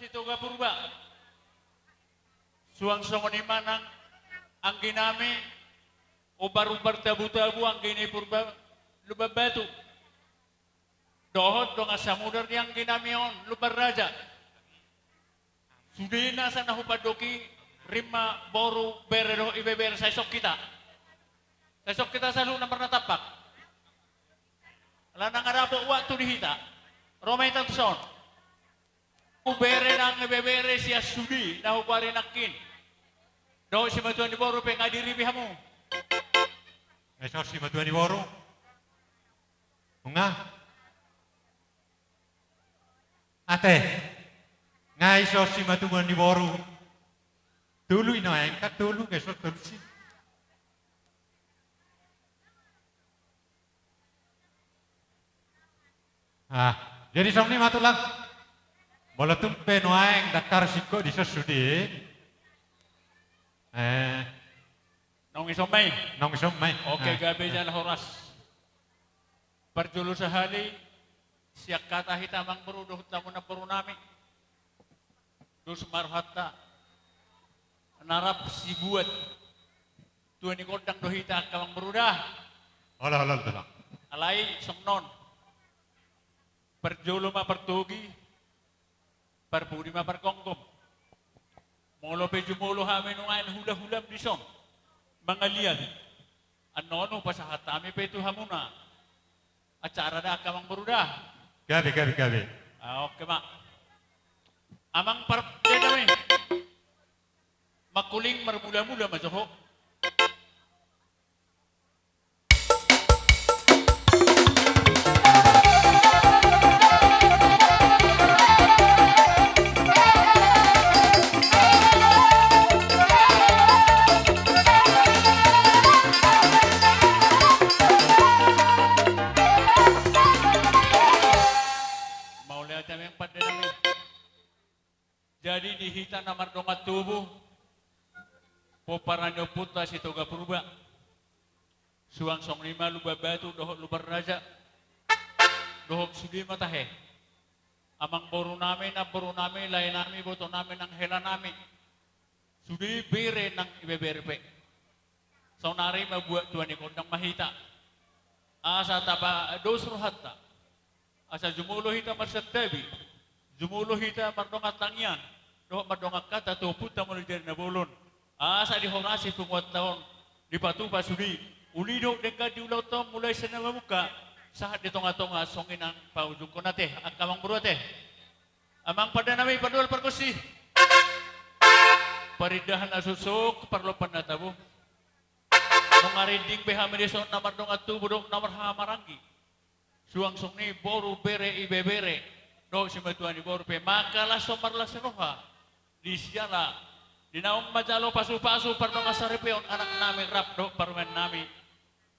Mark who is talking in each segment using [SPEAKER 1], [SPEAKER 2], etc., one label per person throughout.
[SPEAKER 1] Sitoga Purba. Suang songoni manang ang ginami ubar-ubar tabu-tabu ang gini Purba lubabatu. Dohot dong asamudar yang ginami on lubar raja. Sudina sa nahupadoki rima boru berero ibeber sa isok kita. Sa isok kita sa luna marnatapak. Lanang arapo waktu dihita. Romay Tanson. Ubere nang ibebere siya sudi na hubari nakin. Do si Matuan di Boro pe ngadiri bihamu.
[SPEAKER 2] Esok si Matuan di Boro. Bunga. Ate. Ngai so si Matuan di Boro. Dulu ino engkat dulu esok terus. Jadi somni matulang. Bola tumpe noaeng dakar siko di sesudi.
[SPEAKER 1] Nong isomay.
[SPEAKER 2] Nong somai.
[SPEAKER 1] Oke gabe jalan horas. Perjulu sehali siak kata hitamang beruduh tamu na perunami. Dus marhatta. Narap si buat. Tuan ni kodang dohita kamang berudah.
[SPEAKER 2] Olah tulang.
[SPEAKER 1] Alai somnon. Perjulu ma pertugi. Perpudi ma perkongkom. Molo pejumulo hamin ngayon hula-hulam di som. Mangalian. Ano pasahatami pe itu hamuna. Acara dah kamang berudah.
[SPEAKER 2] Gabi.
[SPEAKER 1] Oke mak. Amang parde kami. Makuling mermula-mula majoho. Jadi dihita namar dongat tubuh poparanyo putra si toga purba suang song lima luba batu dohok lubar raja dohok sudi matahe amang boru nami lain nami boto nami nang hela nami sudi bere nang ibeberpe sonari mabuat tuan ikondang mahita asa tapa dosru hatta asa jumulo hita marsatabi jumulo hita mardongat tangyan doh mardongat kata tu puta mulai dari nabulun asa di horasi penguat tahun di patu pasudi ulido dekat di ulau tom mulai sana muka saat di tonga-tonga songinang paujung konate akamang beruate amang pada nami padual perkusi paridahan asusuk perlu panatabu nungarinding behamidison namar dongat tu budok namar hamarangi suang songni boru bere ibebere do si Matuan di Boro pe makalah somarlah seroha di siala di naong majalo pasu-pasu parno ngasarepeon anak nami rap do parmen nami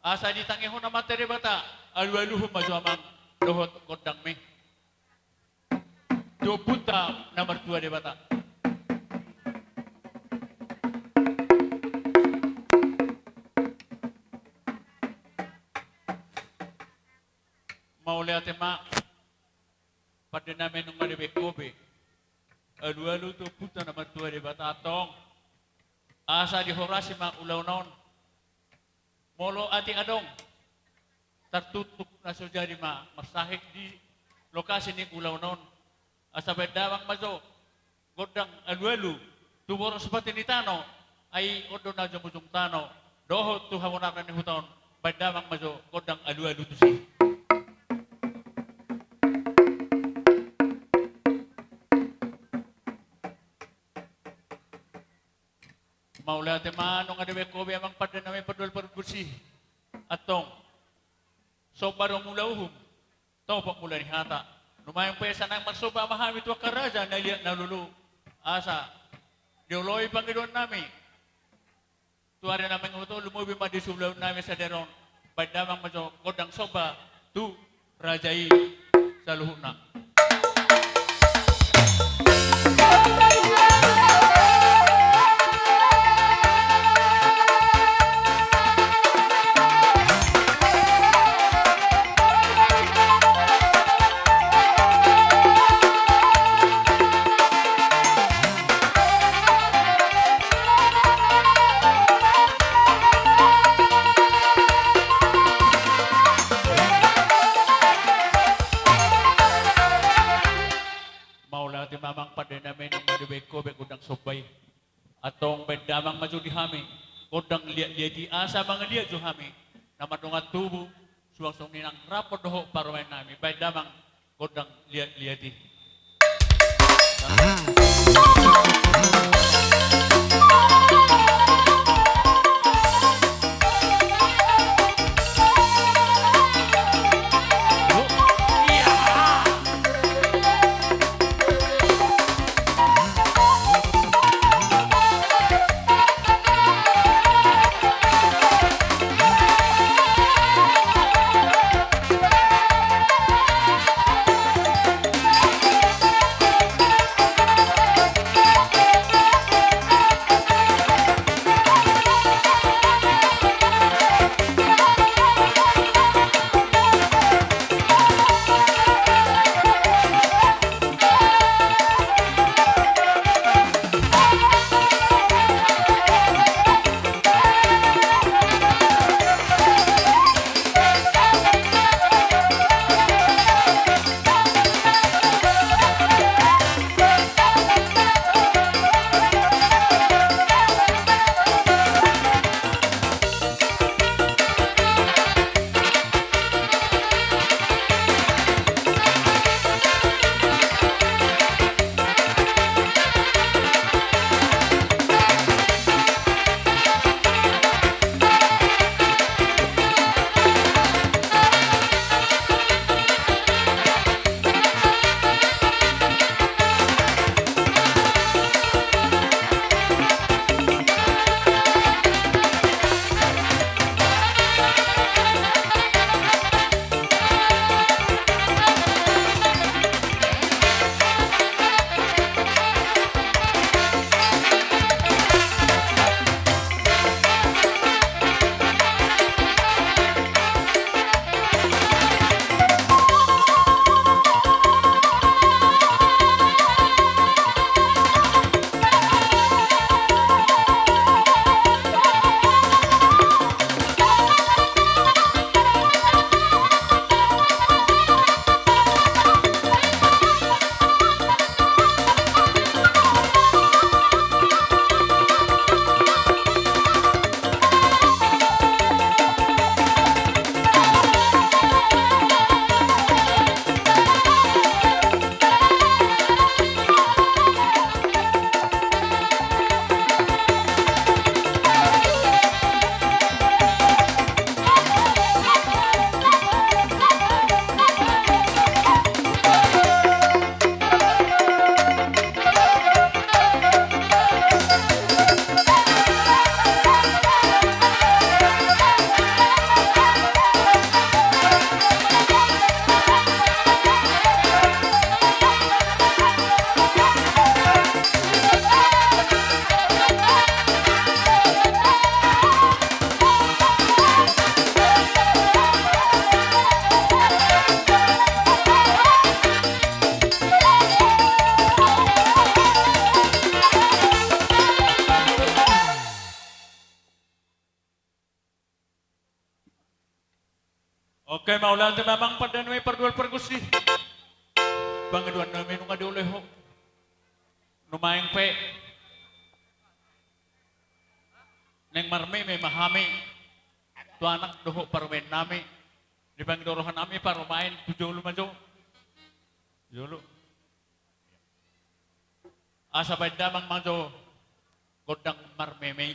[SPEAKER 1] asa ditangihon na materi bata alu-aluhum maju amang dohot kodang me do puta nomor 2 de bata mau lihat emak pada namin nung malibig kobe. Alu-alu tu puta naman tuwa di batatong. Asa di horasi mga ulaw noon. Molo ating adong. Tartutuk na so jadi masahik di lokasi ni ulaw noon. Asa bedawang maso. Godang alu-alu. Tuboro seperti ni tano. Ay odo na jumujung tano. Doho tu hamunakan ni huton. Bedawang maso. Godang alu-alu tu si. Maula temano nga dewe kobe amang pada nami padul perkursi atong so barong mulauhum topok mula ni hata lumayang pesa nang magsoba mahamit wa karaja na lulu asa diuloy pangidon nami tuari namin uto lumubi madisulaw nami sa deron badamang maso kodang soba tu rajai sa luhuna. dibeko be kudang sobay. Atong bedamang maju di hami. Kudang liat di asa mga liat jo hami. Nama dongat tubuh suang ninang rapor doho parwain nami. Bedamang kudang liat di. Oke, maulah tu memang pada nui perdual pergusi. Bangaduan nami nunga dioleh ho. Numayang pe. Neng marme may mahami. Tu anak doho parwen nami. Di bangdorohan nami para main tujuh majo. Julu. Asa bay damang majo. Godang marme may.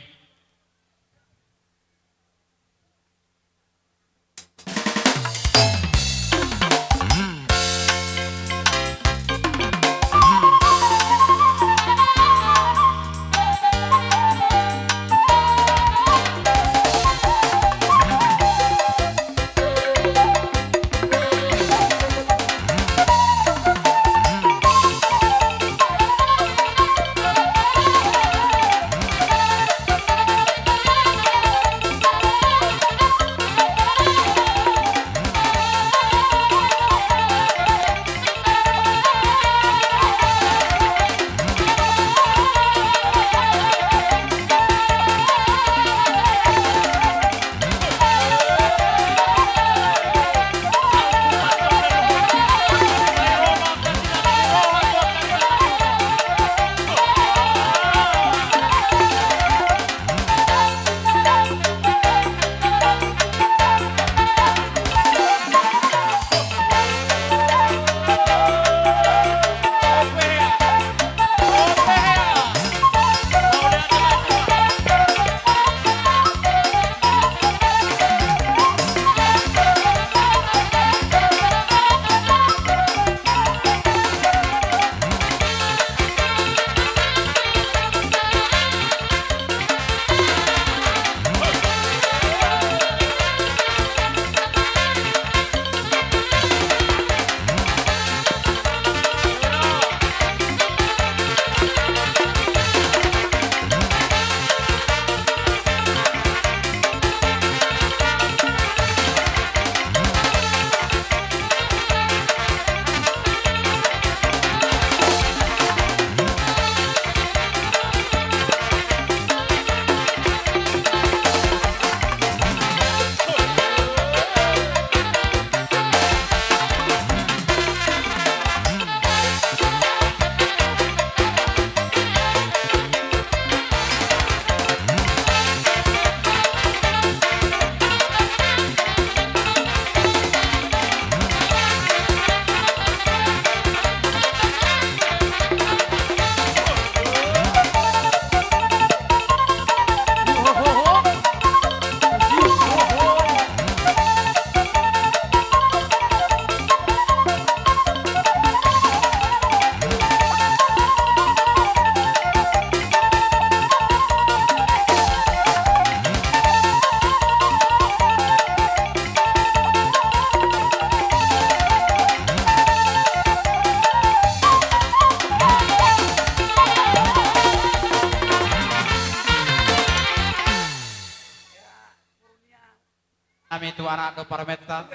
[SPEAKER 3] nami tu anak do parameta.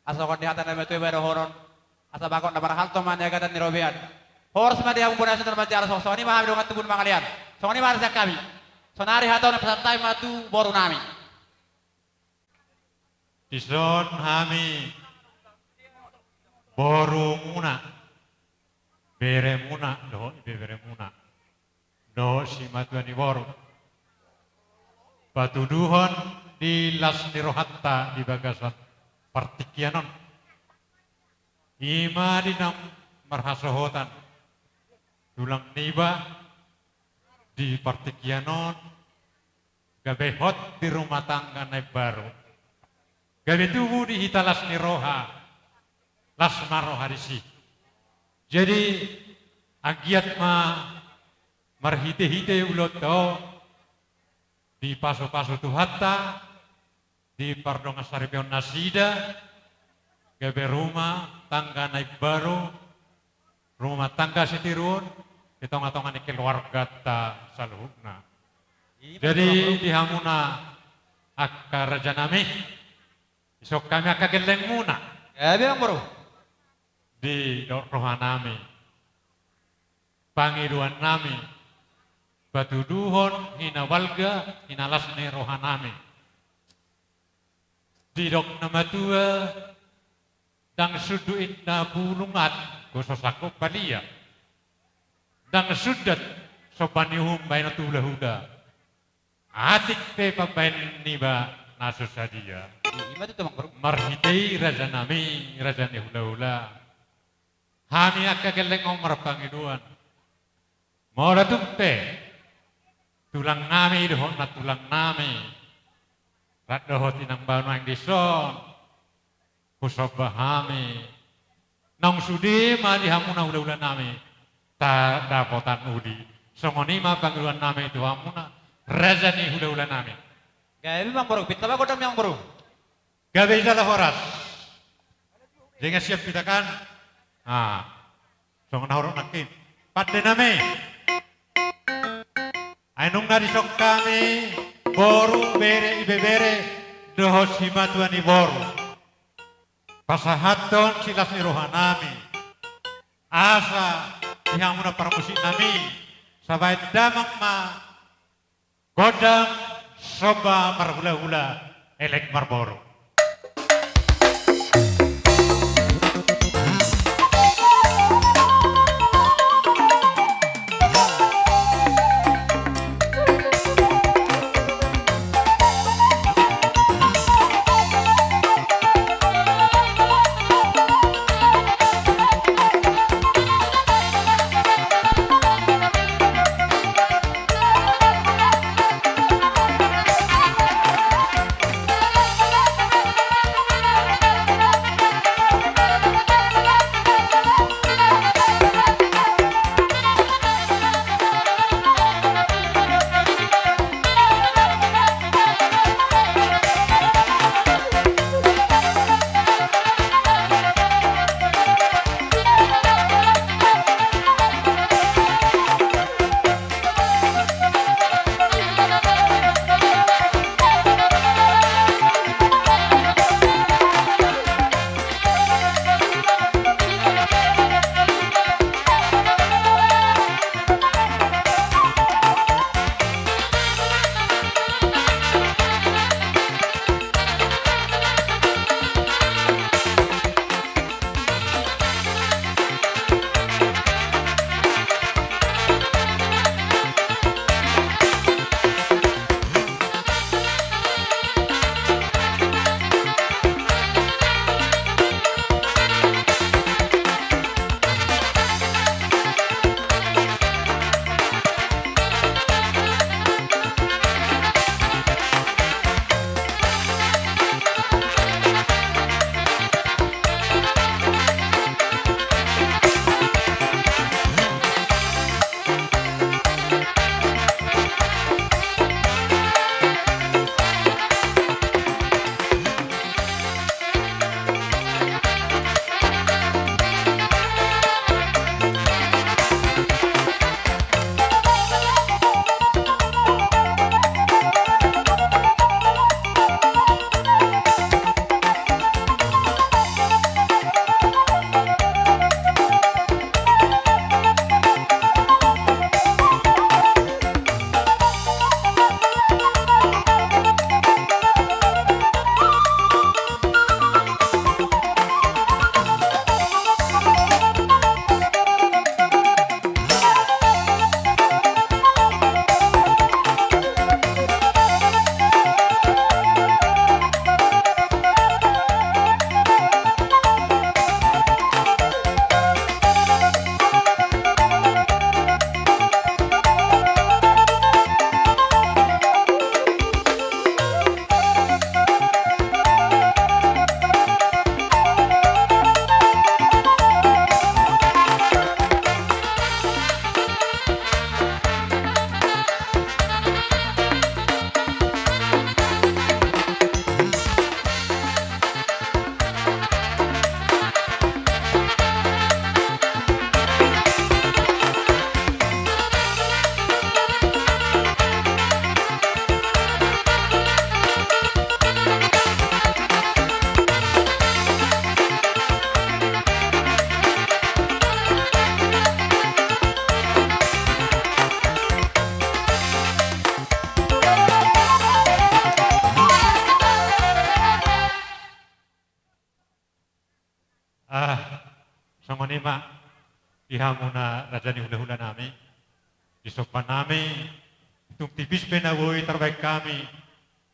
[SPEAKER 3] Asa kon di hatan nami tu ibadah horon. Asa bakon na barahal to man ya gatan ni Robian. Horos ma dia umpuna sa terbaca ala so ni mahami do ngatubun mangalian. So ni mahar sa kami. Sonari hataw na pasantay matu boru nami.
[SPEAKER 2] Ison hami boru muna bere muna do bere muna do si matuan ni boru patuduhon di las nirohatta di bagasan partikianon ima dinam marhasohotan tulang niba di partikianon gabehot di rumah tangga naik baru gabe tubuh di hitalas niroha las maroha disi jadi agiat marhite-hite ulot to di paso-paso tuhatta di pardonga saripion nasida gabe rumah tangga naik baru rumah tangga sitirun ditonga-tonga ni keluarga ta saluhukna jadi dihamuna akka raja nami isok kami akka geleng muna
[SPEAKER 3] Ya bilang bro.
[SPEAKER 2] di rohanami pangiduan nami batuduhon hina walga hina lasne rohanami di dok nama tua dang sudu inna bulungat gososako palia dang sudat sobanihum baina tula huda atik pe pabain niba nasus sadia
[SPEAKER 3] Ima tu bang bro.
[SPEAKER 2] marhitei raja nami raja ni hula-hula Hami akka geleng omar pangiduan. Mora tumpe. Tulang nami dohon na tulang nami. Rat dohot inang banu ang dison. Kusoba hami. Nong sudi ma dihamuna hula-hula nami. Ta dapotan udi. Songonima pangiduan nami itu hamuna. Raja ni hula-hula nami.
[SPEAKER 3] Gaya bang bro. Pita ba kodam yang bro.
[SPEAKER 2] Gabe isalah horas. Jangan siap kita kan. Songon horok nakin. Pada nami. Ainung nari sok kami. Boru bere ibe bere. Dohos hima tuani boru. Pasahaton silas ni rohanami. Asa ihamuna para musik nami. Sabai damang ma. Godang soba marhula-hula. Elek marboru. ma dihamuna raja ni hula-hula nami di sopan nami tung tipis penawoi terbaik kami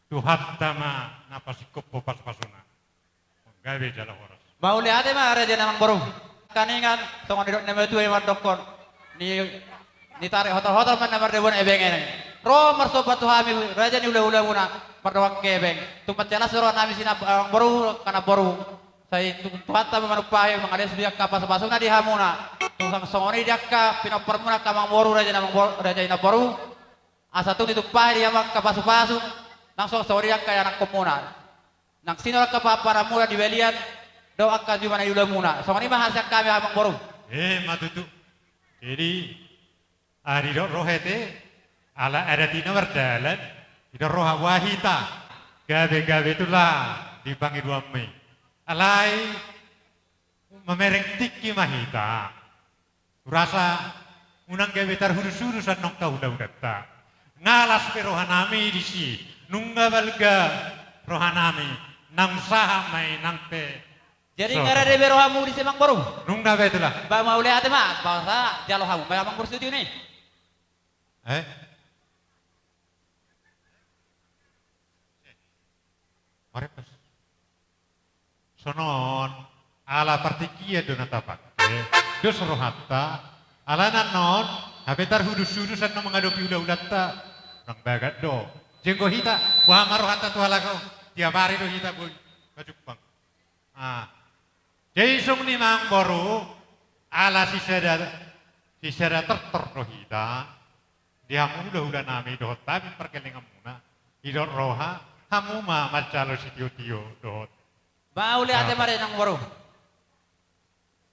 [SPEAKER 2] tuhat tama napasikop popas pasuna gawe jala horas
[SPEAKER 3] Mau lihat mah raja namang baru. Kaningan tong didok nama tu ewan dokon. Ni tarik hotel-hotel man namar dewan ebeng ini. Ro marsobat tu hami raja ni ula-ula muna pardawak kebeng. Tumpat jala suruh nami sina baru kana baru. Saya tuhat tama manupahe mangades dia kapas pasuna di hamuna. Tung sang songoni dia ka pinopor muna kamang baru raja namang raja ina baru. Asa tu ditupahe dia mak kapasu-pasu. Langsung sorry dia kaya anak komuna. Nang sinol ka para mula di belian. Doa ka jumana yula muna. So ni mahasya kami hamang baru.
[SPEAKER 2] matutu jadi ari do rohete ala aratina wardalan ida roha wahita gabe-gabe itulah dipanggil dua Mei alai memereng tiki mahita rasa unang gabe tarhurus-hurusan nong kauda-udata ngalas pe rohanami di si nungga balga rohanami nang saha mai nang pe
[SPEAKER 3] Jadi
[SPEAKER 2] So.
[SPEAKER 3] ngara de berohamu di semang baru.
[SPEAKER 2] nungga be itulah
[SPEAKER 3] Ba mau lihat mah bahasa jalo hamu. Ba mang bersetuju nih.
[SPEAKER 2] Marepas. Sonon ala partikia donata pakke. Dos rohatta ala nanon habetar hudus-hudusan no mengadopi udah-udata. Nang bagat do. Jenggo hita buah marohatta tu halako. Tiap hari do hita boy. Kajupang. Jadi sung ni mang baru ala sisada terter do hita. Dia udah nami do tapi perkelengam muna. Idot roha hamu ma macalo si tio dot.
[SPEAKER 3] Ba lihat mah nang baru.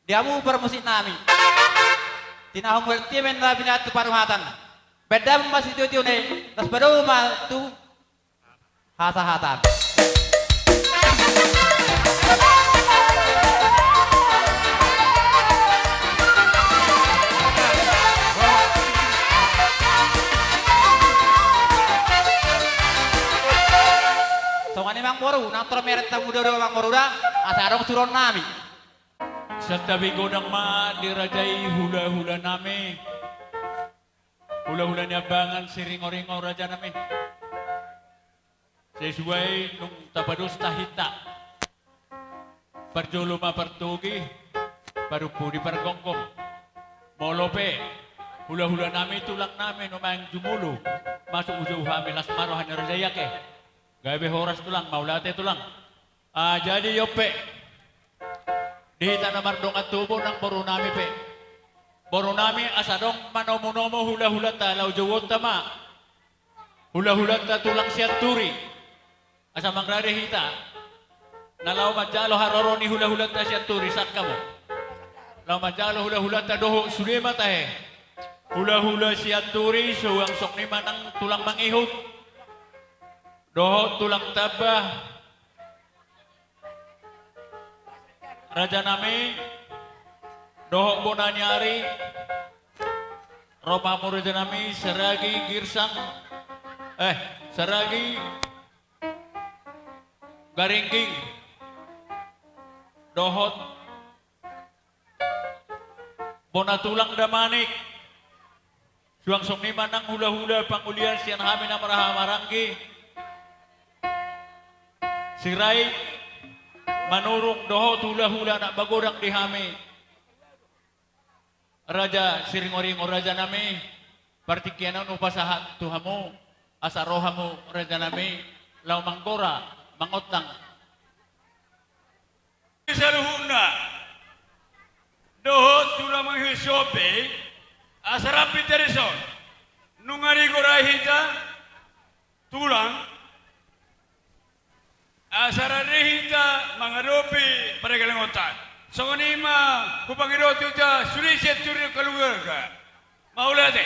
[SPEAKER 3] Diamu permusik nami. Tinahong welti men na binatu paruhatan. Beda masih tio nih. Tas baru mal tu hata-hatan. Songani mang baru, nang termeret tamu dodo mang baru dah, asarong suron nami.
[SPEAKER 1] Sa tabi ko ng dirajay hula-hula nami. Hula-hula ni abangan si ringo-ringo raja nami. Sesuai nung tapados tahita. Parjolo mapartugi. Parupudi pargongkong. Molope. Hula-hula nami tulak nami numayang jumulo. Masuk ujaw kami las marohan ni rajaya ke. Gabe horas tulang, maulate tulang. Jadi yope. Dihita na mardong at tubo ng borunami pe. Borunami asadong manomo-nomo hula-hula ta law jawot tama. Hula-hula ta tulang siya turi. Asa mangrare hita. Nalaw majalo haroro ni hula-hula ta siya turi sak kamo. Law majalo hula-hula ta doho sulima ta he. Hula-hula siya turi suwang sok ni manang tulang mangihot. Doho tulang tabah. Raja nami doho bonanyari Roma raja nami seragi girsang seragi garingking dohot bonatulang damanik suang songni manang hula-hula pangulian sian hamin amarahamaranggi sirai manurung doho hula-hula nak bagodang dihami raja siringoringo raja nami partikianan upasahat tuhamu asarohamu raja nami lau manggora mangotang
[SPEAKER 4] saluhuna doho tula manghisope asarapi terison nungari gorahita tulang asararehita mangaropi pada kalangotan. Songanima kupangiroti uta suliset turi kalugarga. Maulate.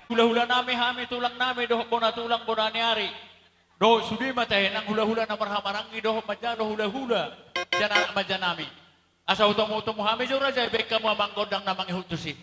[SPEAKER 1] hula-hula nami hami tulang nami doho bona tulang bonaniari doho sudi matahe nang hula-hula na marhamarangi doho majalo hula-hula jana majanami asa utong-utong hami jo raja beka mo manggodang na mangihutusi.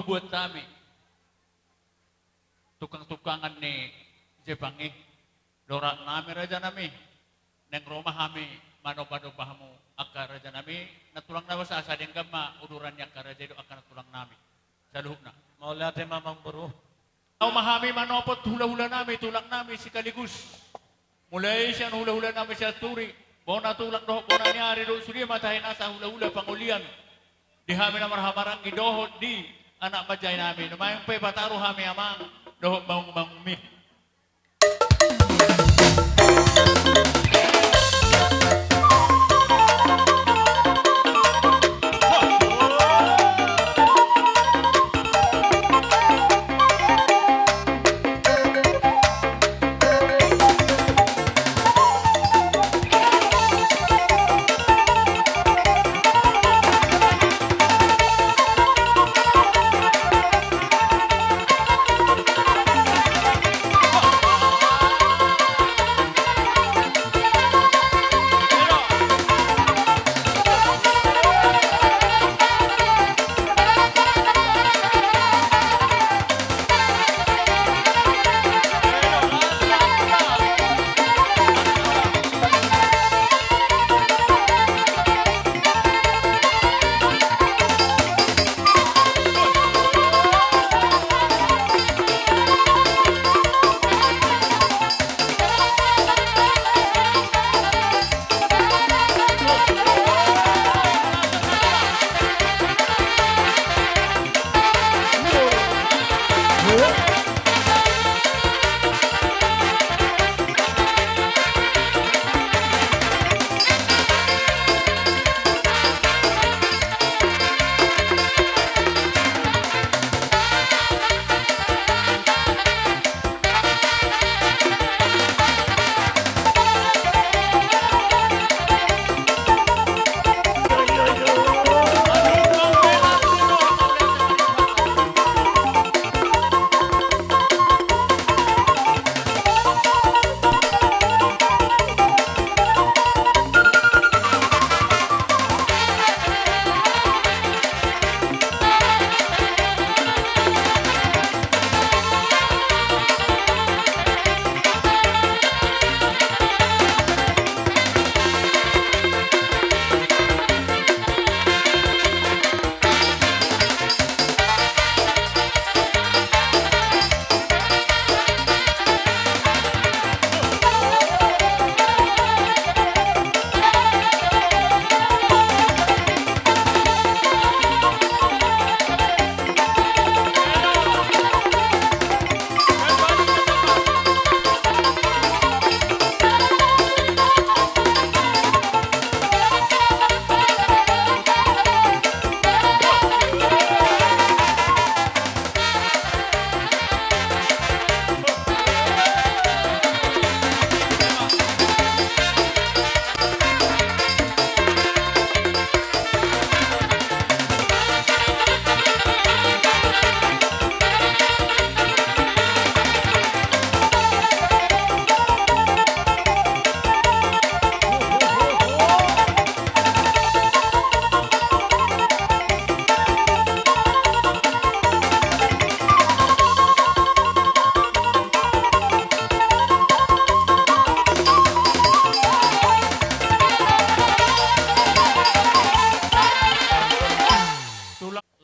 [SPEAKER 1] buat kami. Tukang-tukangan ni Jepangi. Dorak nami raja nami. Neng rumah kami manopado pahamu akar raja nami. Natulang na sa asa din kama uduran niya akar raja do akar natulang nami. Sa luhub na.
[SPEAKER 5] Maulate mamang buru.
[SPEAKER 1] Ang mahami manopot hula-hula nami tulak nami si Kaligus. Mulai siya hula-hula nami siya turi. Bona tulak doh bona niya do suri matahin asa hula-hula pangulian. Di kami na marhamarang gidohod di anak majay namin. Numayang pa pataro kami amang dohod bang mi.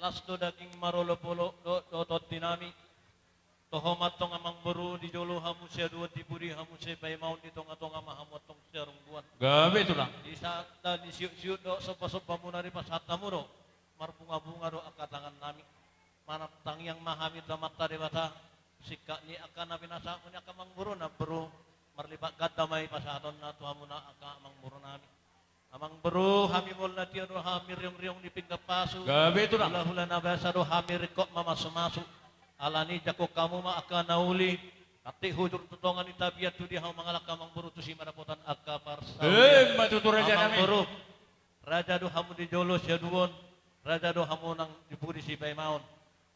[SPEAKER 5] Lasdo daging marolo-polo dotot dinami. Tohomat tong amang buru di jolo hamu siya duwa di buri hamu siya bay maun itong atong amahamot tong siya rungguan.
[SPEAKER 1] Gabi tulang.
[SPEAKER 5] Di saat di siut-siut do sopa-sopa muna ri pasata mo do. Marbunga-bunga do akatangan nami. Manap tangyang mahamit na mata di bata. Sika ni akan na binasa mo niya kamang buru na buru. Marlipat gadamay pasaton na tuha mo na aka amang buru nami. Amang buru hami mol na tiyo do hami riyong-riyong ni pingkapaso.
[SPEAKER 1] Gabi tulang.
[SPEAKER 5] Hula-hula na basa do hami rikok mamaso-maso. Alani jako kamu ma akan nauli. Ati hujur tutongan itabiat tu di hau mangalak kamang buru tu si marapotan akka parsa.
[SPEAKER 1] Matutur raja
[SPEAKER 5] Amang
[SPEAKER 1] nami.
[SPEAKER 5] buru. Raja do hamu di jolo siya duwon. Raja do hamu nang dipuri si baymaon.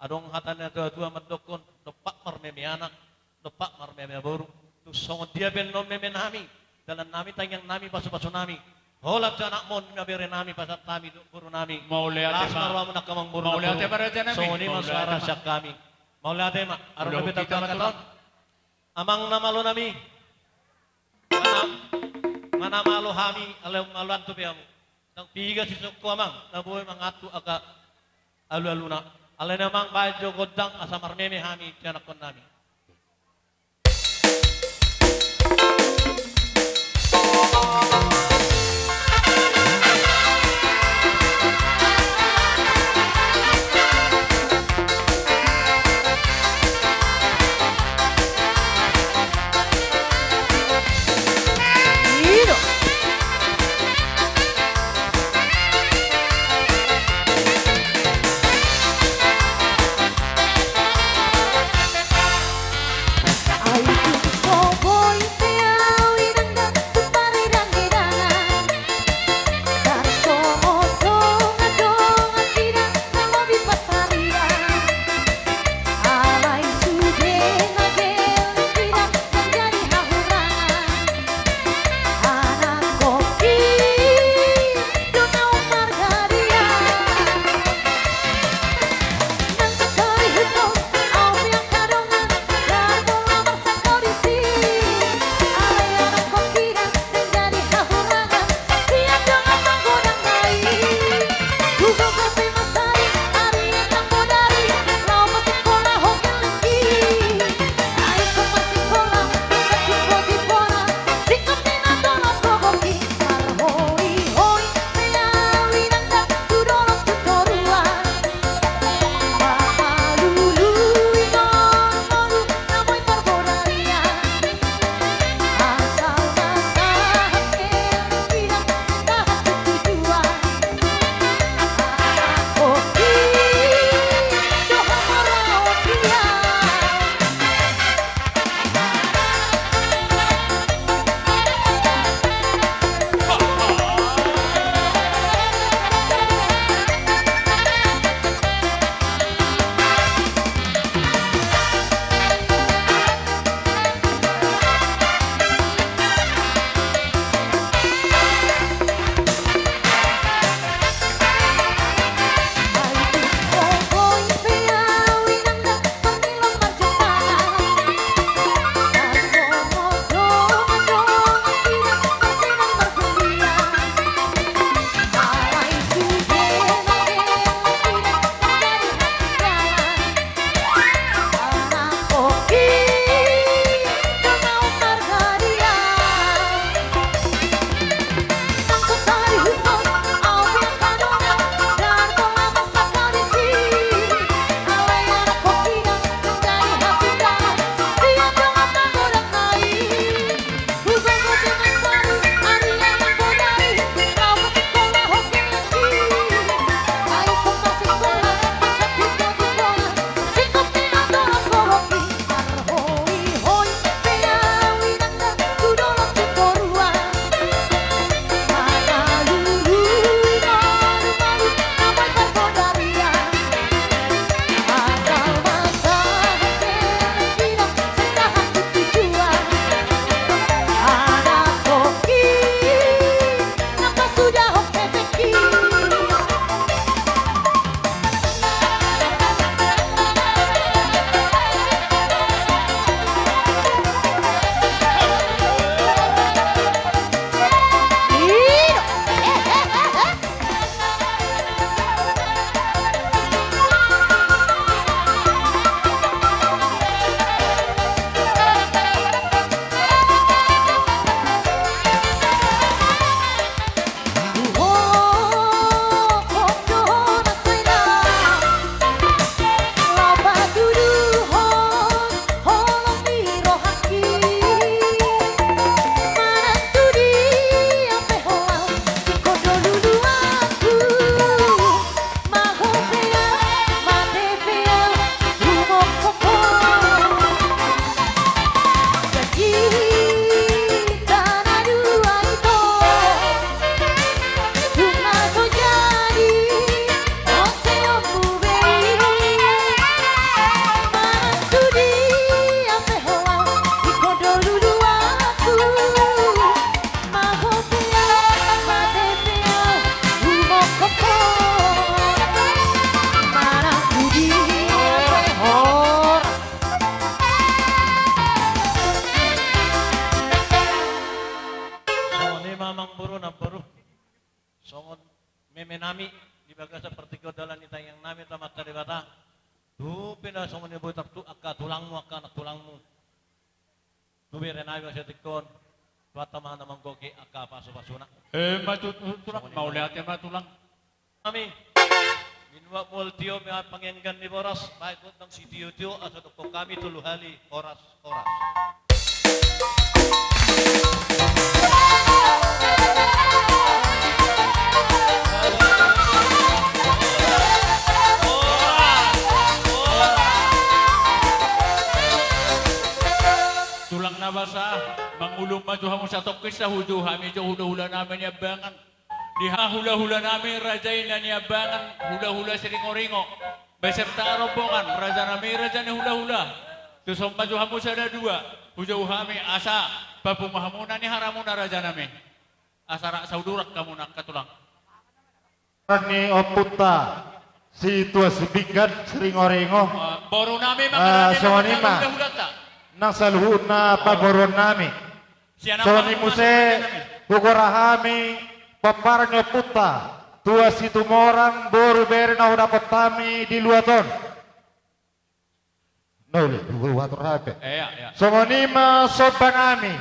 [SPEAKER 5] Adong hatan na tua madokon. Dopak marmeme anak. Dopak marmeme buru. Tu songon dia ben non meme nami. Dalam nami tanyang nami baso-baso nami. Holat sa anak mo, nabiri nami, pasat nami, puro nami.
[SPEAKER 1] Mauli ate
[SPEAKER 5] Las
[SPEAKER 1] ma.
[SPEAKER 5] marwa mo na kamang puro
[SPEAKER 1] Mauli ate Raja Nami.
[SPEAKER 5] So, ni
[SPEAKER 1] Mauli
[SPEAKER 5] masara
[SPEAKER 1] ate ma.
[SPEAKER 5] siya kami. Mauli ate ma, aron
[SPEAKER 1] Ulo
[SPEAKER 5] na bitag
[SPEAKER 1] kita
[SPEAKER 5] karon.
[SPEAKER 1] matulang.
[SPEAKER 5] Amang namalo nami. Manamalo hami, alam maluan to piyamu. Nang piga si Sukko amang, nabuhay mangatu aka alu-aluna. Alay namang bayad jo godang asa marmeme hami, tiyanak kon nami. baru. Songon meme nami dibaga seperti kodalan ita yang nami tamat dari bata. Tu pindah songon ibu tu akka tulangmu akka anak tulangmu. Tu berenai bahasa tikon. Tuat tamah namang goki akka pasu-pasuna.
[SPEAKER 1] Tulang, mau lihat ya tulang.
[SPEAKER 5] Kami minwa multio mga pangenggan ni Boras. Baik ng si Tio atau dokter kami tuluhali oras.
[SPEAKER 1] Tulang na basa, mangulong majuha mo sa tokis sa hudu, hami jo hula-hula namin yabangan. Diha hula-hula namin rajay na niyabangan, hula-hula si ringo-ringo. Beserta rombongan, raja namin raja ni hula-hula. Tusong majuha mo sa dua, hujaw hami asa, papumahamuna ni haramuna raja namin. Asara saudurak kamu nak katulang.
[SPEAKER 6] Ni oputa si tua sebigat seringorengo
[SPEAKER 1] Baru namin mga raja
[SPEAKER 6] Sony
[SPEAKER 1] namin
[SPEAKER 6] ma.
[SPEAKER 1] hula-hula ta.
[SPEAKER 6] nang salhud na paboron nami.
[SPEAKER 1] Siya
[SPEAKER 6] So
[SPEAKER 1] naman
[SPEAKER 6] ni
[SPEAKER 1] ang
[SPEAKER 6] Muse
[SPEAKER 1] mga namin.
[SPEAKER 6] hukurahami paparang oputa tua si tumorang boru bere na dapat tami di luaton. Noli, huwator hape.
[SPEAKER 1] Ya.
[SPEAKER 6] So nima sobang nami.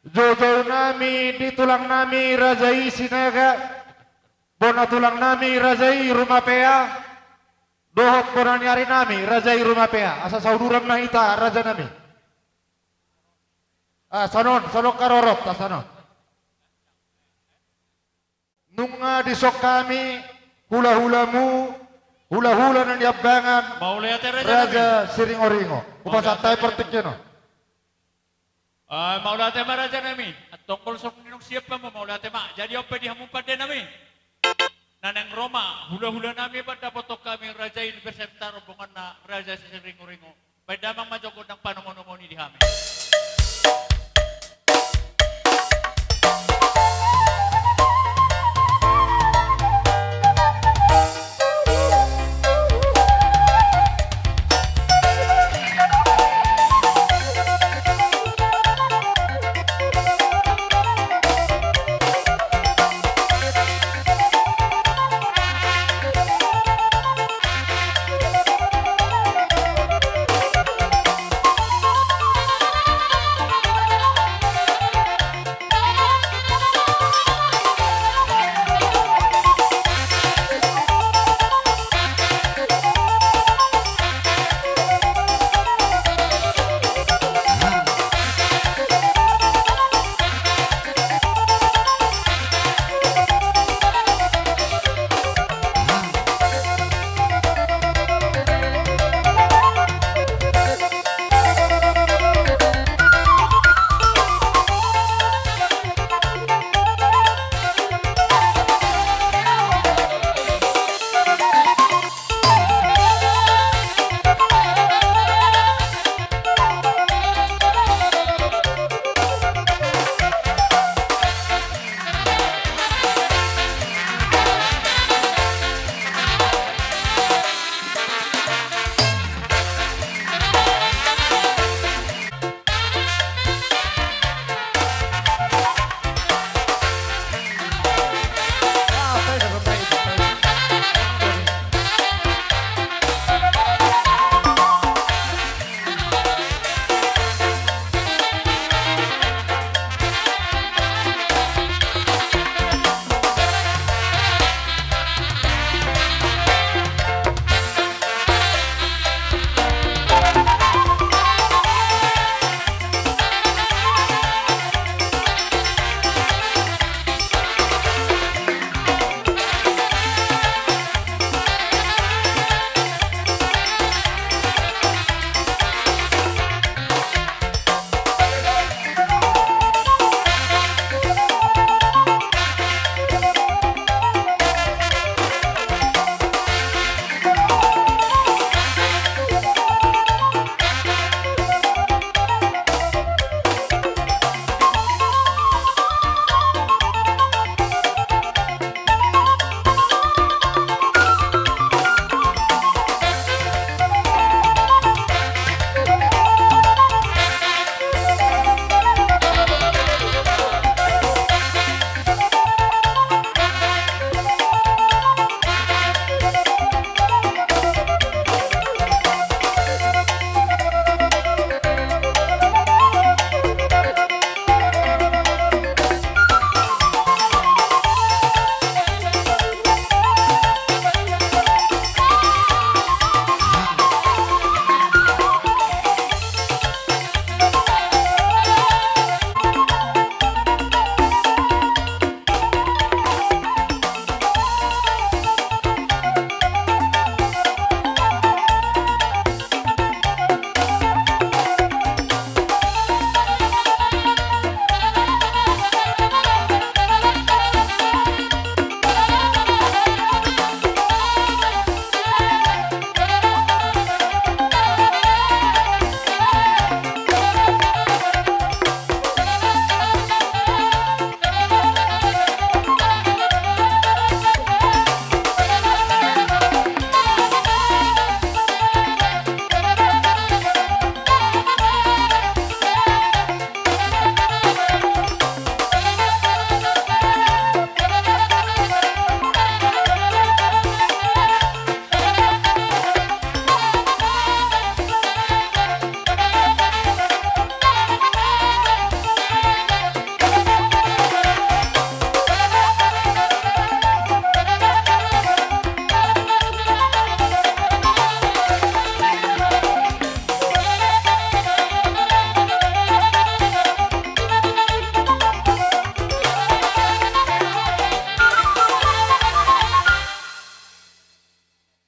[SPEAKER 6] Jojo nami di tulang nami rajai sinaga. Bona tulang nami rajai rumah pea. Dohot bona nyari nami rajai rumah pea. Asa sauduram na ita raja nami. Sanon karorop ta sanon. Nunga disok kami hula-hulamu hula-hula ng yabangan
[SPEAKER 1] Mau lihat ya raja namin.
[SPEAKER 6] raja siringo-ringo. Upasatay pertiknya no.
[SPEAKER 1] Mau lihat ya raja namin. At tungkol sa ninong siapa mo, mau lihat ya ma. Jadi apa di hamumpan din namin. Nanang Roma, hula-hula namin ba dapat kami raja ini beserta rombongan na raja si ringo-ringo. May damang majogod ng panungon-ungoni di hamin.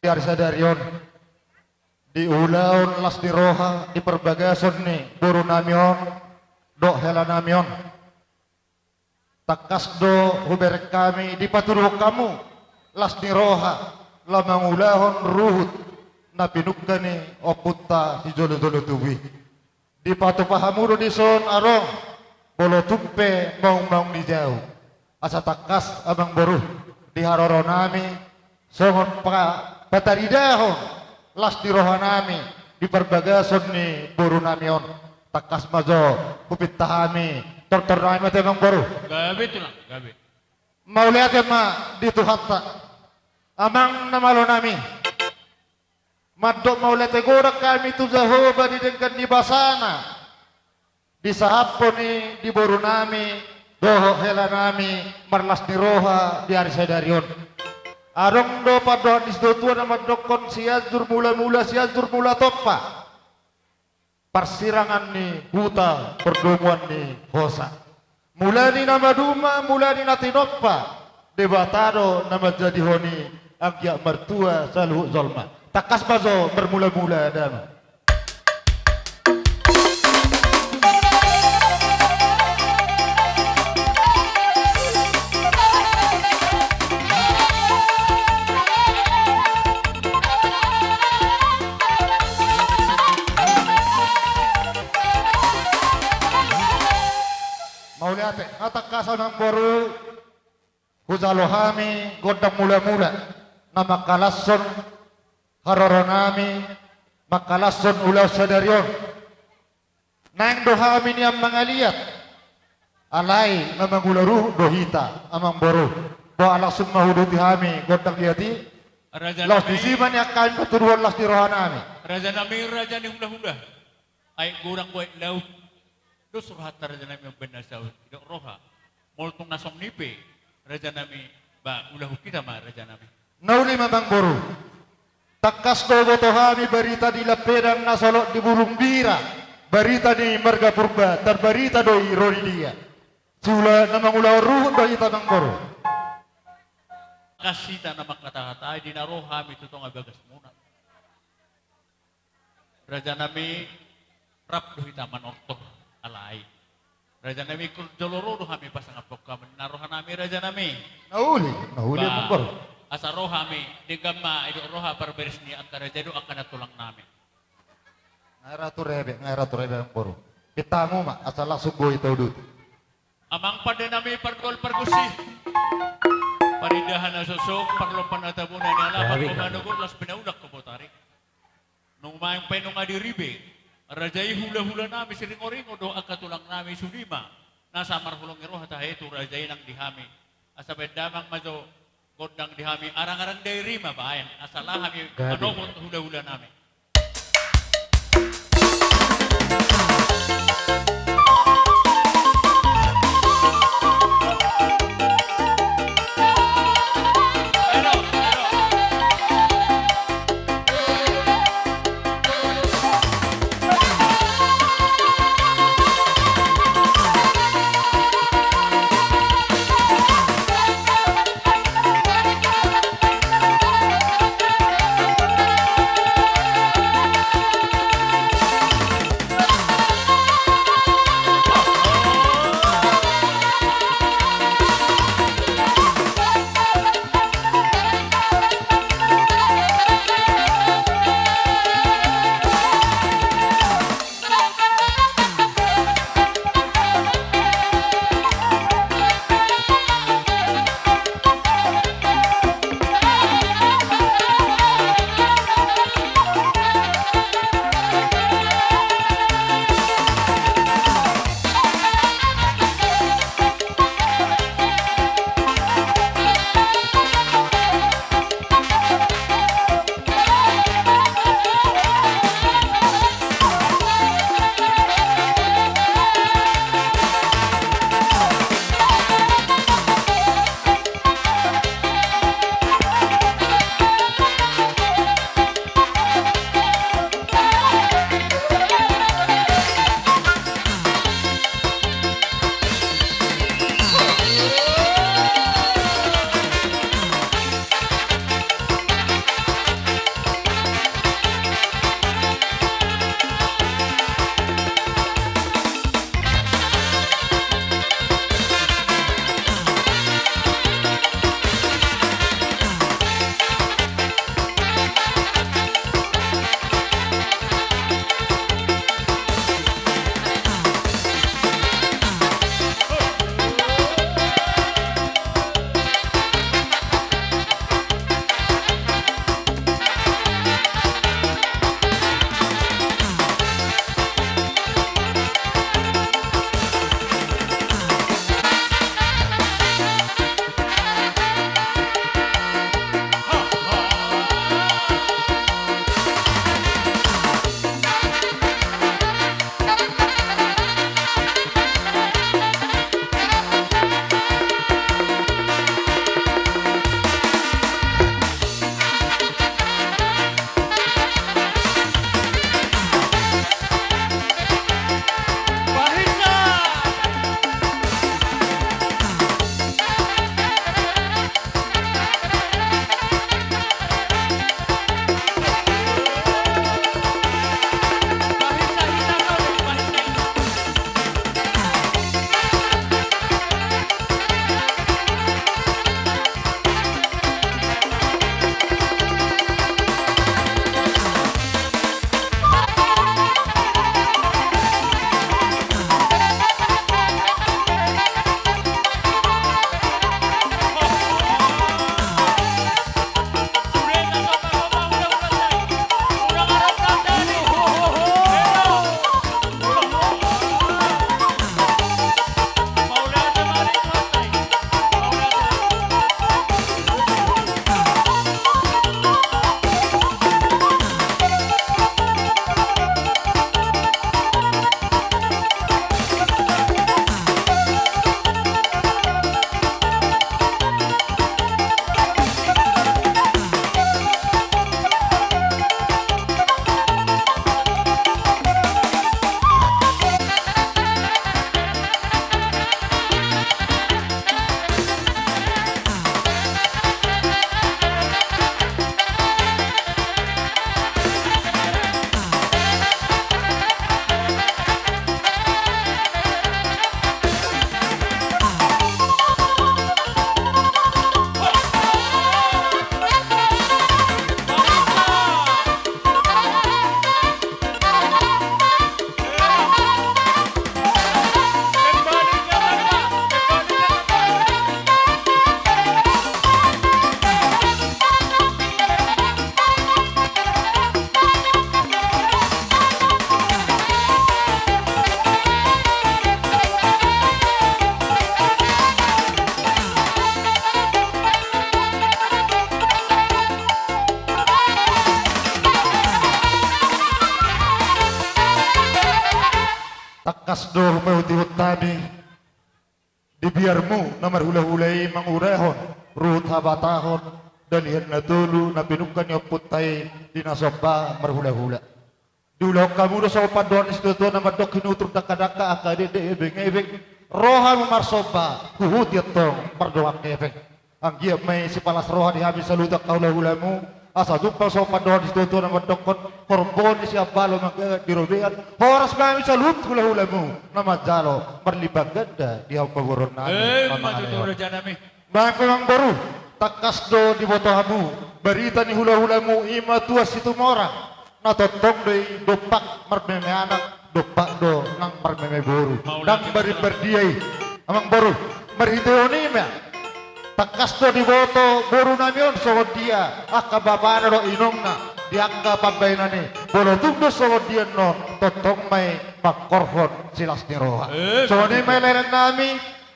[SPEAKER 6] di Arsadarion, di ulaon las di roha, di perbagason ni buru namion, do hela namion. Takas do huber kami di paturuh kamu, las di roha, lamang ulahon ruhut, na pinugka ni opunta si jolo-jolo tuwi. Di patu pahamudo di son arong, bolo tumpe maung-maung di jauh. Asa takas abang boruh, di haroro nami, songon pataridahon, las di roha nami, di perbagason ni buru namion. Takas mazo, kupit tahami, tortor nami mati abang boruh.
[SPEAKER 1] Gabi itu lang, gabi.
[SPEAKER 6] Mau lihat ya ma di Tuhatta, amang namalo nami. Madok mau lihat gorak kami tu zahoba di dengkan di basana, di sahapon ni di boru nami, doho hela nami, marlas di roha di Arsadarion. Arong do padohan di situ nama dokon siazur mula-mula siazur mula topa. Persirangan ni huta perdomuan ni hosa. Mula ni nama duma, mula ni natinoppa. Debatado nama jadi honi agya mertua saluh zolma. Takas bazo bermula-mula dama. Mau lihat atakasan ng boru huzalohami godang mula-mula nama kalason haroronami makalason ulau sadarion nang dohami ni ang mga liat alay mamangularuh dohita amang boru bo alaksun mahuduti hami godang liati
[SPEAKER 1] Raja
[SPEAKER 6] los
[SPEAKER 1] nami,
[SPEAKER 6] disiman ni akan paturuan las di rohanami
[SPEAKER 1] raja nami, raja ni hula-hula. Ay gurang buhay laut. Do surhat raja nami ang benasaw. Ito roha. Multong nasong nipi. Raja nami, ba ulahu kita ma raja nami.
[SPEAKER 6] nauli mamang boru takas do gotohami berita di lapedang nasolok di burung bira berita di marga purba dan berita doi rori dia sula namang ulau ruh doi tanang boru
[SPEAKER 1] Kasita na makata-kata ay dinaroha mi tutong agagas muna. Raja nami rap do hita manorto alay. Raja nami joloro do kami pasang apok kami naroha nami raja nami.
[SPEAKER 6] nauli
[SPEAKER 1] Ba,
[SPEAKER 6] mamang boru
[SPEAKER 1] asa roha mi di gamma ido roha perberes ni ang raja do akan natulang nami.
[SPEAKER 6] ngairatu rebe mamang boru kita mo ma asal langsung boy tau dut
[SPEAKER 1] Amang pada nami pargol pargusi. Parindahan na susok, parlo panatabunan ni ala, pagkumanugod, las pinaunak ko po tarik. Nung mayang penong nga diribe, rajay hula-hula nami, siringo-ringo do, agkatulang nami sulima. Nasa marhulong iro, hatahe ito, rajay ng dihami. Asa bedamang mazo, god ng dihami, arang-arang dairima ba, ayan, asa lahami, ano po hula-hula nami.
[SPEAKER 6] takas do pehutihut tami dibiarmu na marhula-hulay mangurehon ruhut habatahon dalihan na tulu na pinukan yung putay dinasoba marhula-hula diulok kamu do sa upadon istuto na madok hinutrug daka-daka akadi de ebeng-ebeng roha marsoba huhut yatong mardoak ebeng ang giap may si palas roha dihabis sa lutak kaula-hulamu asa jumpa sa upadon istuto na madokon korbon si abalo dirobean horas kami sa lut hula-hulamu na majalo marlibag ganda di paguron na
[SPEAKER 1] Matuto Raja Nami.
[SPEAKER 6] Bang memang baru takas do di botohamu berita ni hula-hulamu ima tuas itu mora na totong do dopak marmeme anak dopak do nang marmeme boru nang bari berdiai amang baru merhiteoni me takas do di boto boru namion so dia akababana do inongna diangka pambainani bolo tungdo so dia no totong mai makorhon silas ni roha so ni mai lereng nami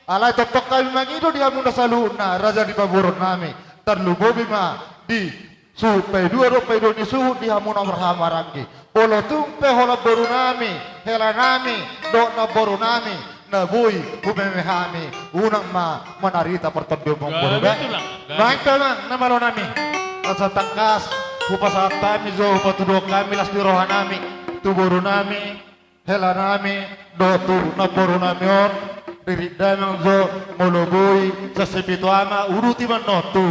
[SPEAKER 6] alai totok kami mangido dia muna saluna raja di paburun nami terlubobi ma di supaya dua ni suhu di hamuna berhamarangi polo tumpe hola boru nami hela nami do na boru nami na bui bumeme hami unang ma manarita pertondo mong boru ba baik teman nama lo nami asa tangkas upasat kami zo upatudo kami las di roha nami tu boru nami hela nami do tu na boru nami on diri damang zo moloboi sa sepito ama uruti man no tu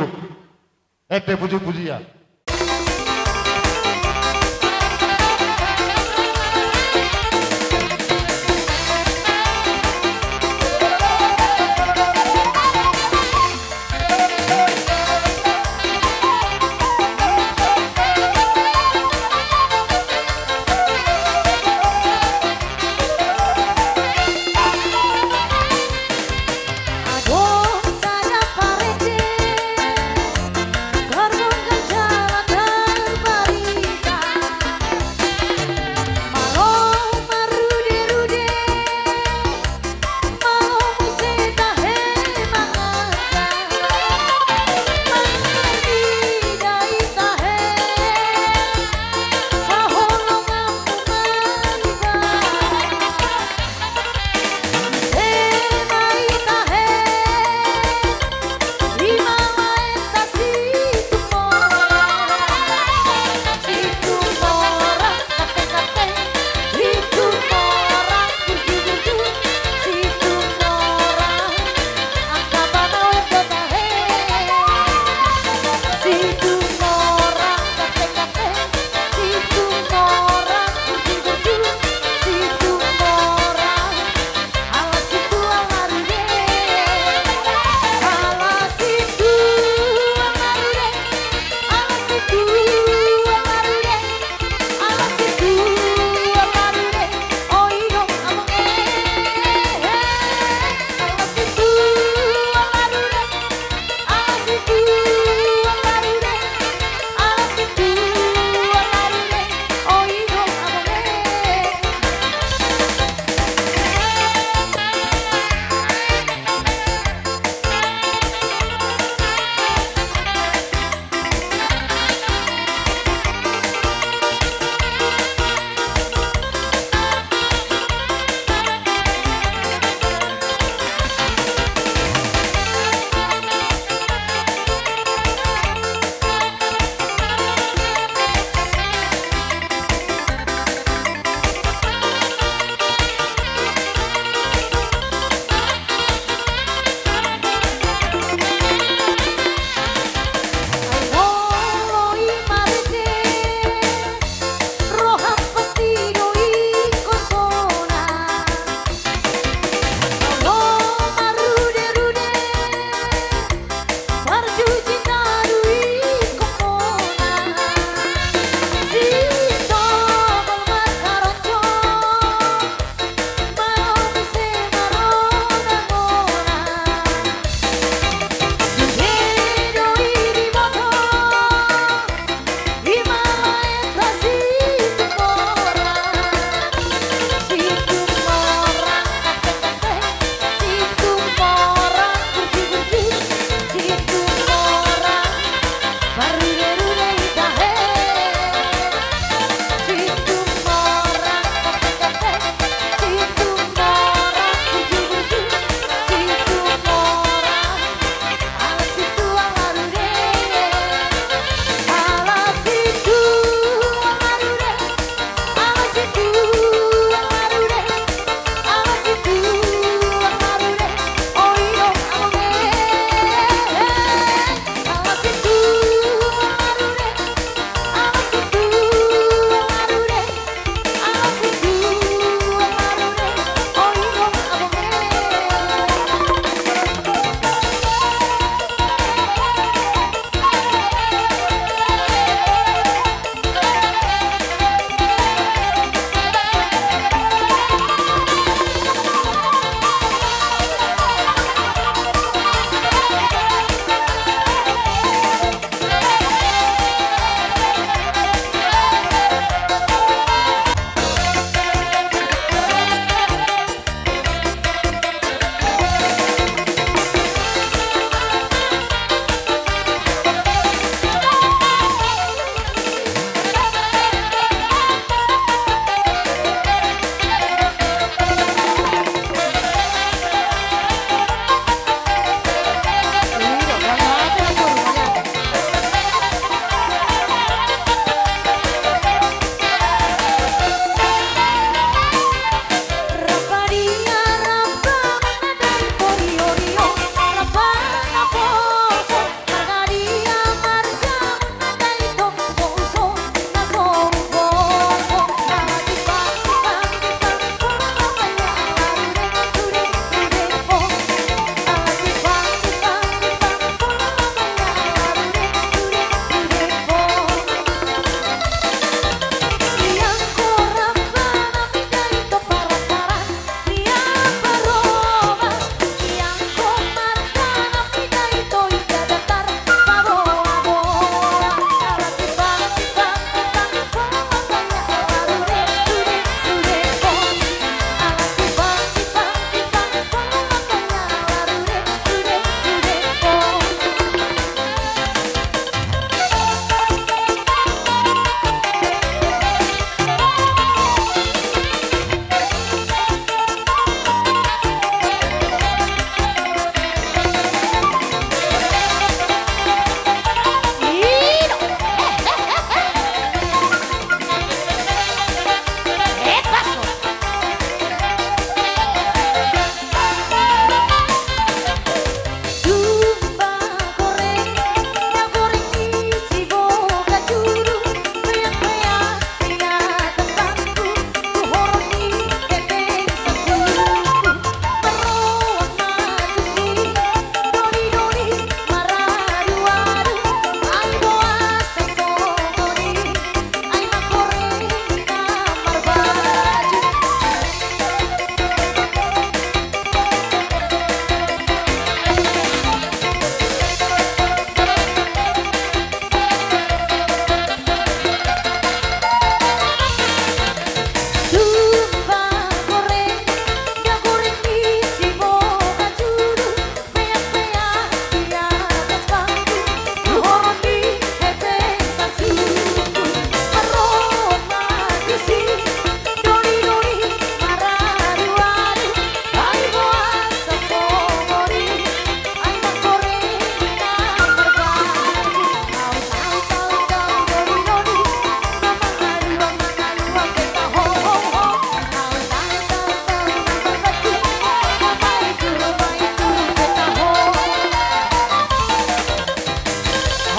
[SPEAKER 6] ete puji-pujian
[SPEAKER 7] Aduh, saya parete, korban gajah.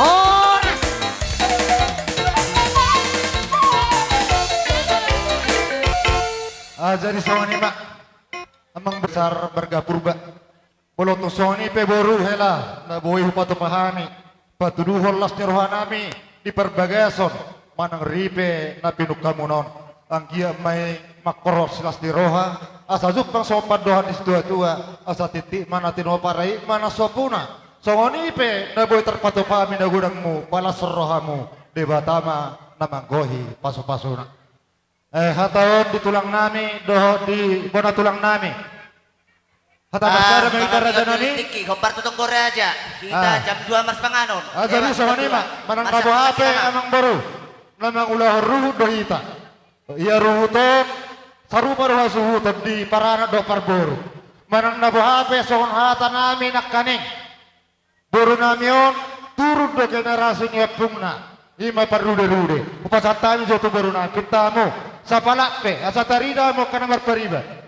[SPEAKER 7] Horas.
[SPEAKER 6] Jadi soni mak amang besar bergapur ba boloto soni pe boru hela na boy hupato pahami patuduhon las rohanami di perbagason manang ripe na pinukamunon ang kia may makoros las di roha asa jupang sopan dohan di tua asa titik mana tinoparai mana sopuna soni pe na boy terpato pahami na gudangmu palas rohamu di batama na manggohi paso-pasona. Hataon di tulang nami, doho di bona tulang nami. Hata bersara may raja nani.
[SPEAKER 8] Tiki, kompar tutong kore aja. Kita jam 2 mas panganon.
[SPEAKER 6] Jadi sohani mak, manang kabo hape amang baru. Namang ulah ruhut dohita. Ia ruhuton, sarupa doha suhuton di parana do parboru. Manang nabo hape sohon hata nami nak kaning. Boru namion turun do generasi nyepungna. Ima parude-rude. Upasatami joto baru na kitamu. Sa palakpe, asa tarida mo ka na marpariba.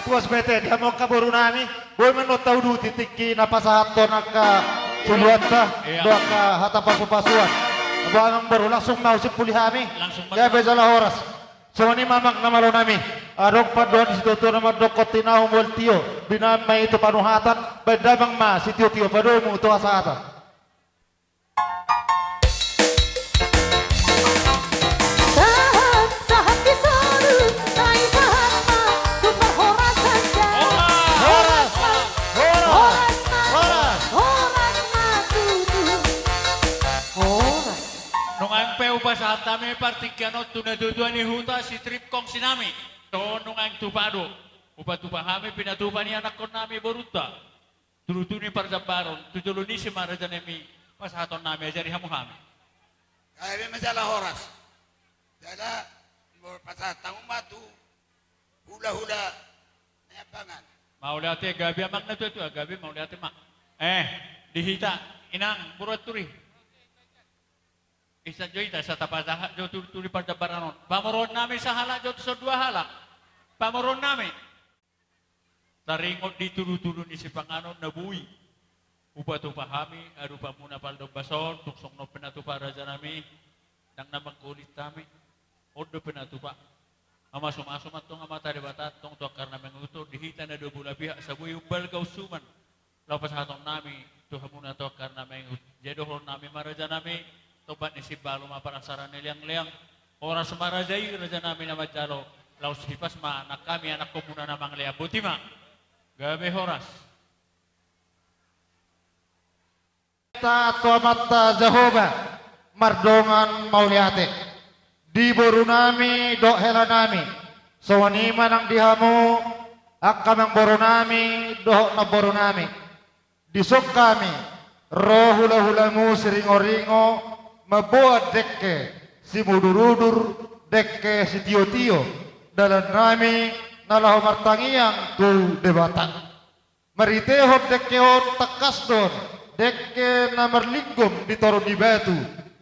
[SPEAKER 6] Puas bete dia mau kaburu nami, boy menot tahu du titiki napasahat to naka suluata, doa ka hata pasu-pasuan. Abang baru langsung mau si pulihami. Ya bezalah horas. So ni mamak namalo nami. Adok paduan si tutu nama dokot tinahong voltio. Binamay itu panuhatan, bedamang ma si tio-tio paduan mo ito asahatan.
[SPEAKER 1] pasatame partikyano tunaduduan ni huta si trip kong sinami. Tonong ang tupado. Upa-tupa kami pinatupa ni anak ko nami boruta. Turutuni para sa baron. Tutuluni si Marajan nami pasaton nami ajari hamu kami.
[SPEAKER 7] Kaya masalah horas. Dala pasatang matu hula-hula nayapangan.
[SPEAKER 1] Maulate gabi amak na to gabi maulate mak. Dihita inang burat turi. Isa joita sa tapasa jo turi pada baranon. Pamoron namin sa hala jo sa dua halak. Pamoron namin. Taringot di turu-turu ni si Panganon na buwi. Upa tu pahami arupa muna paldo bason tuksong no penatupa raja nami nang namang kulit kami. Odo penatupa. Amasum-asum atong amata debata tong to karena menguto dihita na do bula pihak sa buwi ubal kausuman. Lapas hatong nami tuha muna to karena mengut. Jedohon nami maraja nami tobat ni si balo maparasaran nilang-liang. Oras marajay raja nami na majalo. Laos hipas ma anak kami anak ko muna namang liang butima. Gabi horas.
[SPEAKER 6] Ta tuamata Jehovah mardongan mauliate di boru nami do hela nami sawanima nang dihamu akamang boru nami do na boru nami disok kami rohula-hulamu siringo-ringo mabuat dekke si mudur-udur dekke si tio-tio dalam nami nalahu martangiang tu debata maritehot dekkeon takas don dekke namar linggum ditoro di batu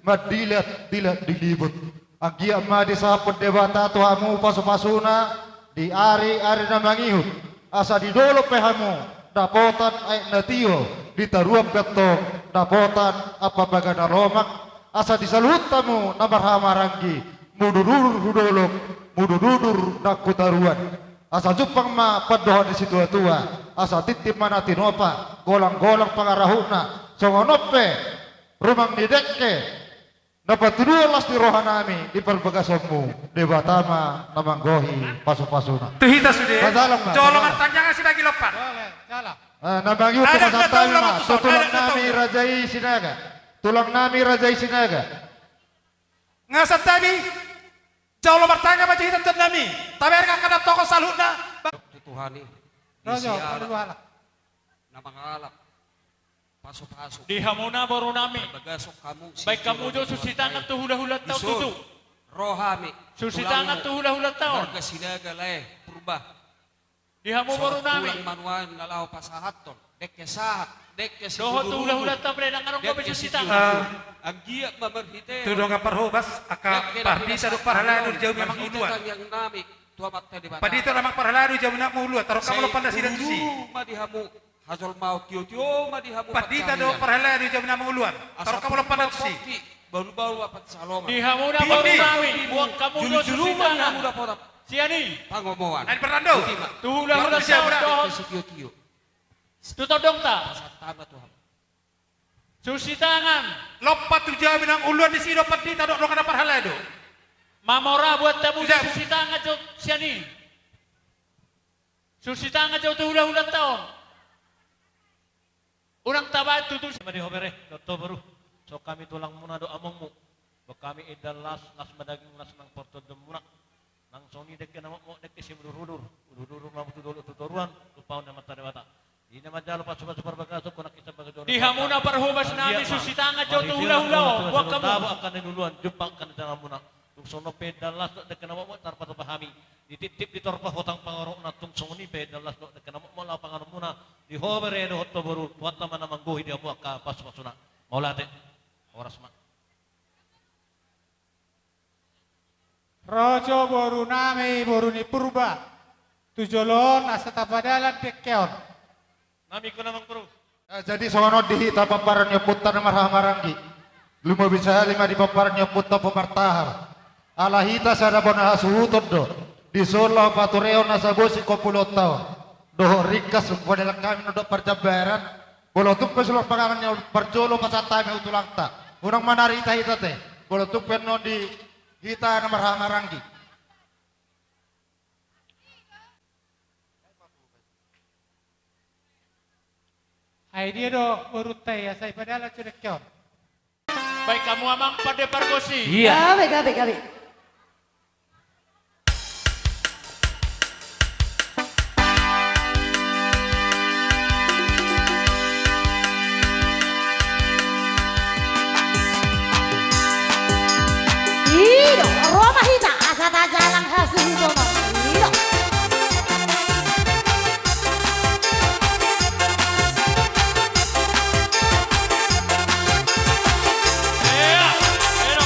[SPEAKER 6] madilat dilibut agia ma disapot debata tuhamu pasu-pasuna di ari-ari na mangihut asa didolo pehamu dapotan ay natio ditaruap betong dapotan apa bagana romak asa disalutamu namar hamaranggi mududur hudolok mududur nakutaruan asa jupang ma padohan di situ tua asa titip mana tinopa golang-golang pangarahuna songonope rumang nidekke dapat las di rohanami di perbagasanmu debatama namanggohi pasu-pasuna
[SPEAKER 9] tuhita sudah
[SPEAKER 6] Kazalang ma
[SPEAKER 9] colongan tanjang sih lagi lopan
[SPEAKER 6] namang yuk
[SPEAKER 9] Ada
[SPEAKER 6] pasantami
[SPEAKER 9] tahu
[SPEAKER 6] ma
[SPEAKER 9] lah, Tuson.
[SPEAKER 6] tulang
[SPEAKER 9] Ada
[SPEAKER 6] nami
[SPEAKER 9] tahu.
[SPEAKER 6] rajai sinaga tulang nami rajai sinaga
[SPEAKER 9] ngasat tadi jauh lo bertanya macam itu ternami tapi mereka kena toko salutna
[SPEAKER 7] Tuhani.
[SPEAKER 6] Rojo
[SPEAKER 7] Isiala. Namangalap. Pasok-pasok.
[SPEAKER 1] Di hamuna boru nami.
[SPEAKER 7] Bagasok kamu.
[SPEAKER 1] Baik kamu jo susitangan tu hula-hula tau tutu.
[SPEAKER 7] Rohami.
[SPEAKER 1] Susitangan tu hula-hula tau.
[SPEAKER 7] Warga sinaga leh. Purba.
[SPEAKER 1] Di hamu boru nami.
[SPEAKER 7] Tulang manuan nalaw pasahaton. Dekke sahat. Dekke si
[SPEAKER 1] Doho tu hula-hula tau bre nang arong kabe susitangan.
[SPEAKER 7] Ang giyak mamerhite.
[SPEAKER 9] tudong parhubas aka pardita do parhalanu jauh memang uluan
[SPEAKER 7] yang nami. Tuamat tadi bata.
[SPEAKER 9] padita memang parhalanu jauh nak uluan taruh kamu lo pandai sida tusi
[SPEAKER 7] Madihamu. Hazol mau tio-tio madihamu.
[SPEAKER 9] padita do parhalanu jauh nak uluan taruh kamu lo pandai tusi
[SPEAKER 7] Baru-baru apa saloma.
[SPEAKER 1] Di hamuna boru nami. Buang kamu jo
[SPEAKER 7] Julu-julu mah
[SPEAKER 1] susitangan.
[SPEAKER 7] udah porap.
[SPEAKER 1] Siani.
[SPEAKER 7] Pangomoan.
[SPEAKER 9] dan Fernando
[SPEAKER 1] Tu hula-hula tau doho.
[SPEAKER 7] Tio-tio.
[SPEAKER 1] Tuto dong ta.
[SPEAKER 7] Pasatama Tuhan.
[SPEAKER 1] Susitangan.
[SPEAKER 9] lopat tu jauh nang uluan di sini padita do kada parhalanu
[SPEAKER 1] Mamora buat tamu
[SPEAKER 9] Sudah.
[SPEAKER 1] susitangan jo siani. Susitangan jo tu hula-hula tau. Urang tabat tutu.
[SPEAKER 5] Mari hobere dokter baru. So kami tulang muna do amongmu. Bo kami idalas nas madaging nas nang porto demuna. Nang soni dek na mo dek si mudur-udur. Mudur-udur na dulu tuturuan lupaw na mata dewata. Di na madalo pa super bagaso ko nakita bagadon.
[SPEAKER 1] Di hamuna parhubas nami susitangan jo tu hula-hula. Buang kamu.
[SPEAKER 5] Tabo akan duluan jumpa kan dalam muna. Tung sono pedalas dek na mo tarpa to pahami. Dititip di torpa hotang pangorok na tung soni pedalas dek na mo la panganom muna. Di hobere do hotto baru tuat naman namang gohi dia mo ka pas-pasuna. Maulate. Oras ma.
[SPEAKER 10] Rojo boru nami boru ni purba tujolon asa tapadalan dekkeon
[SPEAKER 5] Nami ko namang bro.
[SPEAKER 6] jadi sono dihita paparan nyeputan marah-maranggi lima bisa lima di paparan nyeputta pemartahar alahita sada bona hasuhutod do di solo patureo nasagosi kopulot tao doho rikas padahal kami nodok perjabaran bolo tuh pesulur pangangannya perjolo pasatame utulang ta unang manarita hita teh bolo tuh penno di hita na marah-maranggi
[SPEAKER 10] ai dia do boru tay asa padala cedekkeon
[SPEAKER 1] Baik kamu amang pada pargosi.
[SPEAKER 5] Iya.
[SPEAKER 11] Gabe. Ido, Roma hita, asata jalan hasil Roma. Ido.
[SPEAKER 1] Iya, iya.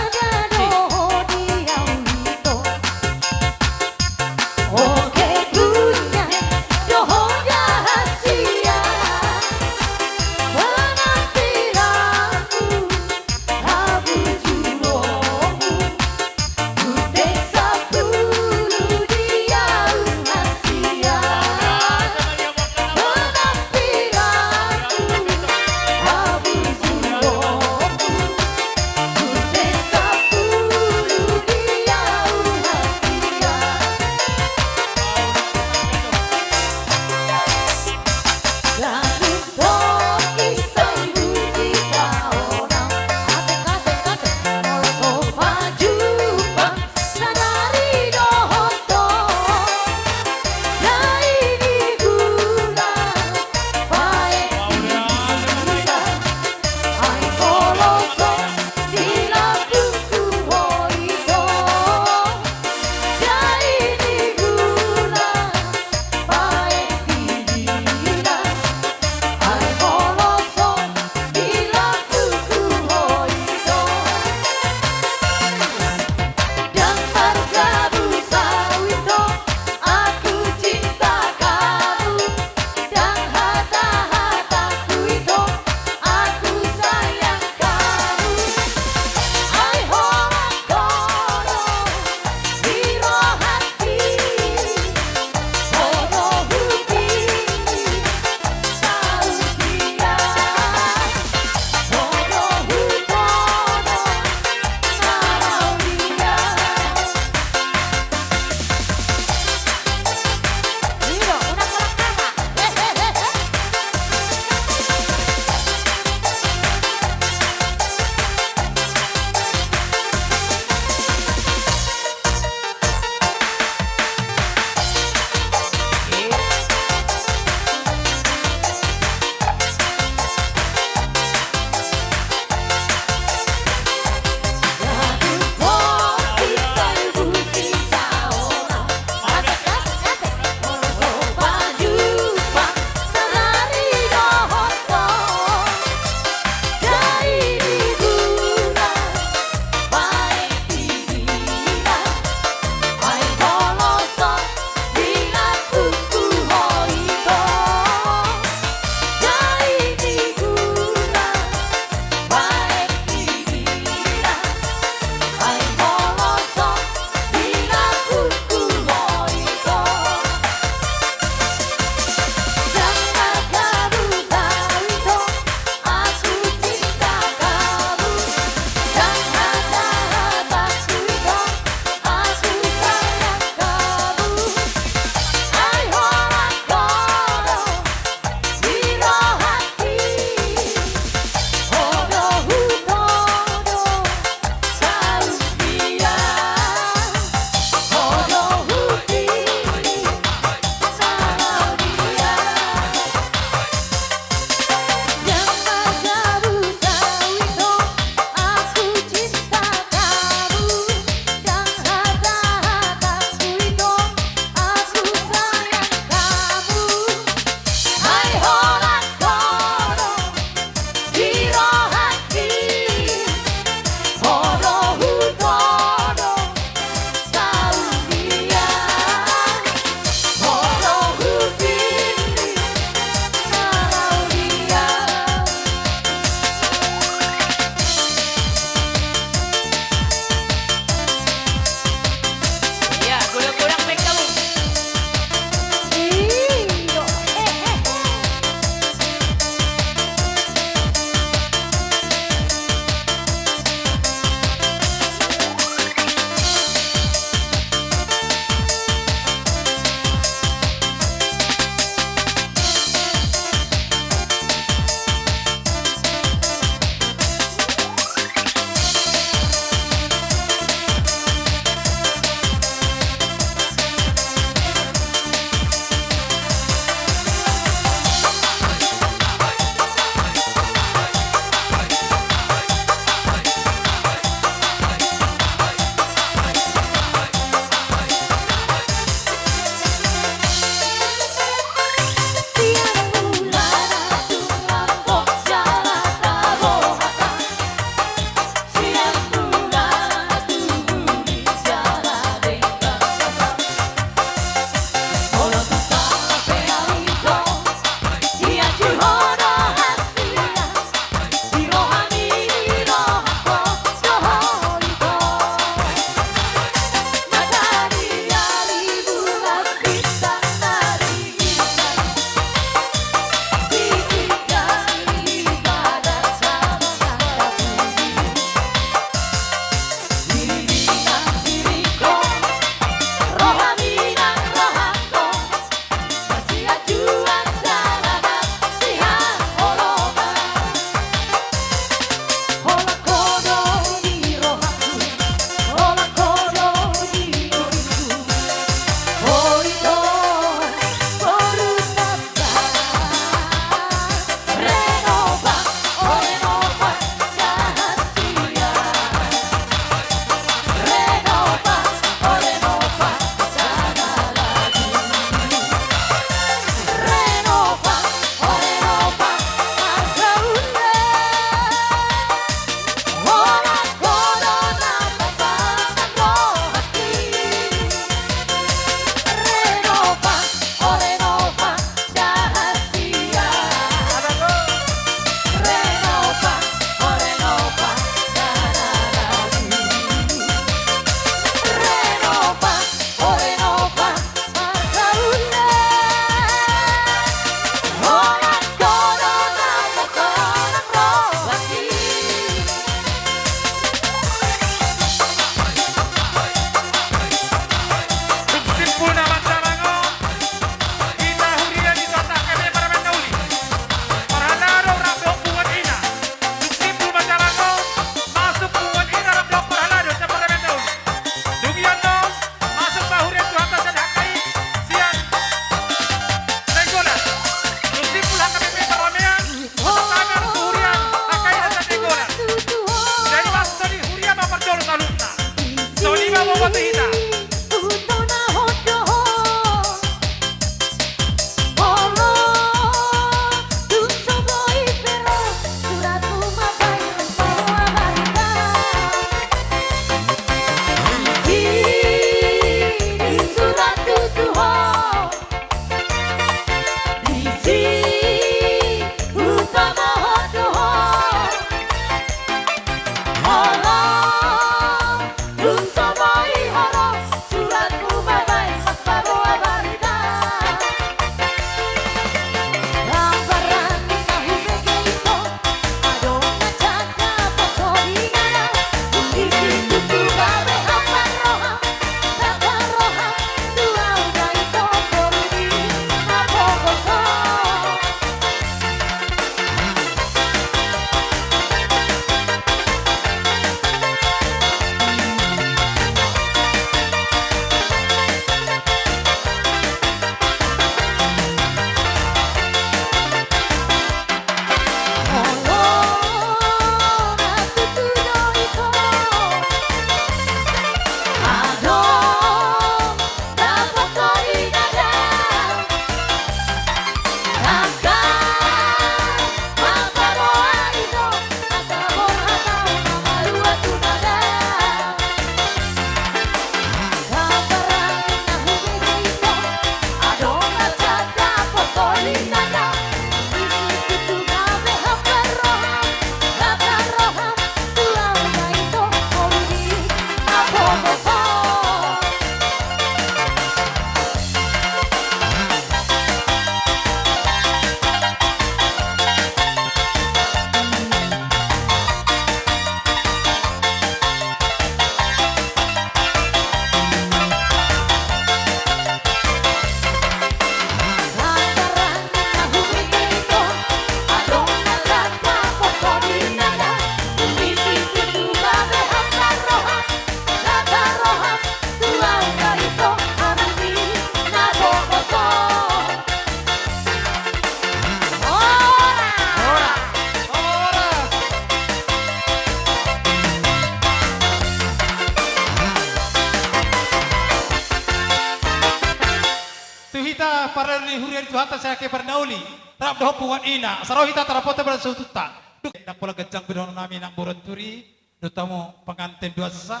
[SPEAKER 9] hita para ni hurian itu hata saya ke pernauli. Tarap doh puan ina. Saro hita tarapota pada sututa. Duk nak pola gejang bidon nami nang boronturi. Dutamu pengantin dua sa.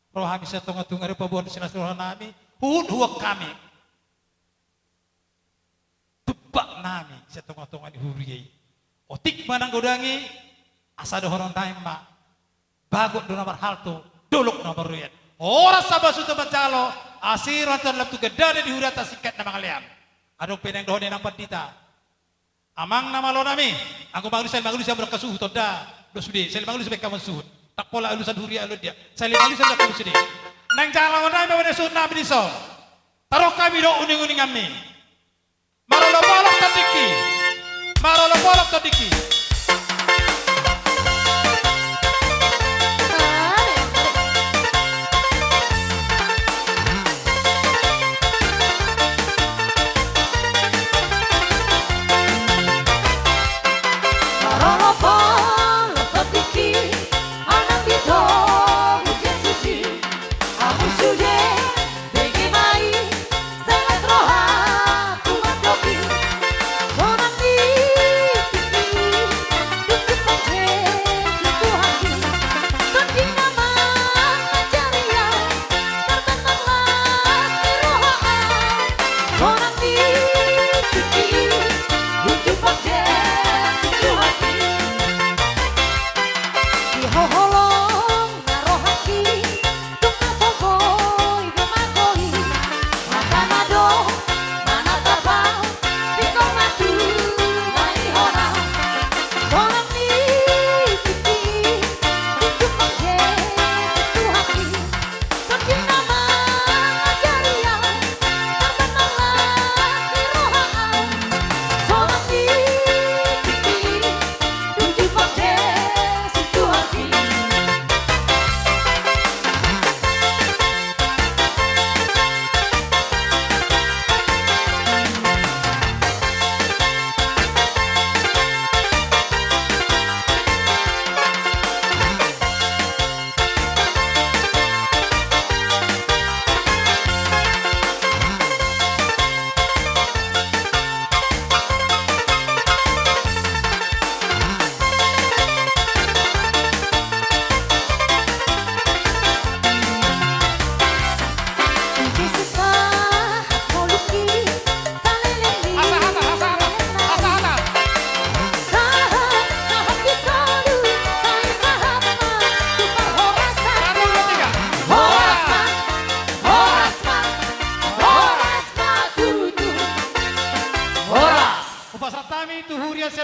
[SPEAKER 9] Roh kami saya tunggu ada pabuan sinas roh nami. Hun huak kami. Tebak nami saya tunggu di huriai. Otik manang godangi. Asa doh orang taima. Bagot do nomor halto. Dolok nomor ruyan. Orang sabah sudah bercalo, asir rantan laptu gedade di hurata sikat nama kalian. Adong peneng dohone nampak dita. Amang nama lo nami, aku manusia berkasuh toda. Do sudi, saya manusia kamu suh. Tak pola alusan huria alu dia. Saya manusia kamu sudi. Neng calo nami bawa suh nabi diso. Taruh kami do uning-uning kami. Marolo bolok tadiki. Marolo bolok tadiki.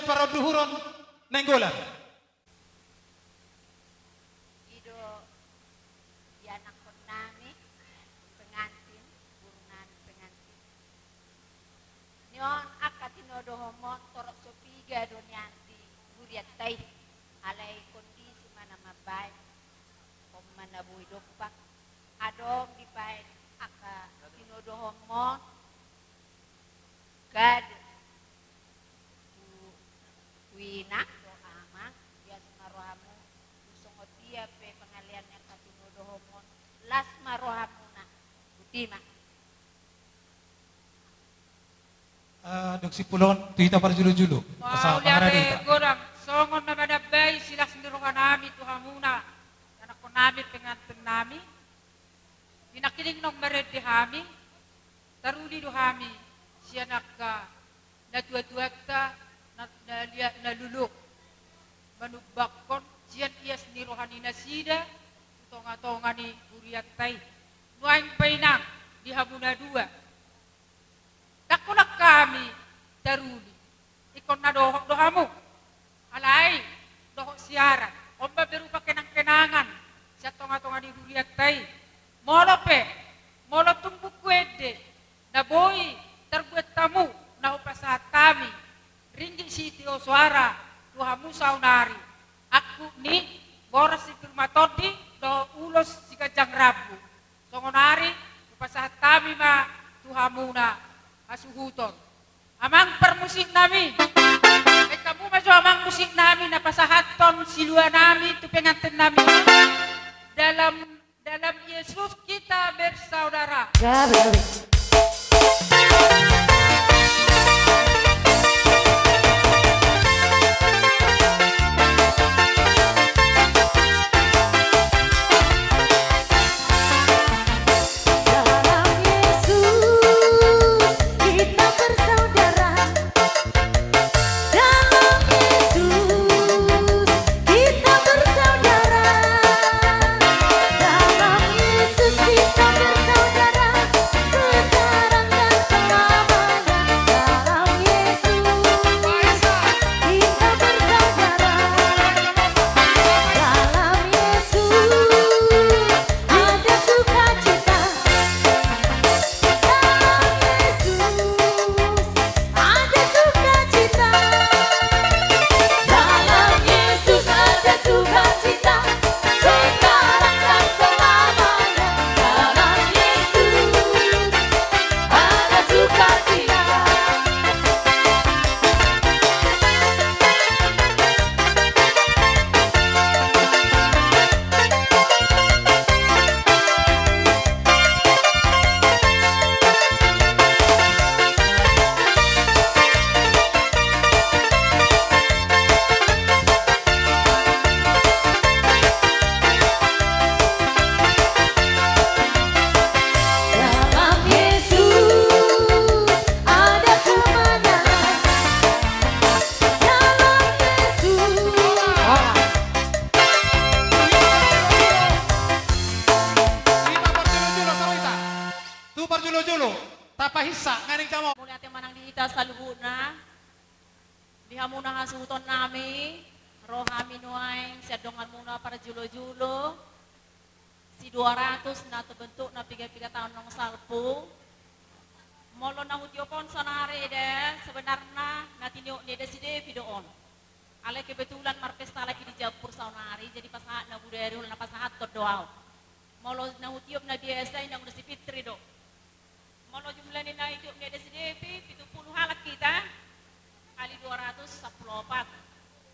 [SPEAKER 9] para duhuron nenggolan.
[SPEAKER 11] Ido anak nami pengantin, burunan pengantin. Nyon akatino dohomo torok sopiga donyanti huriat tay alay kondisi mana mabay kom mana buy dopak adom di pain aka tinodohomo gad wina do amang bias marohamu usongot dia pe pengalian yang katinodohomo las marohamuna butima
[SPEAKER 9] Dok si pulon tuita para julu-julu.
[SPEAKER 12] Mau lihat gorang songon na badabay sila sendirukan nami tuhamuna anak ko nami pengantin nami pinakiling nong mered di hami taruli do hami siya naka nadua-dua ka na luluk manubakon siya iya sendirukan inasida tonga-tonga ni buriat tay nuaing painang di hamuna dua dakulak kami daruli ikon na dohamu alay doho siaran omba berupa kenang-kenangan sa tonga-tonga di duriat tay molo tumbuk kwede na boy terbuat tamu na upasahat kami ringgit siti o suara tuhamu saunari aku ni boras si firmatodi do ulos si kajang rabu songonari upasahat kami ma tuhamu na asuhuton amang permusik nami kamu masuk amang musik nami na pasahaton silua nami tu pengantin nami dalam Yesus kita bersaudara.
[SPEAKER 9] mo.
[SPEAKER 12] Muli ate manang dihita sa luhuna. Dihamuna hasuton nami. Rohami nuaing siadongan muna para julo-julo. Si 200 na terbentuk na piga-piga tahun nong salpu. Molo na hutiopon sonare de sebenarnya na tiniok ni de side videoon. Ale kebetulan marpesta lagi di Japur sonare jadi pasahat na budaya na pasahat doaw. Molo na hutiop na biasa na udah si Fitri do. Molo jumlah ni na itu ni de side 70 halak kita. Kali 200 14.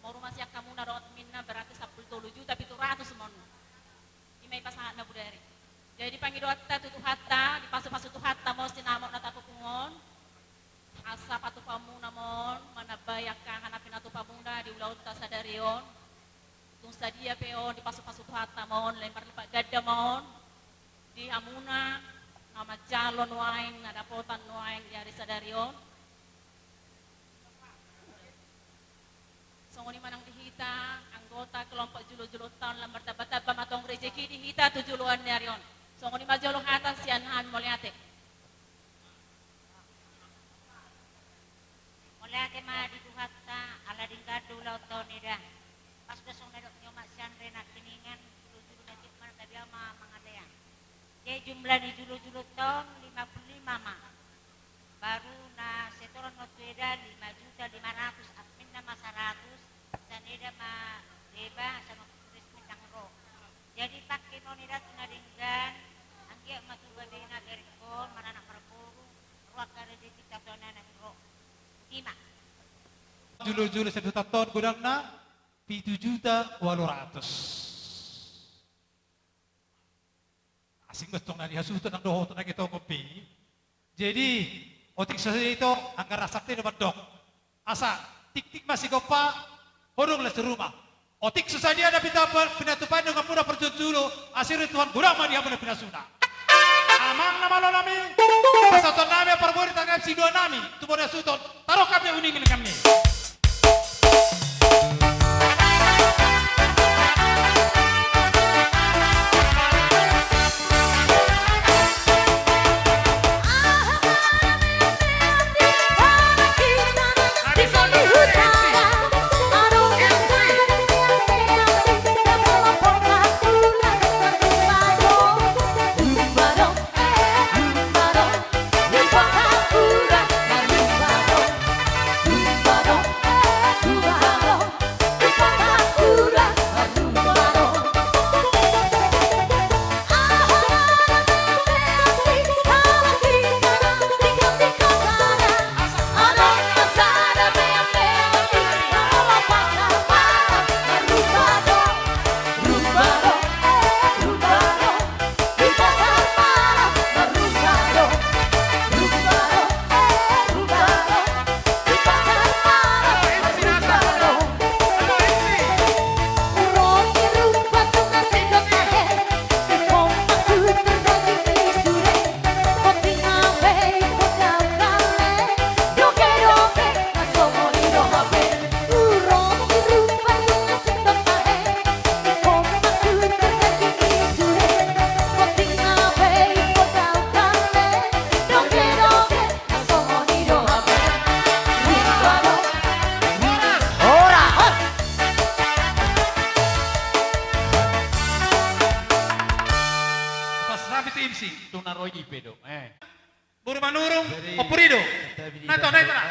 [SPEAKER 12] Mau rumah siak kamu na root minna berarti 10 juta tapi 200 mon. Imay pasahat na budaya. Jadi panggil doa kita tutup hatta, di pasu-pasu tuh hatta mau sinamok na tapukungon. Asa patu pamu namon, manabayakkan hanapin atu pamuna di ulau ta sadarion. Tung sadia peon di pasu-pasu tuh hatta mon, lempar lipat gada mon. Di amuna, nama calon waing, ada potan waing di hari sadarion. Songoni manang dihita, anggota kelompok julo-julo tahun lambar taba-taba matong rezeki dihita 7 nyarion. Songoni majolo atas sian han moliate.
[SPEAKER 11] Moliate ma di duhatta ala dingkadu laut tahun ida. Pas besong nedok nyomak sian rena kiningan julu-julu netik mana tadi ama mangadea. Jadi jumlah di julu-julu tahun 55 ma. Baru na setoran waktu eda 5.500.000 admin nama 100 dan eda ma deba sama resmi tangro. Jadi pakai nonida tunadinggan anggia matuba dena gerikon mana nak perpuru ruak kare di kita tona na hiro. Ima.
[SPEAKER 9] Julu-julu 1 tahun gudangna 7.800.000. Asing betong na dihasutan ng dohoto na kita ngopi. Jadi otik sa itu anggar asakti na badok. Asa tik-tik masih gopa horong lah serumah. Otik sesadia ada pinatupan dengan muna perjujulu asiri Tuhan gurang mah dia muna pinasuna. Amang nama lo nami. Pasatan nami perbuat tanggap si 2 nami. Tu boleh suton. Taruh kami uning milik kami. Manurung, opurido. Nato, nato na.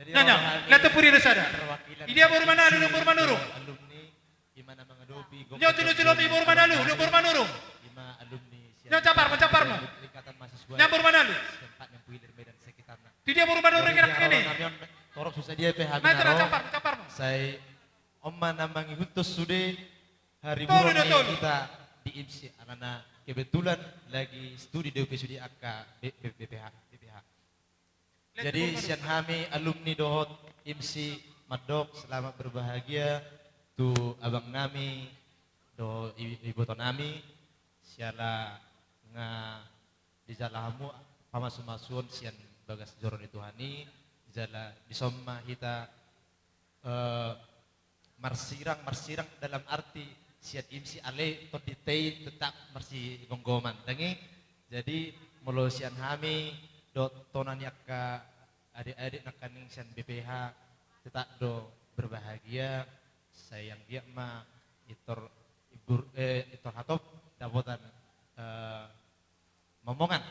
[SPEAKER 9] Nanya, nato purido sada. Idia baru manalu, baru manurung. Nyo culo-culo mi baru manalu, baru manurung. Nyo capar mo. Nyo baru manalu. Di dia baru manurung kena kene.
[SPEAKER 5] Torok susah dia pe
[SPEAKER 9] Nato na capar mo.
[SPEAKER 5] Saya omma namangi hutus sude hari bulan ini kita di IMSI anak kebetulan lagi studi di UPSUD AK BPH. Jadi sian kami alumni dohot IMSI Madok selamat berbahagia tu abang nami do ibu to nami siala nga di jalahamu pamasumasuon sian bagas joron itu hani jala disomma kita marsirang dalam arti siat imsi ale to ditei tetap marsi gonggoman dangi jadi molo sian hami tonan yakka adik-adik nakaning sen BPH tetap do berbahagia sayang dia ma itor itor hatop dapotan momongan.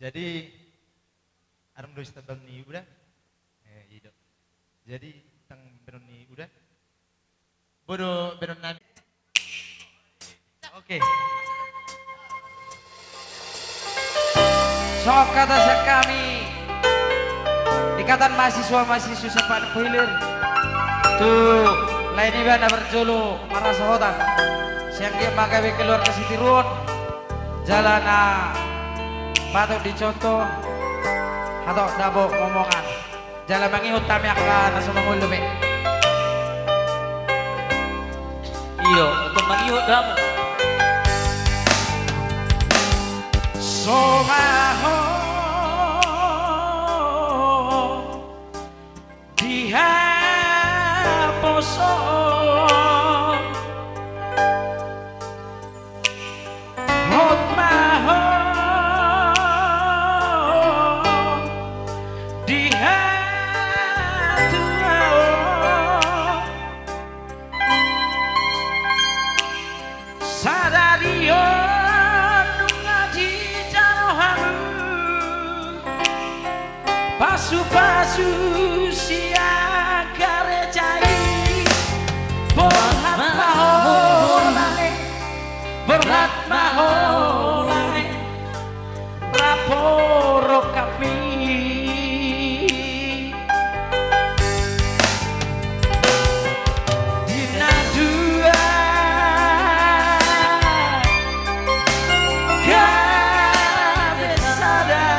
[SPEAKER 5] Jadi aram do istabang ni udah jadi tang benon ni udah bodo benon nabi. Oke.
[SPEAKER 7] Sok kata kami Ikatan mahasiswa Sepan Puilir tuh lain iba na berjulu marasa hotan siang dia magawe keluar ke Siti Road jalan patut dicontoh atau dabo ngomongan jalan mangihut kami akan nasa mangul be
[SPEAKER 8] Iyo, untuk mangihut kamu.
[SPEAKER 7] Somaho dihaposo hotmaho dihatuao sadario pasu-pasu siaga recai berhat maholane raporo kapi dina dua gabe sadar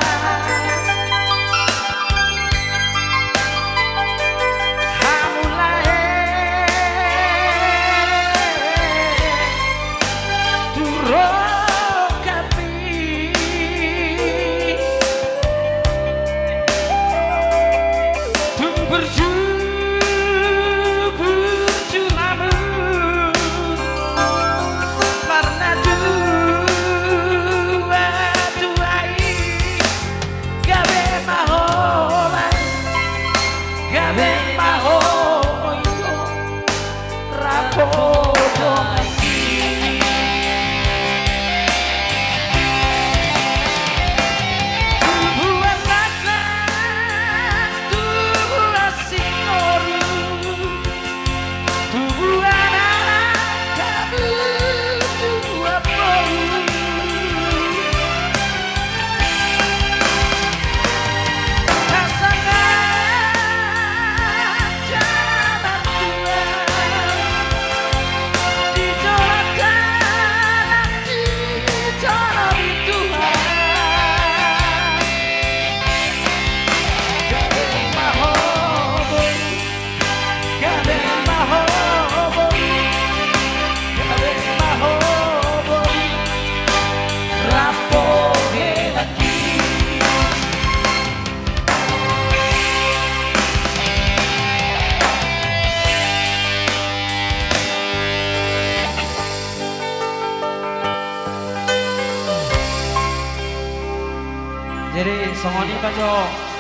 [SPEAKER 7] jadi songon iba jo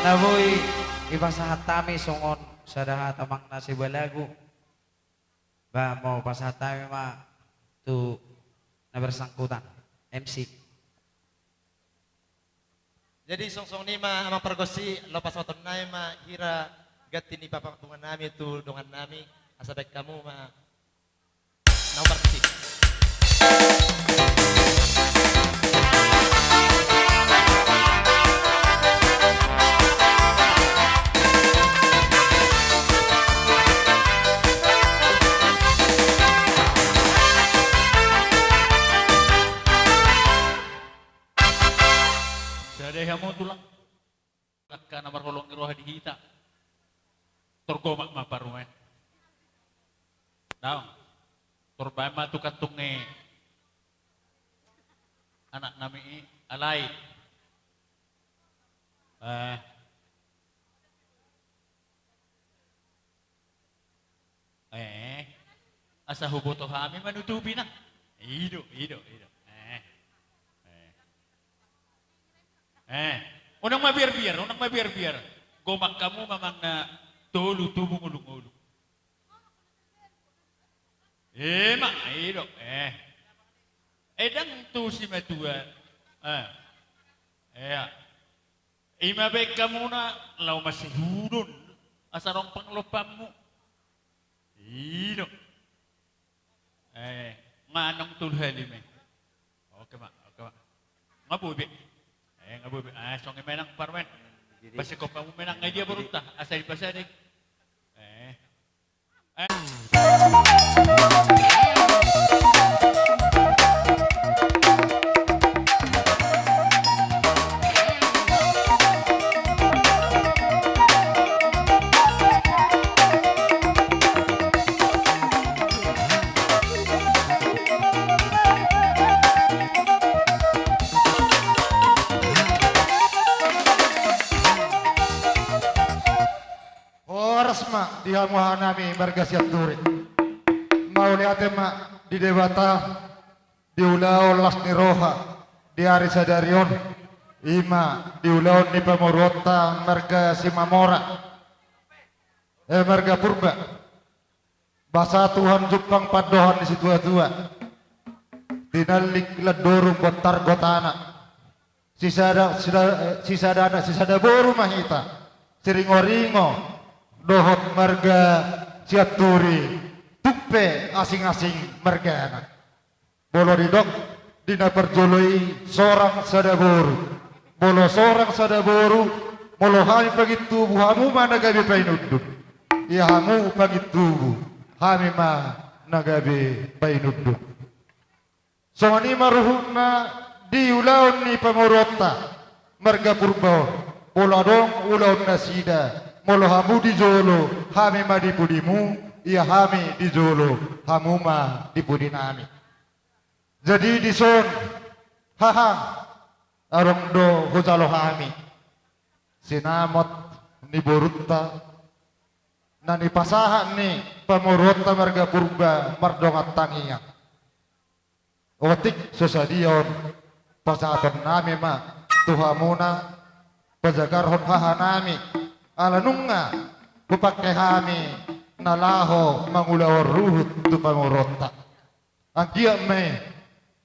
[SPEAKER 7] naboy ipasahat tami songon sadahat amang nasi balagu ba mau pasahat tami ma tu na bersangkutan MC.
[SPEAKER 5] Jadi song-song ni ma amang pergosi lopas waton nai ma hira gati ni papatungan nami tu dongan nami asabek kamu ma nomor pergosi.
[SPEAKER 1] Mo tulang akka na marholong iroha dihita torgomak maparume daw torbama tu katunge anak nami alay asa huboto kami manutupi na ido Unang mabiyar-biyar. Gomak kamu mamang na tulu tubo ngulung-ngulung. Mak, ayo. Edang tu si matua. Ima baik kamu na lau masih hurun. Asarong panglopamu. Iyo. Manong tulhali me. Oke mak. Ngabubi. Ngabubi. Songi menang parmen. Basi ko pa mo menang ngay dia berutah. Asay pasadig.
[SPEAKER 6] Oras mak dihamuhan nami marga siat turi. Mau lihat mak di dewata diulau las ni roha di hari sadarion ima diulau ni pamorota marga simamora marga purba bahasa Tuhan Jepang padohan di situ tua tinalik ledorung botar gotana sisada boru mahita siringo-ringo dohot marga siat turi tupe asing-asing marga anak bolo didok dina perjoloi seorang sadaboru bolo seorang sadaboru molo hami pagitu hamu mana gabi painuduk ya hamu pagitu hami ma nagabi painuduk soani maruhuna diulaun ni pamorota marga purba bolo dong ulaun nasida molo hamu di jolo hami ma di pudimu iya hami di jolo hamu ma di pudinami jadi di son haha arong do hujalo hami sinamot ni borutta nani pasahan ni pamorota marga purba mardongat tangiya otik sesadion pasatan nami ma tuhamuna pajagarhon haha nami alanunga kupake hami nalaho mangulawar ruhut tu pangurota ang dia me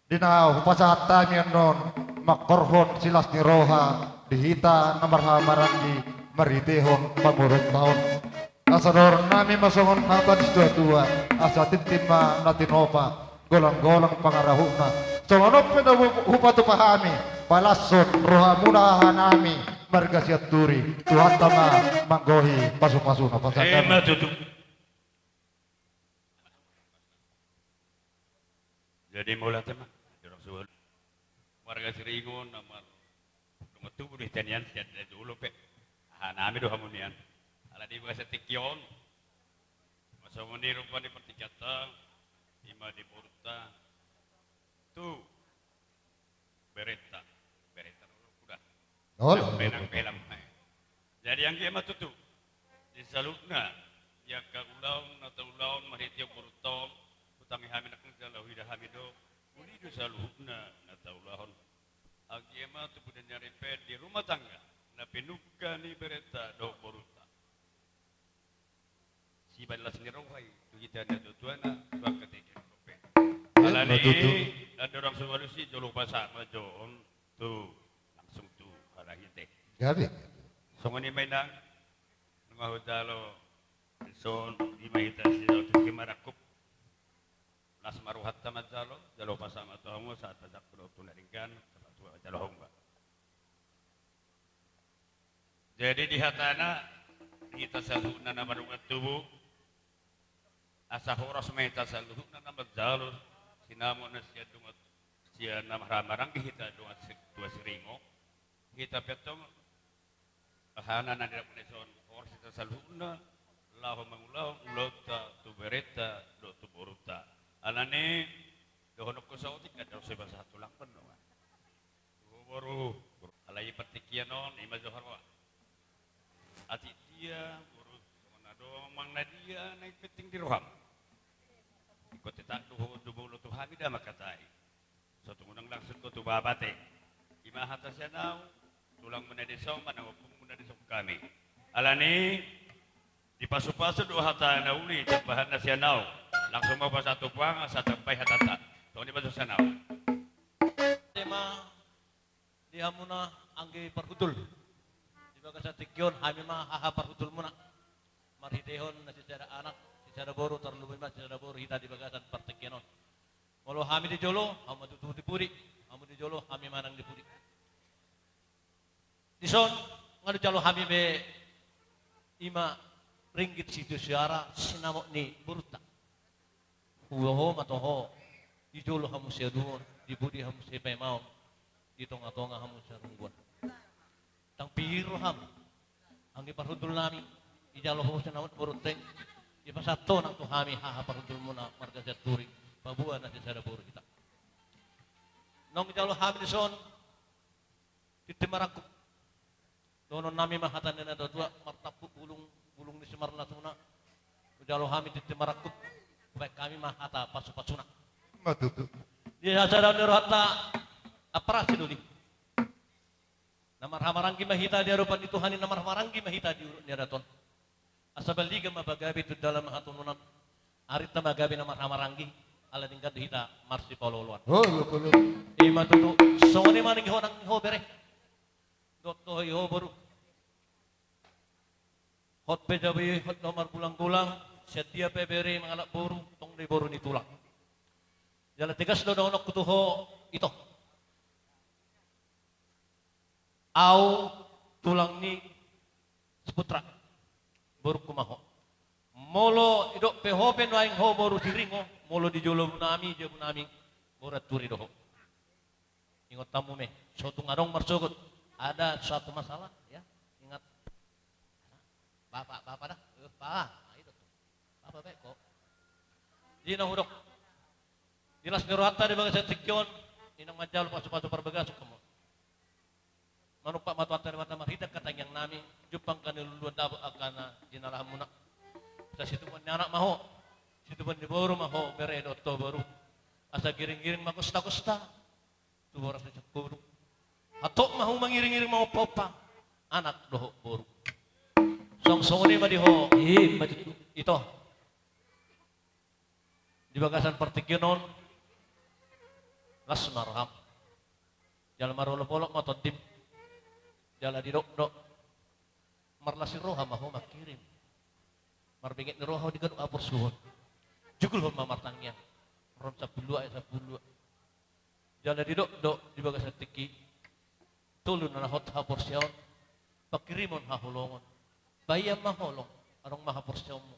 [SPEAKER 6] dina hupasata mi non makorhon silas ni roha dihita namarhamarangi maritehon pangurotahon asador nami masongon natan tua asa titima natinopa golang-golang pangarahuna songonop na hupatu pahami palason roha munahan nami marga siat turi Tuhan tama manggohi pasuk-pasuna pasakan
[SPEAKER 4] tutup. Jadi mula tema jorong suul warga Siringo namar dumatu di tanian siat dulu pe hanami do hamunian ala di bahasa tikyon masomoni rupa di pertikata ima di purta tu bereta pelang. Jadi yang dia matutu di salutna ya ka ulaun atau ulaun mahitio purutong utangi hamin akung jalau hidah hamido muli do salutna atau ulaun agi ema tu budan nyari ped di rumah tangga na pinuka ni bereta do poruta si balas ni rohai tu kita ada tuana dua ketiga kope alani ada orang solusi jolo pasar majon tu langsung tu harahite
[SPEAKER 6] gabi
[SPEAKER 4] songoni mainang ngahudalo son di mahita sido tu kimarakup las maruhat tamat jalo pasama tomo saat tajak pro tunaringkan tu jalo hongba jadi di hatana kita saluna na marungat tubuh asa horos mahita saluna na majalo sinamo na siya dungat siya na maramarang kita dungat tua Siringo kita petong ahana na dira puneson or sita salhuna laho mangulau ulota tu bereta do tu boruta alane dohonok ko sautik kada seba satu lang penuh baru alai pertikianon ima joharwa ati dia urut manado mang nadia naik peting di roham ikut tak duho dubo tu hamida makatai satu undang langsung ko tu babate ima hatasyanau tulang menedesau mana hukum menedesau kami. Alani di pasu-pasu dua hata nauli cepahan nasional langsung mau pas satu puang satu pai hatata. So di pasu sanau.
[SPEAKER 5] Tema dihamuna angge parhutul. Di bagasa tikyon hami mah haha parhutul muna. Marhidehon na secara anak, secara boru terlebih mas secara boru hita di bagasan partikyonon. Walau hami di jolo, hami tutu di puri, hami di jolo, hami manang di puri. Di son ngadu jalo hami be ima ringgit situ siara sinamok ni buruta. Huoho matoho di jolo hamu seduon, di budi hamu sepai mau, di tonga-tonga hamu serungguan. Tang piro ham, anggi parhutul nami, di jalo hamu sinamok buruteng, di pasato nang tu hami haha parhutul muna marga jaturi, pabuan na secara buru kita. Nong jalo hami di son, di timarakup, donon nami mahatan na dua martapu bulung ni semarna tuna, jalo hami di timarakup, baik kami mahata pasu-pasuna.
[SPEAKER 6] Matutu.
[SPEAKER 5] Di acara nirhata apra siduli. Namar hamaranggi mahita di arupan itu hani namar hamaranggi mahita di urut niadaton. Asabaliga mabagabi itu dalam hatununan. Arita magabi namar hamaranggi ala tingkat hita marsi pololuan.
[SPEAKER 6] Oh, lupa.
[SPEAKER 5] Ima tutu songoni maning honang ho bere. Dotto ho baru. Hot pejabi hot nomor pulang-pulang setia pebere mengalak boru tong di boru ni tulang. Jalan tegas do donok kutuho ito. Au tulang ni seputra boru kumaho. Molo idok pehopen waing ho boru siringo molo di jolo nami je nami borat turi doho. Ingat tamu me, suatu ngarong marsogot ada suatu masalah ya. Ingat bapak dah. Pak, itu tuh. Bapak baik kok. Dina hudok. Dilas nirwata di bagai setikyon, inang majal pasu-pasu perbegasuk kamu. Manupak matuatan mata marhidak kata yang nami, jupang kaniluluan dabu akana jinalah munak. Sa situ pun anak maho, situ pun diboru maho beredo to baru. Asa giring-giring makusta-kusta, tu boras di cekuru. Atok mahu mengiring-iring mau popa, anak doho boru. Song-song ini madiho, itu. Di bagasan partikyonon, las marham. Jalan marolo polok motor dim. Jalan di dok. Marlasi roha mahu makirim. Marbingit ni roha di gaduk apur suhon. Jugul hon mamartangnya. Rom sapulua. Jalan di dok di bagasan tiki. Tulun na hot hapur siyon. Pakirimon hahulongon. Bayam maholong arong mahapur siyon mo.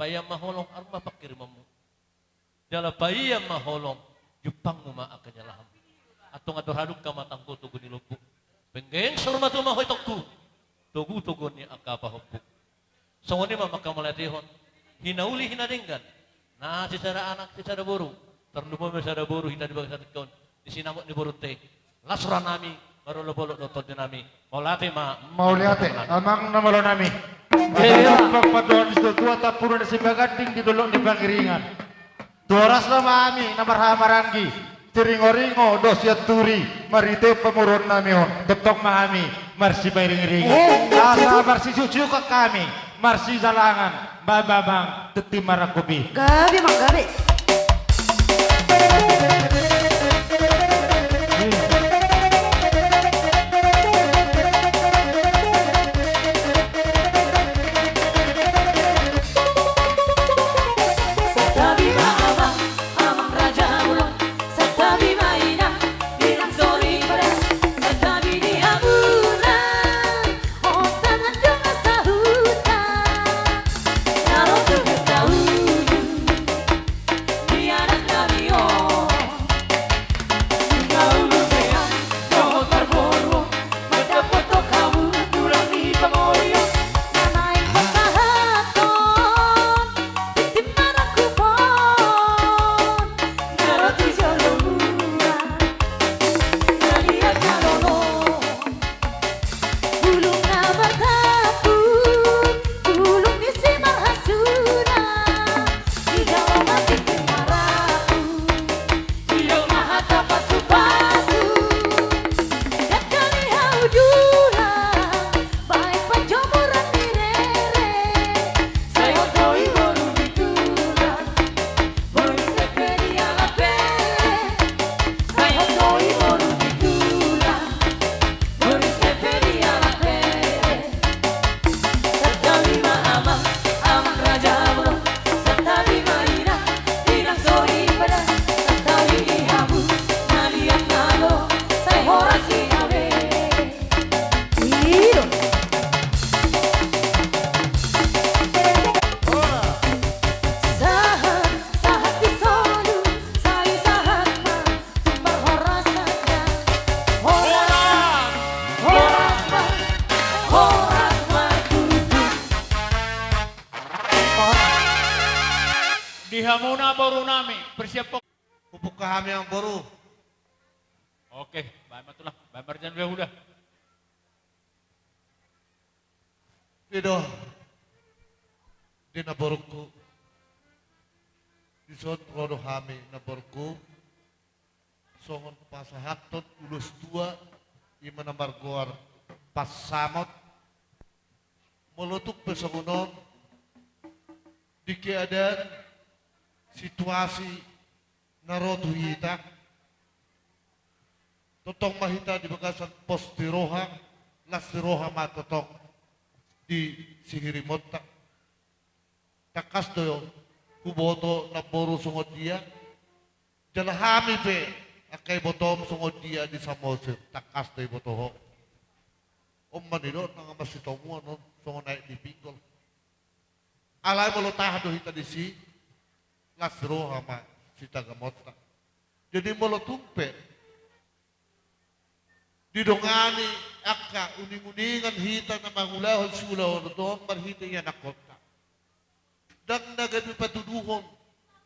[SPEAKER 5] Bayam maholong arong mapakirimon mo. Jalan bayam maholong. Jupang mo maakanyalaham. Atong adorhaduk ka matangko tugon ni lupuk. Penggeng surma tumahoy tokku. Tugu-tugon ni akapahupuk. So ni mamakamalatiyon. Hinauli hinadinggan. Na secara anak secara boru. Terlumon secara boru hina di bawah satu kon. Di sinamot ni borute. Lasuran nami. Baru lo-bolok nonton di nami. Maulate ma.
[SPEAKER 6] Maulate. Amang namalo nami. Ada pagpaduan di tua tapuro na si Baganding di dulok di Pangiringan. Doras na mami na marhamaranggi. Tiringo-ringo dos yaturi. Marite pemurun nami hon. Tetok mahami. Marsi pairing-ringan. Asa marsi cucu ke kami. Marsi zalangan. Bababang teti marakubi.
[SPEAKER 13] Gabi mang gabi.
[SPEAKER 14] Oh
[SPEAKER 1] Ihamuna baru nami. Persiap po.
[SPEAKER 6] Pupuk kami yang baru.
[SPEAKER 1] Oke, baik matulah. Baik marjan udah.
[SPEAKER 6] Tidak. Di naborku. Di son rodo kami naborku. Songon pasahatot ulus tua. Ima nambar goar pas samot. Meletuk pesangunon. Di keadaan situasi narotu hita. Totong mahita di bagasan pos tiroha. Las tiroha matotong di Sihirimota. Takas doyo kuboto na boru sungod dia. Jalahami pe akay botom sungod dia di Samosir. Takas doyo boto ho. Manilo nga masitomo no sungod na di Pinggol. Alay mo lutahan do hita di si Lasro hama si Tagamota. Jadi mo lutumpe didongani akka uning-uningan hita na mangulahon sulahon doon marhita yan na kota. Dagdagan patuduhon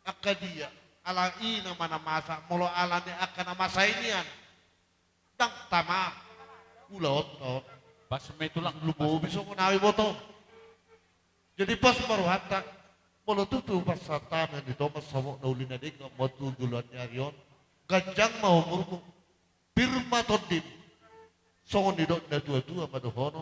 [SPEAKER 6] akka dia alai na manamasa molo ala ni akka namasay niyan dang tama ulahon to
[SPEAKER 1] Pas may tulang
[SPEAKER 6] lubo biso ko nawi mo to. Jadi pas maruhata molo tutu pas sa taman dito masamo na uli na dik mo tugulan niya riyon gajang mahumur ko pirma to dim songon didok na tua-tua madohono.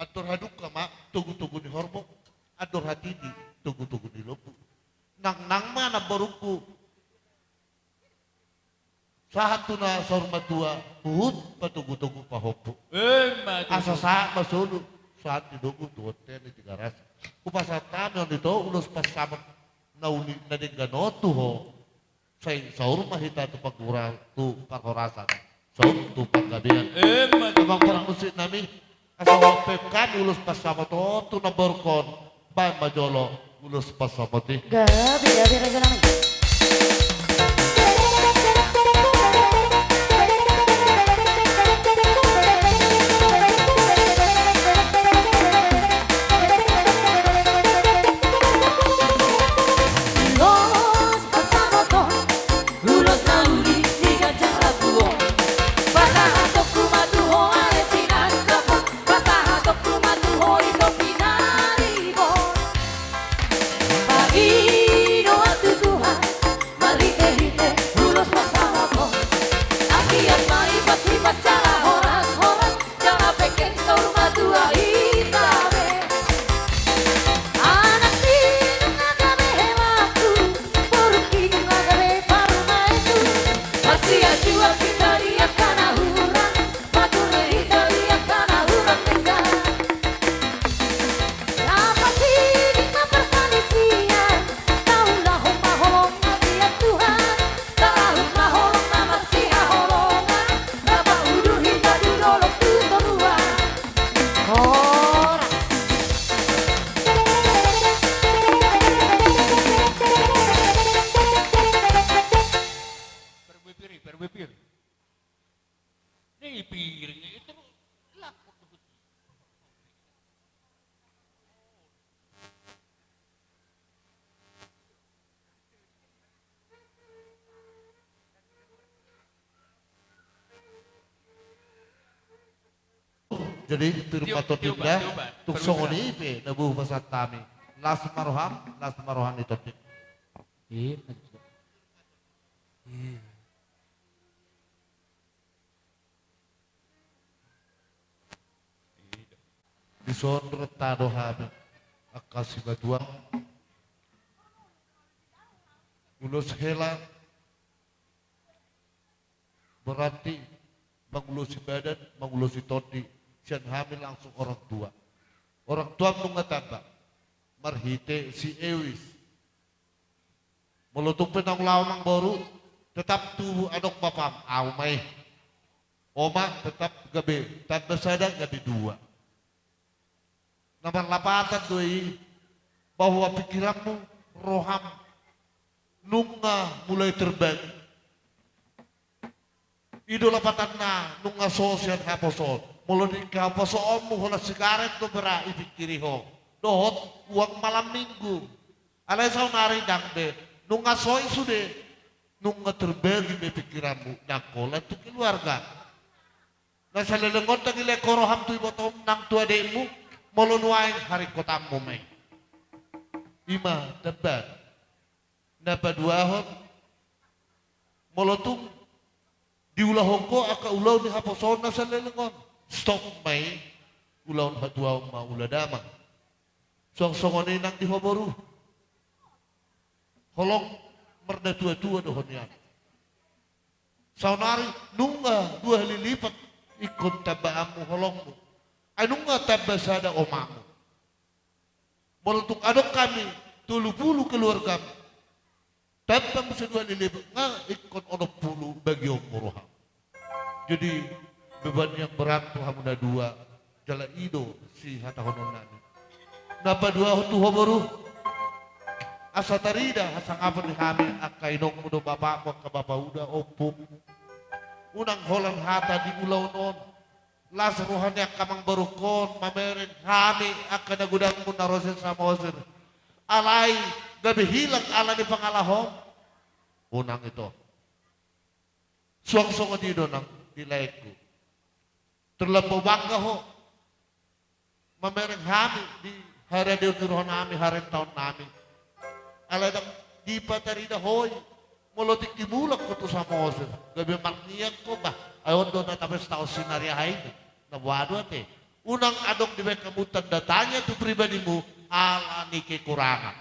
[SPEAKER 6] Atur haduk kama tugu-tugu ni hormo, atur hati di tugu-tugu ni lopu. Nang mana baruku. Saat tu na sormatua buhut patugu-tugu pahopo. Asa saat masulu saat didogu tuote ni tigaras. Kupasatan yang dito ulus pasamat na uli na diganotu ho. Say saur mahita tu pagurang tu pakorasan saur tu paggabian abang parang musik nami asawa pepkan ulus pasama to tu naborkon ba majolo ulus pasama ti
[SPEAKER 7] Gabi raja nami.
[SPEAKER 6] Jadi firma to tinda tuk songoni pe nabu pasat tami las maroham itu tik di son retado habe akasi batuang ulus hela berarti mengulusi badan mengulusi todi sian hamil langsung orang tua mengatakan marhite si ewis melutuk penang lawang baru tetap tubuh adok papam aumai oma tetap gabe tanda sadar gabe dua nomor 8 doi bahwa pikiranmu roham nunga mulai terbang idola patanna nunga sosial haposol mulai kaposo omu hola sigaret to bera ipikiri ho
[SPEAKER 13] dohot uang malam minggu. Alay sa nari dang de, nung ngasoy sude, nung terbagi be pikiranmu, nakola tu keluarga. Nasa lelengon tang ile koroham tu ibotom nang tua demu, molunuain hari kotamu may. Ima debat, napa duahon, molotung diulah hongko aka ulau ni haposon nasa lelengon. Stop may, ulaun hatuaw ma uladama. Song-songon nang dihoboru. Holong merda tua-tua dohon yan. Saunari nunga 2 kali lipat ikut tabaamu holongmu. Ay nunga tabasada omamu. Molutung adok kami 30 keluargamu. Tabam sa 2 kali lipat nga ikut 60 bagi umuruham. Jadi beban yang berat Tuhan muda 2 jala ido si hatahonon nani. Napa 2 hutu hoboru? Asa tarida hasang apa ni kami akainong mudo bapak mo kababa uda opum. Unang holang hata di ulaw noon. Las ruhannya kamang barukon mamerin kami akan nagudang mo na rosin sa moser. Alay gabi hilang ala ni pangalahom. Unang ito. Suang-suang dito ng dilay ko. Terlampau bangga ho. Mamerin kami di hari di uturuhan namin, hari tahun namin. Aladang di patarida hoy, molotik dimulak ko to sa Moses. Gabi marniyan ko ba? Ayon doon na tapos tao sinaryahay. Nabuado ate. Unang adong di ba kamutan datanya to pribadi mo, ala ni kekurangan.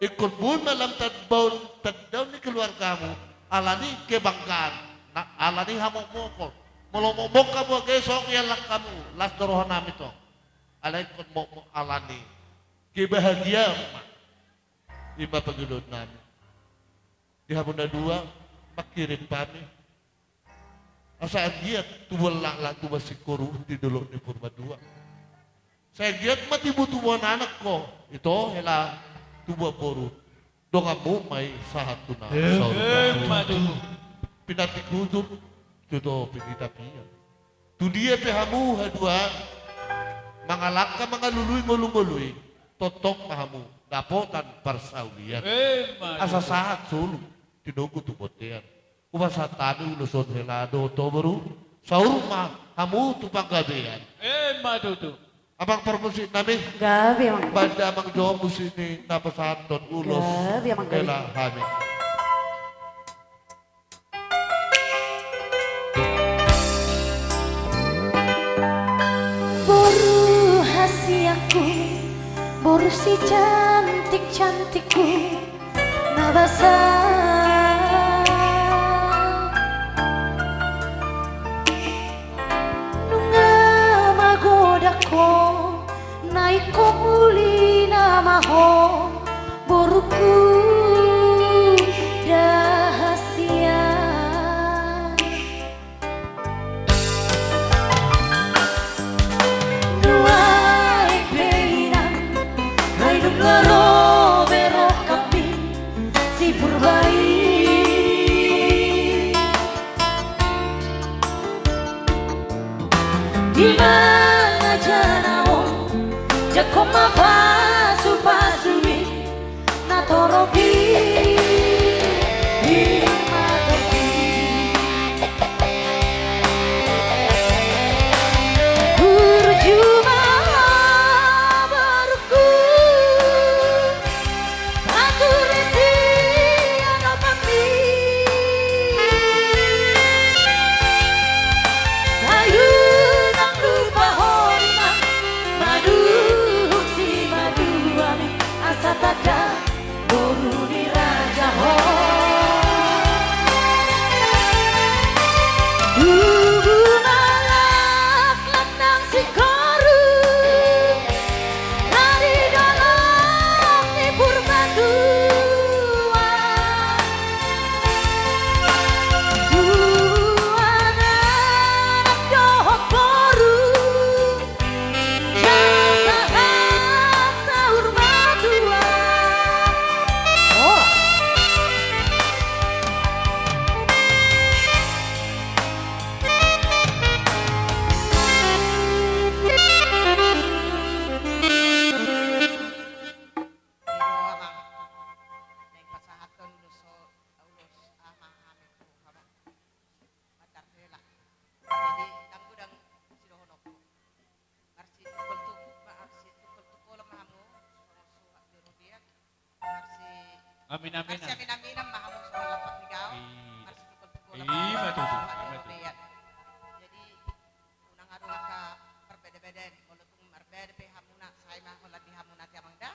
[SPEAKER 13] Ikon mo malam taddaw ni keluarga mo, ala ni kebanggaan, ala ni hamok mo. Molomomok ka mo, gesok yan lang kamu. Last dorohan namin to. Alay kon mo ala ni kebahagia. Lima pagulod namin. Di hapon na 2, makirin kami. Asaan giat, tuwal lang tuwa si Kuru, di dulok ni Purba 2. Saya giat matibutuan anak ko. Ito, hela, tuwa Puru. Doon mo may sahat ko na. Pinatikudum, ito pinitapian. Tudiya pihamu, haduan. Mga laka, mga luluy, ngulung-nguluy. Totok mahamu. Dapotan persaulian. Asa sahat sulu. Tinugo tubotian. Umasa tani uluson helado tobaru. Sa rumah hamu tupang gabian.
[SPEAKER 1] Madudu.
[SPEAKER 13] Abang permusik nami.
[SPEAKER 14] Gabi amang.
[SPEAKER 13] Banda amang jawab musik ni napasaton ulos.
[SPEAKER 14] Gabi amang gabi.
[SPEAKER 13] Hela hami.
[SPEAKER 14] Boru hasiaku, boru si cantik-cantikku nabasa. Nunga magodako, naiko muli namaho, boruku rahasia. Nuai peinan, hai dungaro bero kapi, si purbai. Di mana janao, jakoma pasu-pasui, natoropi. Berjumpa baruku, aturesi anopami, sayunang lupa horma, madu si maduami, asataka boru
[SPEAKER 1] Amin amin.
[SPEAKER 15] Kasi amin ang mahamong sa wala pagligaw.
[SPEAKER 1] Matuto.
[SPEAKER 15] Jadi unang araw ka perbeda-beda mulutong marbeda pe hamuna say mah wala di hamuna ti amangda.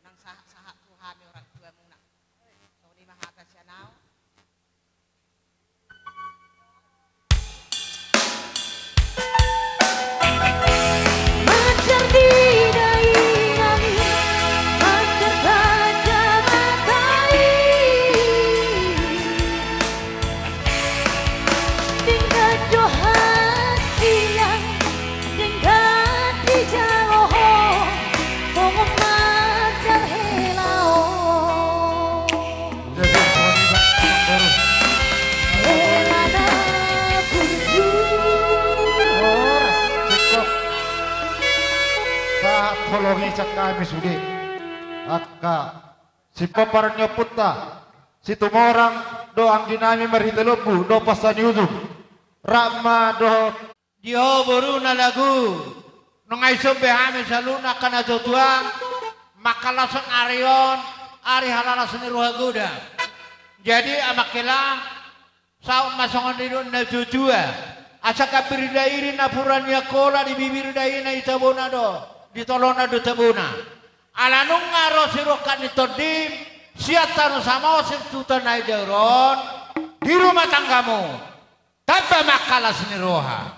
[SPEAKER 15] Unang saha tuhami orang tua muna. So ni mahata siya now.
[SPEAKER 6] Tolongi sa kami sugi. Akka si paparnya puta si tumorang do ang ginami maritelobu do pasan yudum. Rama do
[SPEAKER 5] Dio boru na lagu. Nung ay sobehami sa luna ka na tutuang makalasan arion ari halalasan ni Ruhaguda. Jadi amakilang sa masongon dito na tutua. Asa kapiridairi na puranya kola di bibir dai na itabona do. Ditolona do tabona. Alanung ngaro sirokan ito dim siatan sama tutan na ideuron di rumah tanggamu. Tanpa makalas ni Roha.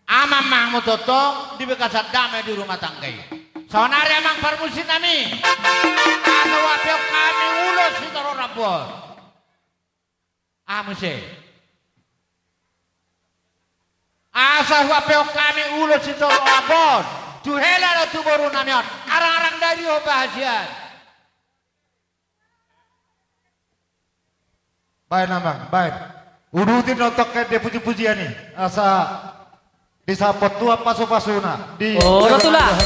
[SPEAKER 5] Amang mahmu totong di bekasat damai di rumah tanggai. Sawanari amang parmusin nami. Asa wapio kami ulos si taro rabot. Amuse. Asa wapio kami ulos si taro rabot. Tuhela na tuboro namion. Arang-arang dari o bahagian.
[SPEAKER 6] baik namang baik. Udutin untuk ke dia puji-pujian nih. Asa disapot tua pasu-pasuna di
[SPEAKER 7] Rotula.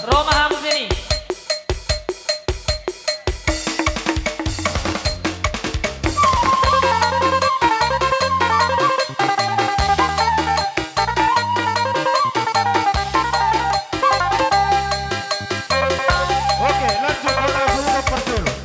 [SPEAKER 7] Roma hamus ini.
[SPEAKER 6] Oke, lanjut ke lagu nomor 2.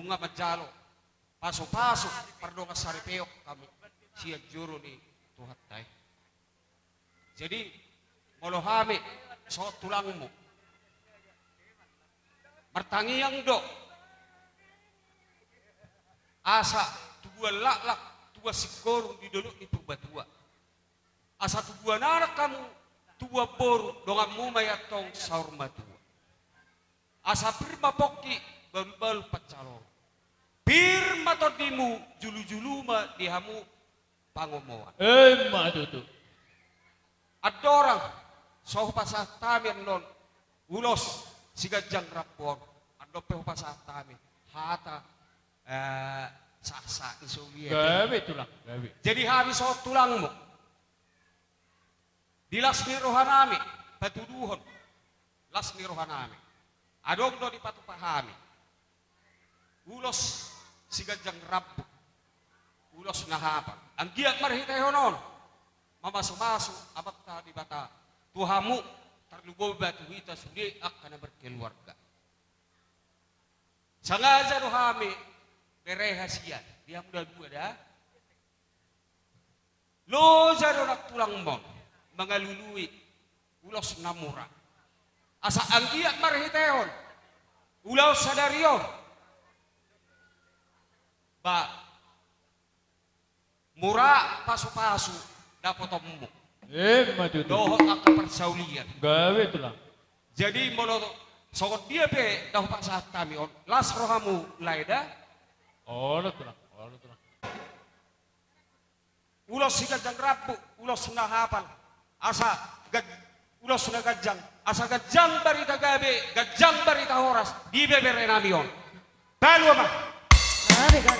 [SPEAKER 16] bunga majalo. Paso-paso, pardon ka saripeok kami. Siya juro ni Tuhan tay. Jadi, molohami, so tulang mo. Martangiyang do. Asa, tuwa laklak, tuwa sigurong di dulu itu batua. Asa tuwa nanak kamu, tuwa boru, dongan mo mayatong saur matua. Asa pirma poki, baru-baru pacalong. Pirma todimu, julu-julu ma dihamu pangomoan.
[SPEAKER 1] Matutu.
[SPEAKER 16] Ada orang, soh pasah tamir non, ulos, sigajang rapor, ada peho pasah tamir, hata, saksa Soviet.
[SPEAKER 1] Gawe tulang, gawe.
[SPEAKER 16] Jadi habis soh tulangmu. Dilasmi rohanami, patuduhon, lasmi rohanami. Adong do di patu pahami. Ulos sigajang rabu, ulos nahapan. Ang giat marhitay honon, mamasu-masu abak ta di bata. Tuhamu terlubo batu hita sudi akan berkeluarga. Sengaja rohami berehasian. Dia muda dua dah. Lo jaronak tulang mon mengalului ulos namura. Asa anggiat marhiteon ulos sadarion ba mura pasu-pasu dapotommu
[SPEAKER 1] Matutu.
[SPEAKER 16] doho akan persaulian
[SPEAKER 1] Gawe tulang.
[SPEAKER 16] jadi mono sokot dia pe dah pak saat kami on las rohamu laida
[SPEAKER 1] Olo tulang, olo tulang.
[SPEAKER 16] ulos sigajang rabu ulos nahapan asa ulos gajang asa gajang barita gabe gajang barita horas di bebere namion balu ama
[SPEAKER 14] Harap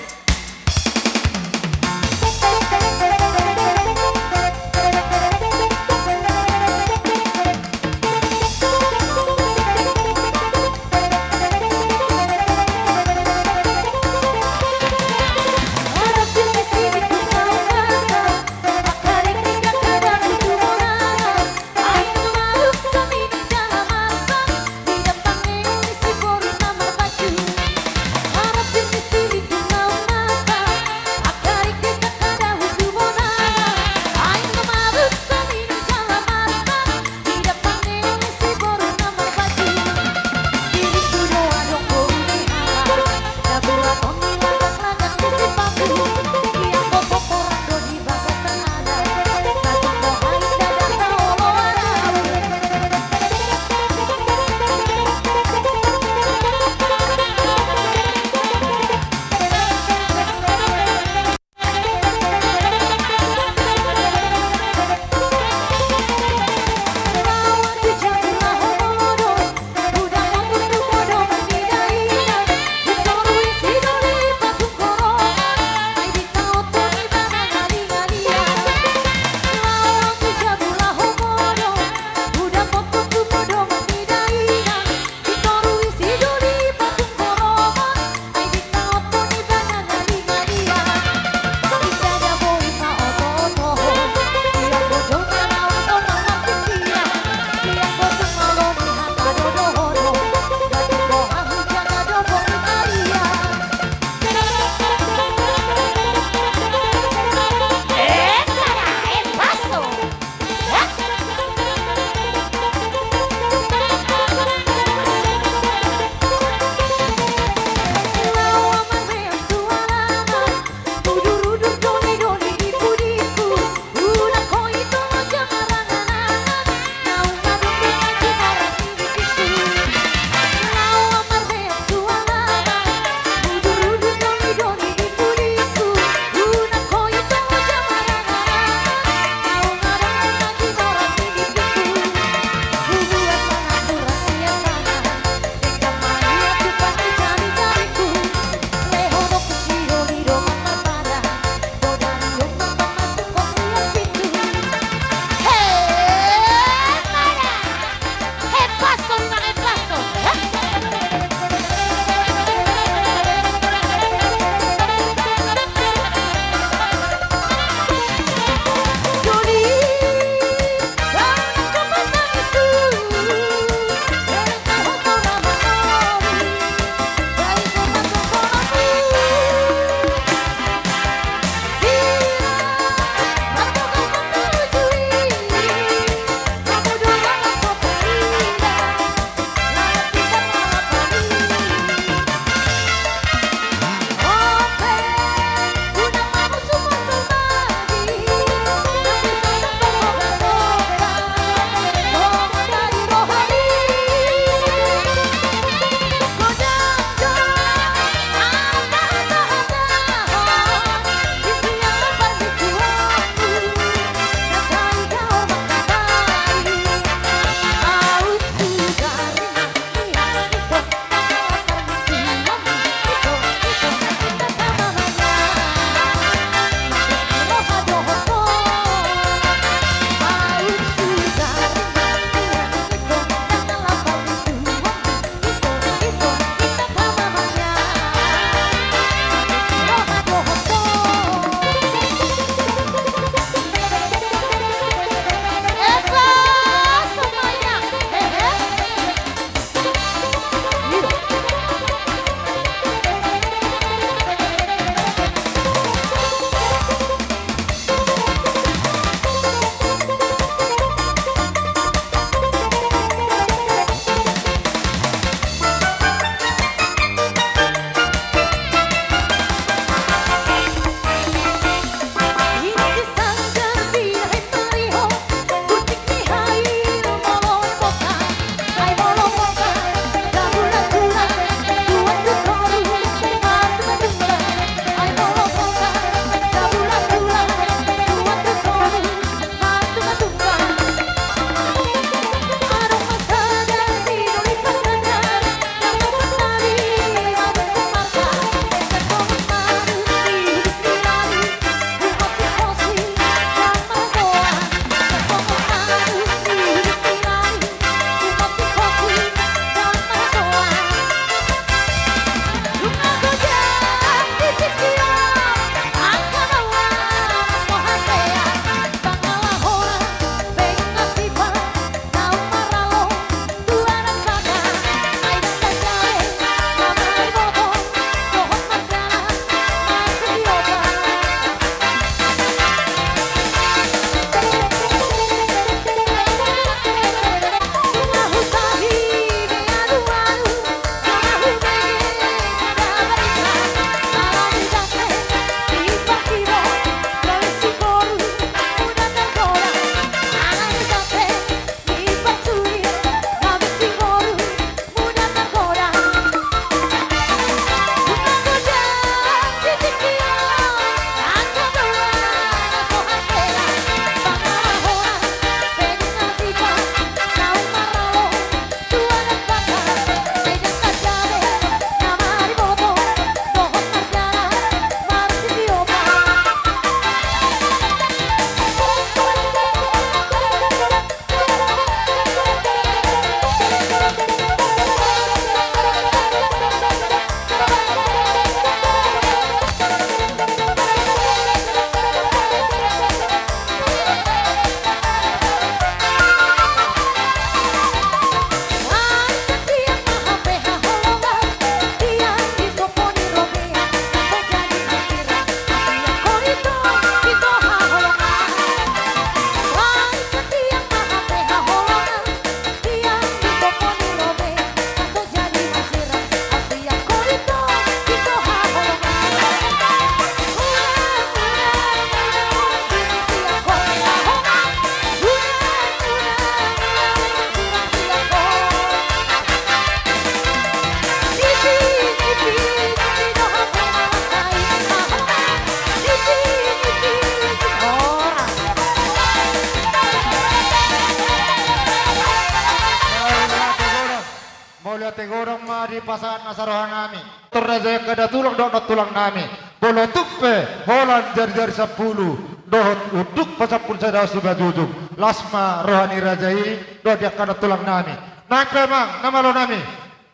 [SPEAKER 6] mulia tegorong ma di pasangan nasarohan nami. Terraja kada tulang dok tulang nami. Bolo tupe holan jari-jari 10. Dohot uduk pasapun sada subajujung. Lasma rohani rajai do dia kada tulang nami. Nangke mang nama lo nami.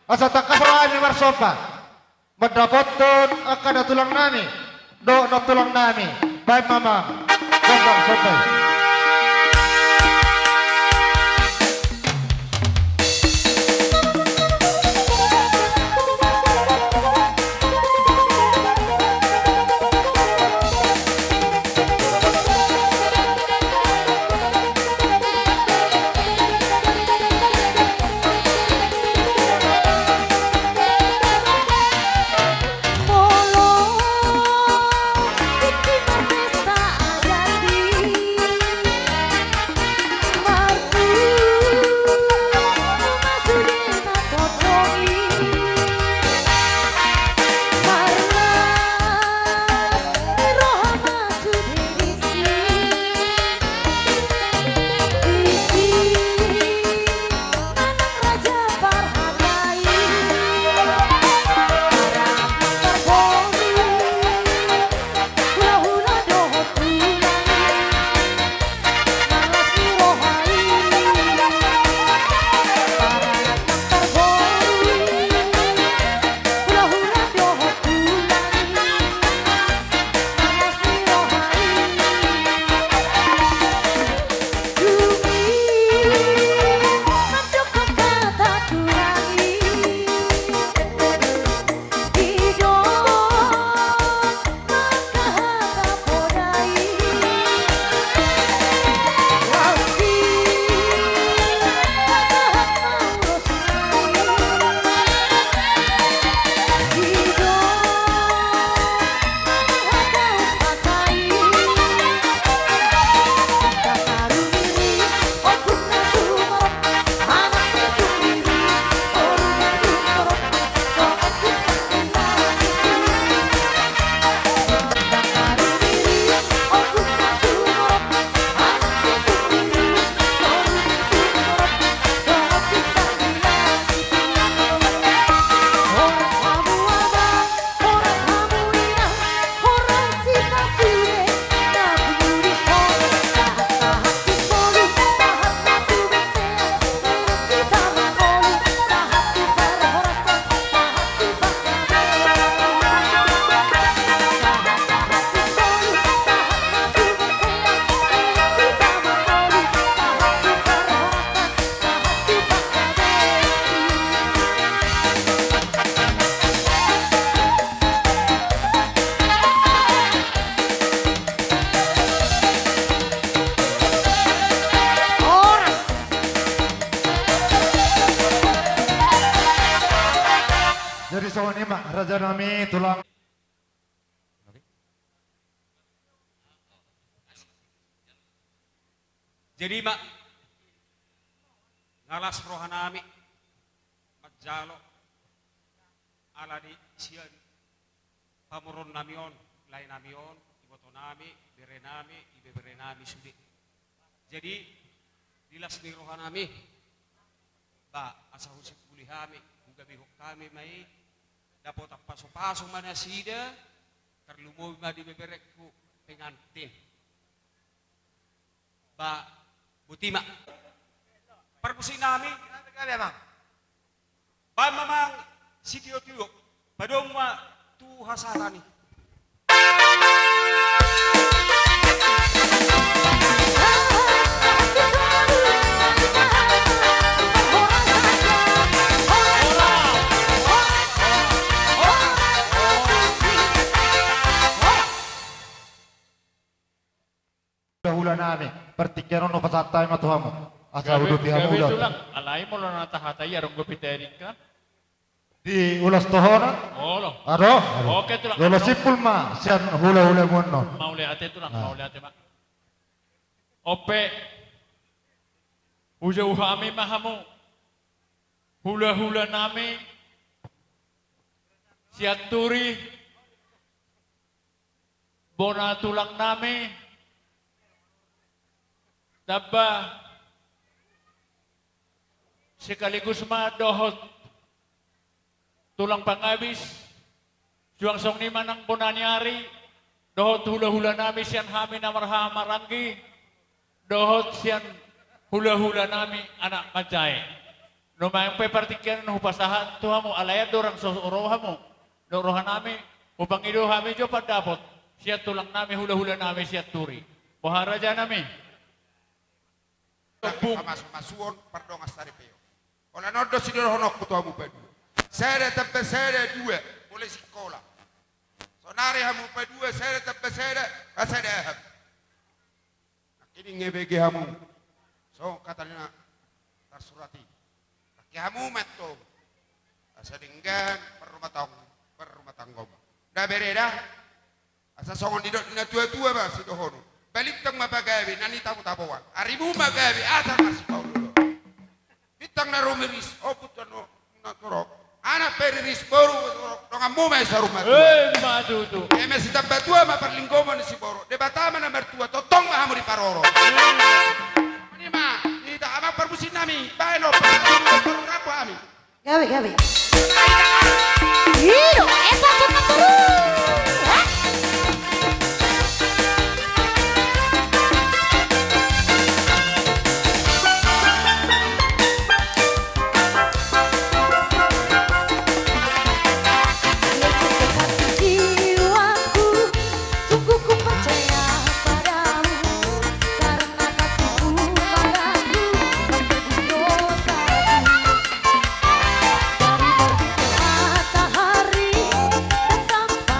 [SPEAKER 6] Asa tak kasrohani marsopa. Mendapoton kada tulang nami. Do tulang nami. Baik mamang. Gondang sopai. Jadi soal ini mak raja nami tulang.
[SPEAKER 16] Jadi mak ngalas rohanami majalo ala di sian pamurun namion lain namion iboto nami bere nami ibe bere nami sudi. Jadi dilas ni rohanami ba asa husik bulihami buga bihok kami mai dapat paso-paso mana sida terlumoy ma di beberekku pengantin ba butima perkusi nami
[SPEAKER 3] Memang.
[SPEAKER 16] ba mamang sitio tiyo padong ma tu hasarani
[SPEAKER 6] Dahula nami pertikiran no pasatay matuhamu. Asa udut di hamu
[SPEAKER 1] Gawe
[SPEAKER 6] udah.
[SPEAKER 1] lang, alay mo lang natahatay, arong gupiterin ka.
[SPEAKER 6] Di ulas tohona.
[SPEAKER 1] Olo.
[SPEAKER 6] Ado.
[SPEAKER 1] Oke, tulang.
[SPEAKER 6] Lolo sipul ma sian hula-hula munno.
[SPEAKER 1] Mauli ate tulang, mauli ate mak. Ope. Uja-uha ami mahamu. Hula-hula nami. Siat turi. Bona tulang nami. Daba. Sekaligus madohot tulang pangabis, juang song ni manang bonanyari, dohot hula-hula nami siyan hami na marhamaranggi, dohot siyan hula-hula nami anak macay. No mayang pepartikyan no hupasahan tuha mo alayad dorang sosoroha mo. Dorohan nami upang idohami jo padapot siya tulang nami hula-hula nami siya turi. Boharaja nami.
[SPEAKER 17] Masuon pardong astari peo. Ola nodo si dohonok putua mu pedu. Sere tepe sere dua boleh sekolah. Sonari hamu pedua sere tepe sere asere ham. Kini ngebege hamu. So katanya tersurati. Kaki hamu meto. Asadinggan perumah tangga. Dah bereda. Asa songon didot dina tua-tua ba si dohono. Balik tang mapagawi nani tamu tapawan. Arimu magawi asal masih kau dulu. Ditang na rumiris oputan no naturok. Anak periris baru dengan mumai sarumah.
[SPEAKER 1] Madu tu.
[SPEAKER 17] Eme si tabatua ma perlinggoman si boro. Debatama na mertua totong mahamu di paroro. Ini mah tidak amak permusin nami. Baino perlu rapu ami.
[SPEAKER 14] Gawe. Iyo, eta cepat turun. Matahari dan sampai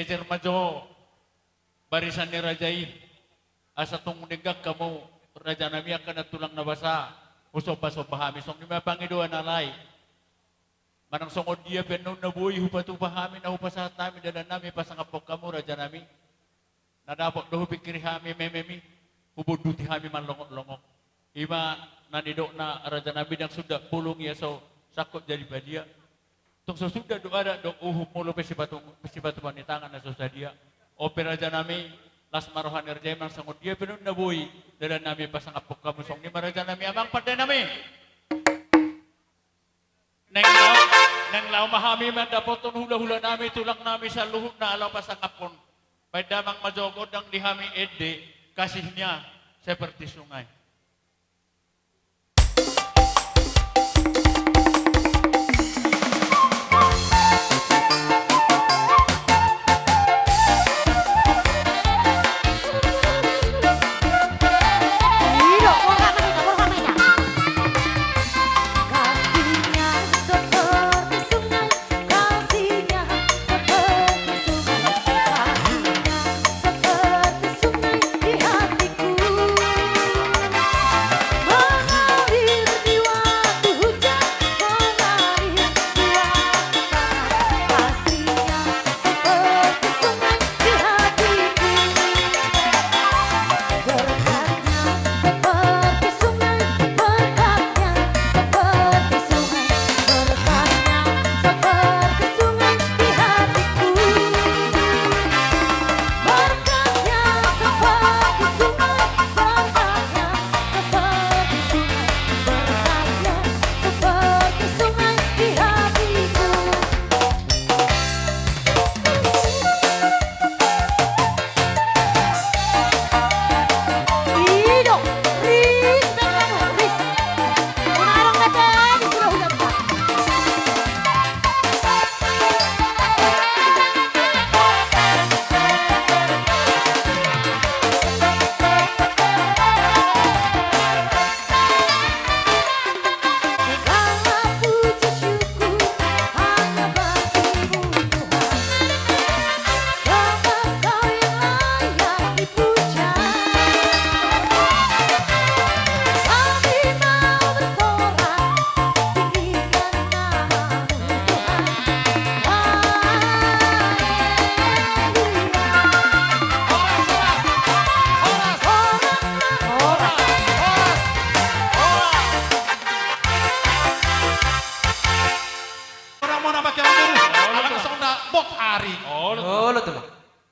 [SPEAKER 1] Jejer majo barisan ni Rajai asa tong negak kamu raja nami akan tulang nabasa usop pasop pahami song ni mapangiduan alay manang songod dia penon na buhay hupatu pahami na hupasa tami dadan nami pasangapok kamu raja nami nadapok dohu pikir kami mememi hubuduti kami man longok-longok ima nanidok na raja nabi yang sudah pulung ya so sakot jadi badia tung sudah doa ada dok mulo pesibatu panitangan na sosadia oper raja nami las marohan erjay mang sangot dia penon na buhi dadan nami pasangapok kamu song ni raja nami amang pada nami neng lau mahami man dapoton hula-hula nami tulang nami sa luhut na alaw pasangapon Padamang majogod ang dihami ede, kasihnya seperti sungai.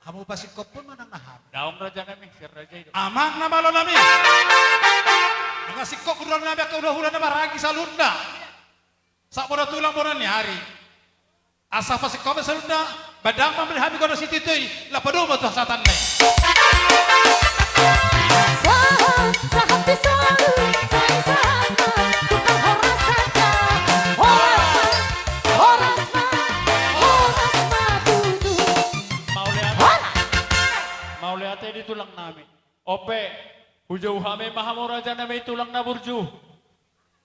[SPEAKER 9] Kamu pasti kopon manang naham.
[SPEAKER 1] Daong raja nami, sir raja itu.
[SPEAKER 9] Amang na malo nami. Mga sikok udah nami ka udah na maragi sa lunda. Sa mo tulang mo ni hari. Asa pa sikok sa lunda, badang man hami ko na si titoy, lapado mo to sa tanay.
[SPEAKER 1] Mauliate di tulang nami. Ope, hujau hame mahamo raja nami tulang na burju.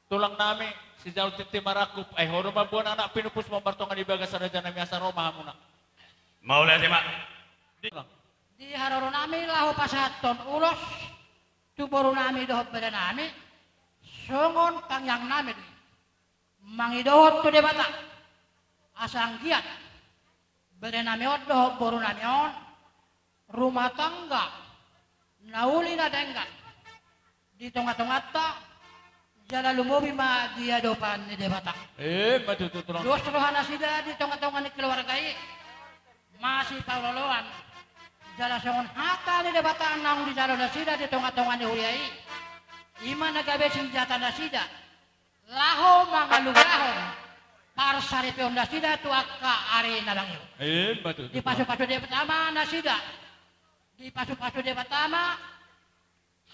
[SPEAKER 1] Tulang nami si jauh titi marakup. Ay horo mabuan anak pinupus membartongan ibaga sa raja nami asaro mahamo na.
[SPEAKER 4] Mauliate mak.
[SPEAKER 12] Di haroro nami lahu pasaton ulos. Tuboro nami dohot beda nami. Songon pangyang nami. Mangidohot tu debata. Asang giat. Beda nami od dohot boru nami on. Rumah tangga nauli na denggan di tengah-tengah ta jala lumobi ma dia dopan ni debata
[SPEAKER 1] matututulang
[SPEAKER 12] dos rohana sida di tengah-tengah ni keluarga i masih pauloloan jala songon hata ni debata nang di jalo na sida di tengah-tengah ni huriai ima nagabe senjata na sida laho mangalugahon parsari peon na sida tu akka are na lang
[SPEAKER 1] matututulang
[SPEAKER 12] di pasu-pasu dia pertama na sida di pasu-pasu dia pertama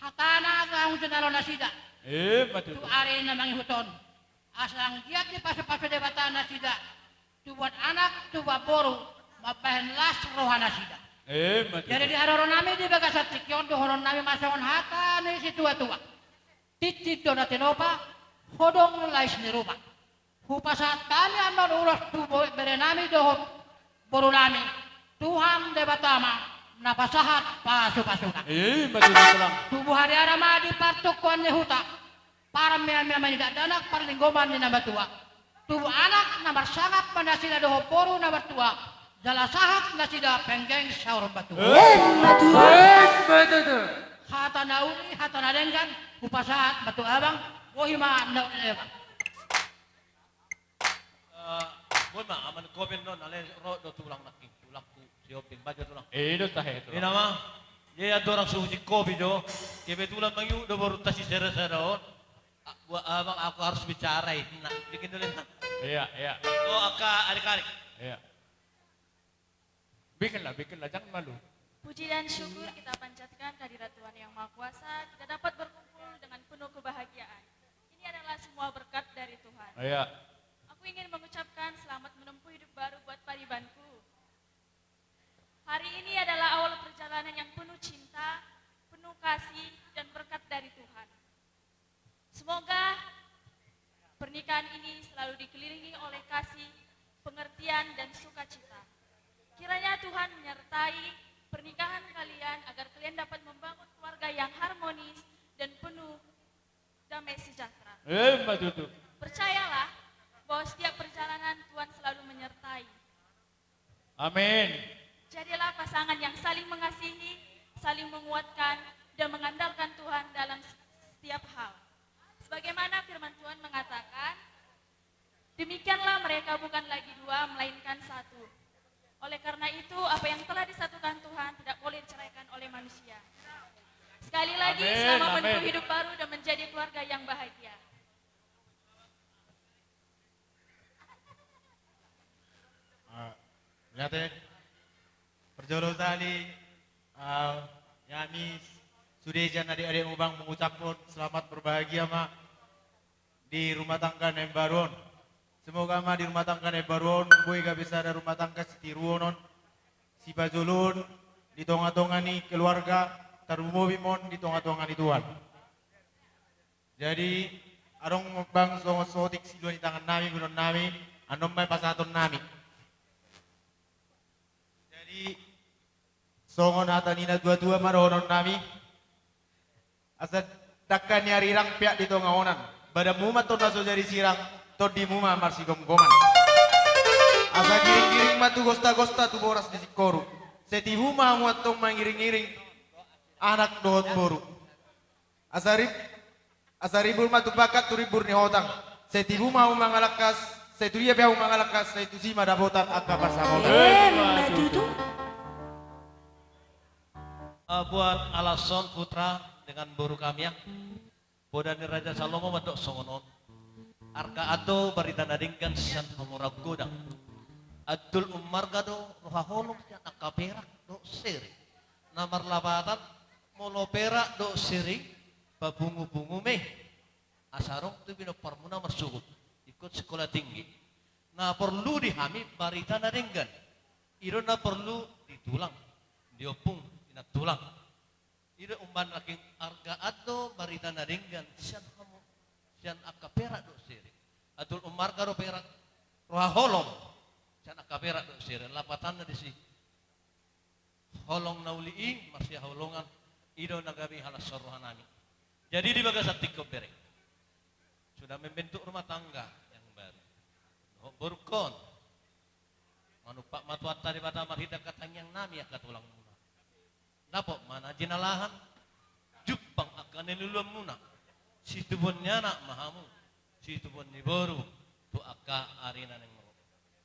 [SPEAKER 12] hatana ang junalo na sida tu are na manghuton asang giat di pasu-pasu dia pertama na sida tu buat anak tu buat boru mapahen las rohana sida jadi di haroron nami di bagasat tikyon do horon nami masangon hata ni si tua-tua titik do na tinopa hodong lais ni rumah hupasat kami anon ulos tu bere nami do boru nami
[SPEAKER 18] Tuhan debatama napasahat pasu-pasuna.
[SPEAKER 1] Betul tulang.
[SPEAKER 18] Tubuh hari arama di partukuan Yehuta. Para mea-mea danak parlinggoman ni nabatua. Tubuh anak namar sangat manasida doho poru nabatua. Jala sahat nasida penggeng saur batu. Hata nauli, hata nadenggan, upasahat batu abang, wohima nauleva.
[SPEAKER 5] Boy ma, aman komen non, ale ro do tulang naking tulang ku sioping baca tulang.
[SPEAKER 1] Itu tahe itu.
[SPEAKER 5] Ini nama, dia ada orang suci kopi jo, kebetulan mangu do baru tasi sera-sera on. Buat abang aku harus bicara ini, nak bikin dulu.
[SPEAKER 1] Iya, iya.
[SPEAKER 5] Oh, aka adik-adik.
[SPEAKER 1] Iya. Bikinlah, jangan malu.
[SPEAKER 19] Puji dan syukur kita panjatkan kehadirat Tuhan Yang Maha Kuasa, kita dapat berkumpul dengan penuh kebahagiaan. Ini adalah semua berkat dari Tuhan.
[SPEAKER 1] Iya.
[SPEAKER 19] Aku ingin mengucapkan selamat menempuh hidup baru buat paribanku. Hari ini adalah awal perjalanan yang penuh cinta, penuh kasih, dan berkat dari Tuhan. Semoga pernikahan ini selalu dikelilingi oleh kasih, pengertian, dan sukacita. Kiranya Tuhan menyertai pernikahan kalian agar kalian dapat membangun keluarga yang harmonis dan penuh damai sejahtera.
[SPEAKER 1] Betul.
[SPEAKER 19] Percayalah bahwa setiap perjalanan Tuhan selalu menyertai.
[SPEAKER 1] Amin.
[SPEAKER 19] Jadilah pasangan yang saling mengasihi, saling menguatkan, dan mengandalkan Tuhan dalam setiap hal. Sebagaimana firman Tuhan mengatakan, demikianlah mereka bukan lagi dua, melainkan satu. Oleh karena itu, apa yang telah disatukan Tuhan tidak boleh diceraikan oleh manusia. Sekali lagi, selamat menempuh hidup baru dan menjadi keluarga yang bahagia.
[SPEAKER 6] Lihat perjodoh tadi, Yamis, Sudejan adik-adik Ubang mengucapkan selamat berbahagia mak di rumah tangga Nembaron. Semoga mak di rumah tangga Nembaron, gue gak bisa ada rumah tangga setiruonon, si bajulun, di tonga-tonga nih keluarga, tarumobimon di tonga-tonga nih Tuhan. Jadi, arong bang sotik siluan di tangan nami, bunon nami, anom may pasaton nami. Jadi, songon hata nina dua-dua maronon nami, asal takkan nyarirang pihak di tonga onan, bada mumat to naso jadi sirang, to di muma marsi gom-goman. Asa giring-giring matu gosta-gosta tu boras di sikoru. Seti huma muat tong mangiring-iring anak dohot boru. Asaribul matu bakat turibur ni hotang. Seti huma umangalakas, setu dia pia umangalakas, setu si madabotan akka pasamotan.
[SPEAKER 5] Buat alasan putra dengan boru kami ya. Bodani Raja Salomo madok songonon. Arka ado barita nadingkan sian hamurag godang. Adul umargado rohaholong sian akaperak do siri. Namar labatan molo perak do siri babungu-bungu meh. Asarong tu bino parmuna marsugut. Ikut sekolah tinggi. Nah perlu dihami barita nadingkan. Iro na perlu ditulang. Diopung ina tulang. Iro umban laking arga ado barita nadingkan sian hamu. Sian akapera do siri. Atul umar karo perak roha holong. Sian akapera do siri. Lapatan na di si holong nauliing masih holongan ido nagabi halas rohanami. Jadi di bagasat tiko berek. Sudah membentuk rumah tangga yang baru. Burkon. Manupak matuat tadi pada marhida katang yang nami akan tulang muna. Napok mana jinalahan jupang akan nilulun muna. Situ pun nyana mahamu, situ pun ni boru tu aka arina neng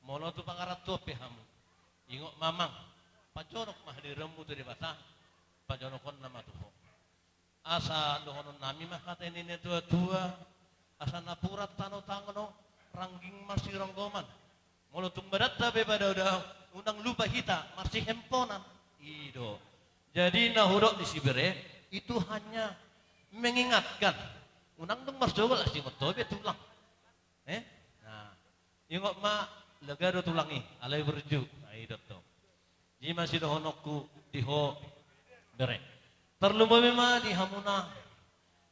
[SPEAKER 5] mono tu pangarat tu pehamu. Ingok mamang, pajonok mah diremu tu di batah, pajonokon nama tu. Asa dohonon nami mah kata ini tua-tua, asa napurat tano tangono, rangging masih ronggoman. Mono tung badat tabe pada udah undang lupa hita, masih hemponan. Ido. Jadi nahudok di Sibere itu hanya mengingatkan. Unang dong mas coba lah sih ngotobe tulang. Nah, ingok ma legado tulangi, alai berju. Ai dotto. Ji masih dohonokku diho bere. Perlu memang di hamuna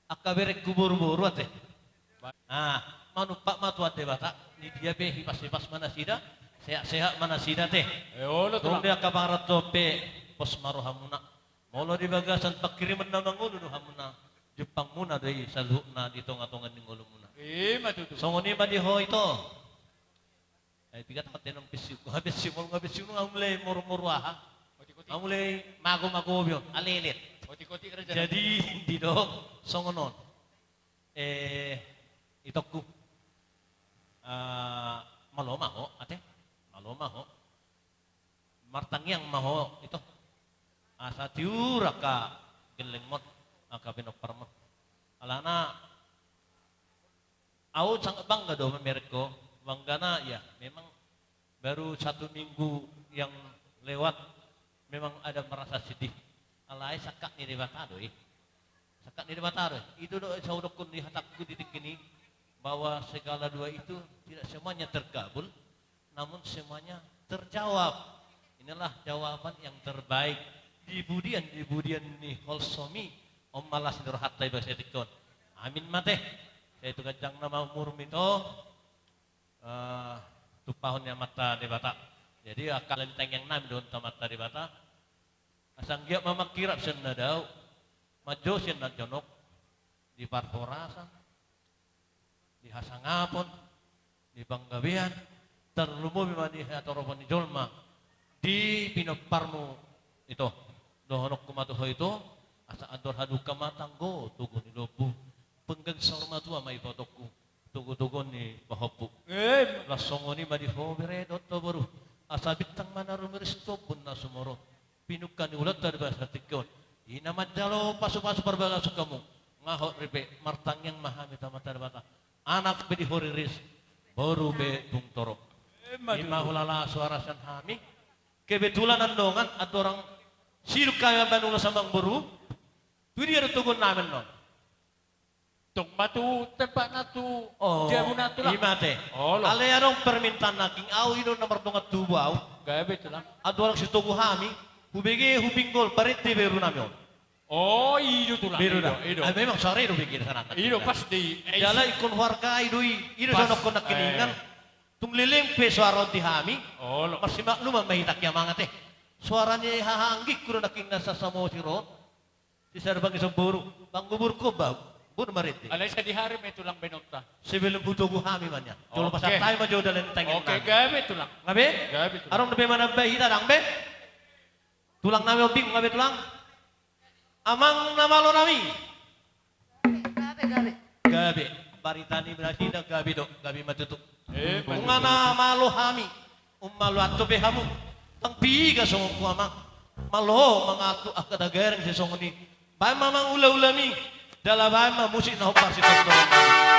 [SPEAKER 5] akaberek kubur-buru ate. Nah, manupak matu ate bata di dia be hipas-hipas mana sida Sehat-sehat mana sida teh.
[SPEAKER 1] Olo
[SPEAKER 5] Kung
[SPEAKER 1] tulang.
[SPEAKER 5] dia kapangarat tope pos maru hamuna. Molo di bagasan pakiriman na mangulo do hamuna. Jepang muna dari salhukna di tonga-tongan ni ngulo muna.
[SPEAKER 1] Matutu.
[SPEAKER 5] Songoni ba di ho ito? Ay pigat ka tinong pisyo ko. Habis siyo nga mulai murmur ha. Mulai mago-mago byo, alilit.
[SPEAKER 1] Koti-koti ka dyan.
[SPEAKER 5] Jadi di do songonon. Itokku. Maloma ho, ate. Maloma ho. Martangyang maho ito. Asa tiura ka geleng mot aka pinopar mo. Alana aku sangat bangga do memerek ko. Banggana ya, memang baru 1 minggu yang lewat memang ada merasa sedih. Alai sakak ni debatado Sakak ni debatado. Itu do saudokun di hatakku titik ini bahwa segala dua itu tidak semuanya terkabul, namun semuanya terjawab. Inilah jawaban yang terbaik. Di budian ni holsomi om malas nurhatai bahasa tikon. Amin mate. Saya itu kajang nama umur mito tupahunnya mata debata. Jadi akal lenteng yang nam don mata debata. Asang giat mamakirap senna daw. Majo senna jonok di parporasan. Di hasangapon, di panggabian, terlubo bimani atoropan di jolma, di pinoparmu itu, dohonok kumatuho itu, asa ador haduka matanggo, tugon ni lobu, penggang sorma tua mai potokku, tugon ni bahopu, lasongoni madiho beredot to baru, asa bitang mana rumeristo pun na sumoro, pinukan ni ulat dari bahasa tikon, ina majalo pasu-pasu perbagas kamu, ngahok ripe, martang yang maha mata bata. Anak bedi horiris baru be tung torok. Ima hulala suara san hami. Kebetulan andongan ada orang siruk kaya banula sambang baru. Tu dia tugon namen non.
[SPEAKER 1] Tung batu tempat natu.
[SPEAKER 5] Oh,
[SPEAKER 1] dia guna tu lah.
[SPEAKER 5] imate.
[SPEAKER 1] Oh,
[SPEAKER 5] Ale arong permintaan naking au ino nomor dongat tubau.
[SPEAKER 1] Gabe tu lah.
[SPEAKER 5] Ada orang situgu hami. Hubege hubinggol parete beru namen.
[SPEAKER 1] Oh, itu tu lah.
[SPEAKER 5] Biru dah.
[SPEAKER 1] Ido.
[SPEAKER 5] Memang sore itu bikin sana.
[SPEAKER 1] Ido pasti.
[SPEAKER 5] Jala ikon warga idui. Ido sana kon nakiningan. Tung liling pe suara di hami.
[SPEAKER 1] Oh,
[SPEAKER 5] masih maklum mahitak yang mangat suaranya hahanggik kuda naking nasa samo siro. Di sarbang isang buru. Bang bubur ko ba? Buru mariti.
[SPEAKER 1] Alay sa dihari may tulang benokta.
[SPEAKER 5] Sebelum butuh hami manya. Jolo pasal tayo majo dalan tangin.
[SPEAKER 1] Okay, gabe tulang.
[SPEAKER 5] Ngabe?
[SPEAKER 1] Gabe tulang.
[SPEAKER 5] Arong nabe manabay hita dang be? Tulang nami obing ngabe tulang? Amang namalo nami. Gabi. Baritani berarti dah gabi dok. Gabi matutuk. Ungana malo hami. Malo ato be hamu. Tang piga song ko amang. Malo mga ato akadagereng si song ni. Bay mamang ula-ulami. Dalabay ma musik na hopar si doktor.
[SPEAKER 14] Bonai,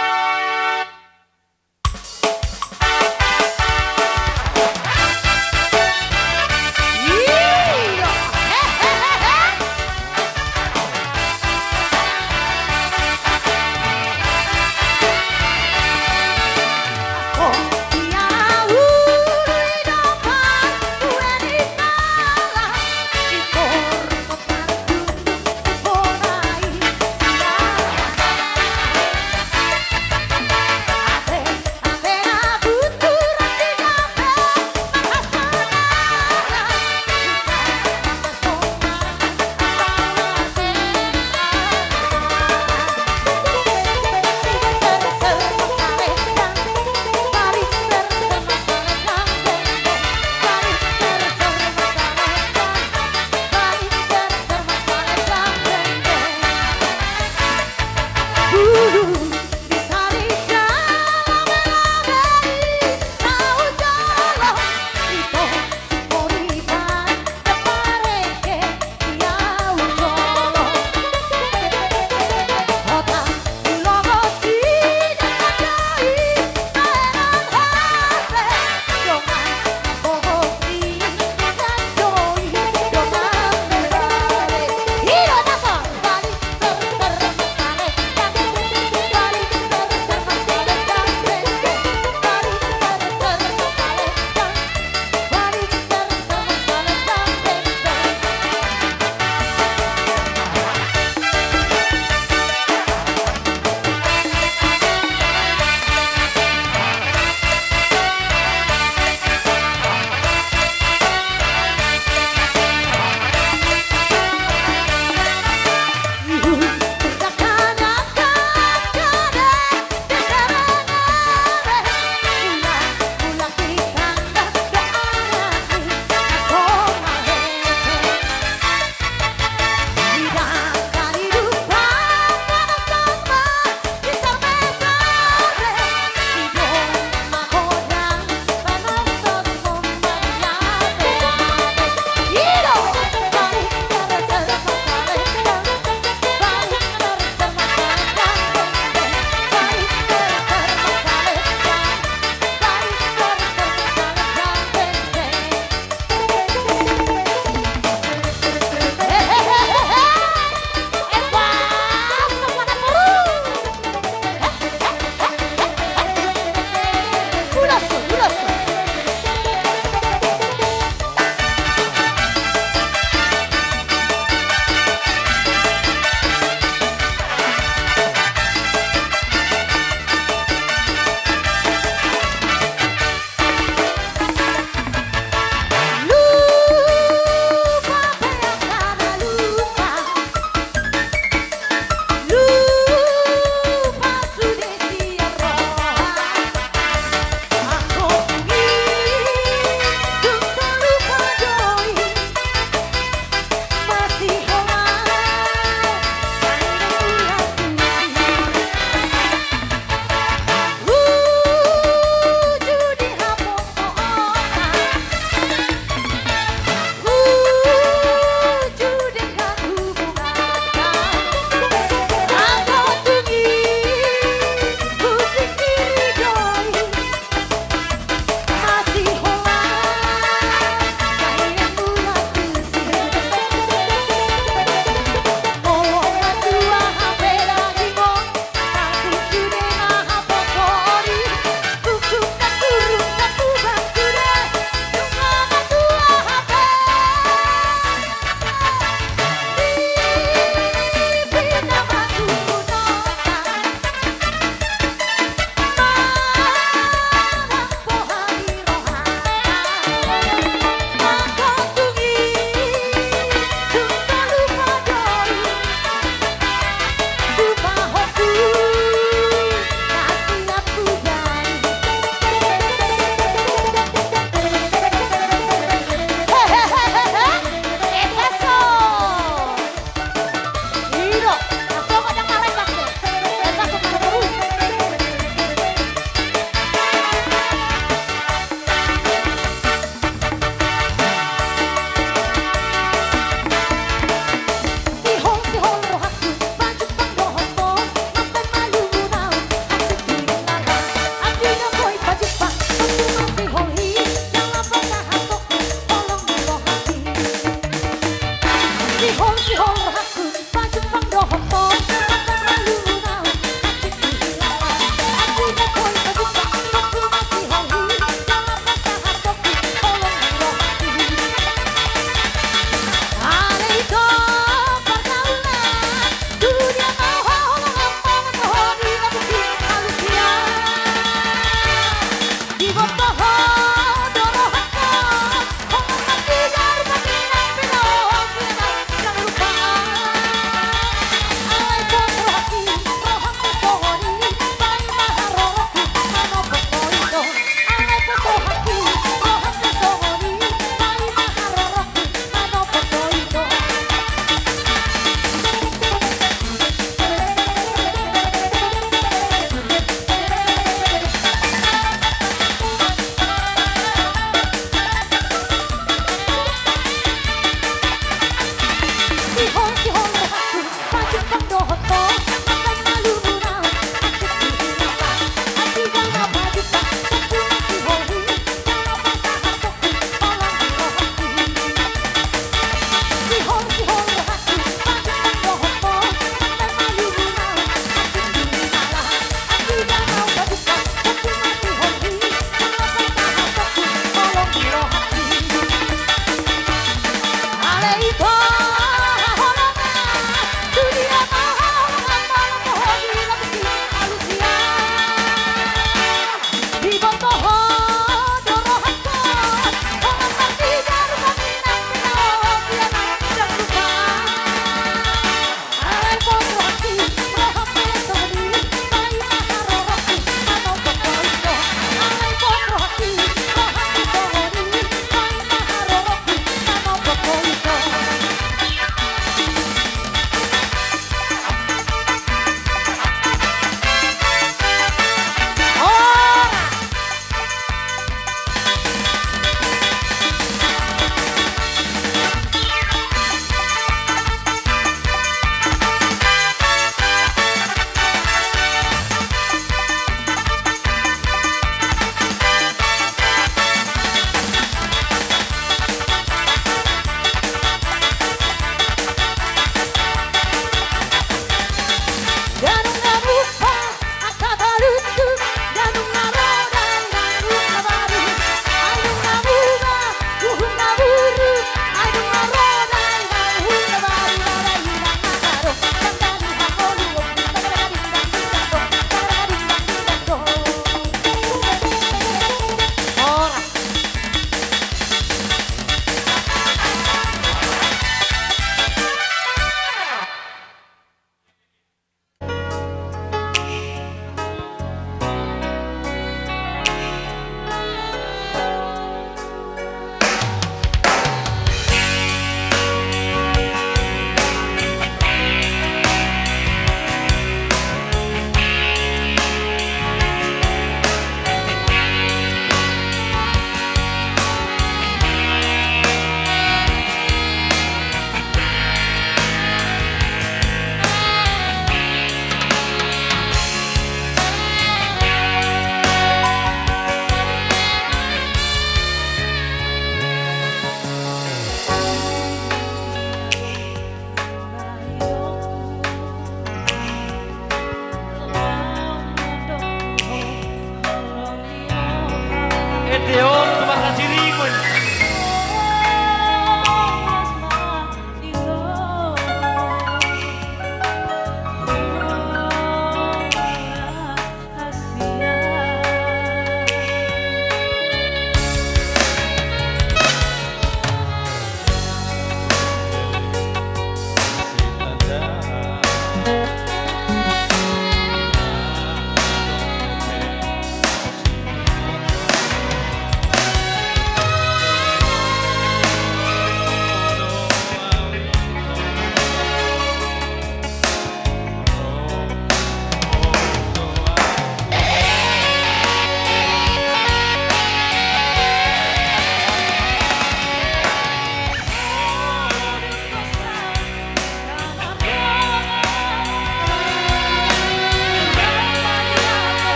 [SPEAKER 5] Gideon kumakan siringon.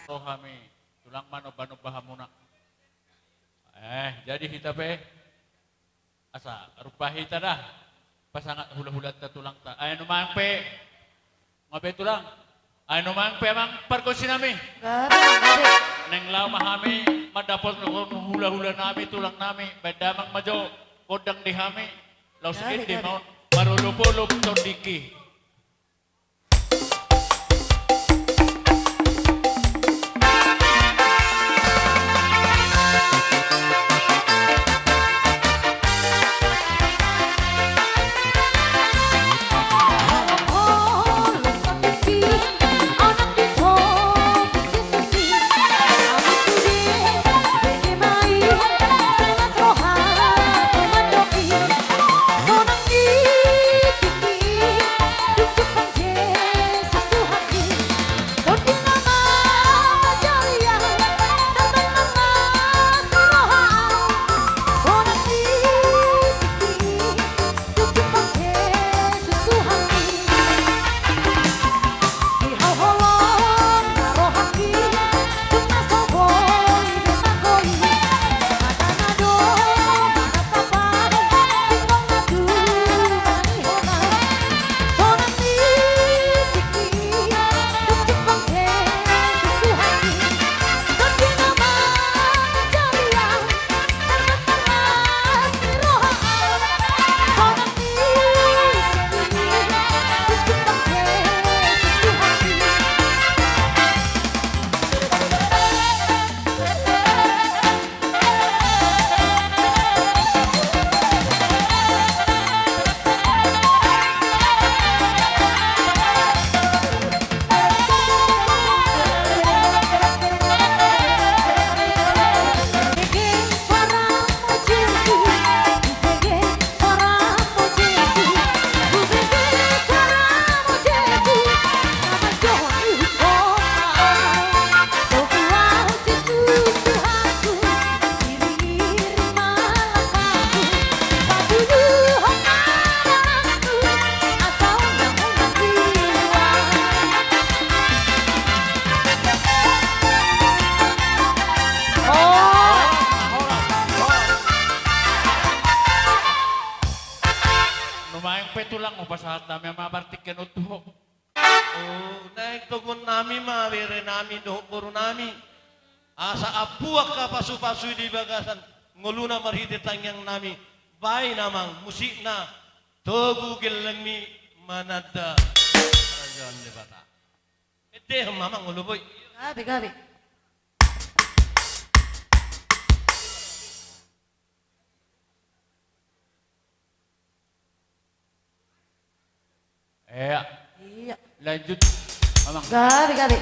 [SPEAKER 1] rohami tulang mano bano bahamuna. Jadi kita pe Asa, rupahita dah. Pasangat hula-hula ta tulang ta. Ay numangpe. Ngabe tulang. Ay numangpe mang parkosi nami. Neng law mahami madapot ng hula-hula nami tulang nami. Bedamang majo kodang dihami. Law sakit di mau marulupo-lup tondiki. Tulang mo pasahat nami mabartik kan utuh.
[SPEAKER 5] Oh, naik tugon nami mawere nami doh puru nami. Asa apuak ka pasu-pasu di bagasan nguluna marhide tangyang nami. Bay namang musik na togu gelengmi manada rajan debata. Ede mamang nguluboy.
[SPEAKER 14] Gabi.
[SPEAKER 1] Iya. Lanjut. Mamang.
[SPEAKER 14] Gabi.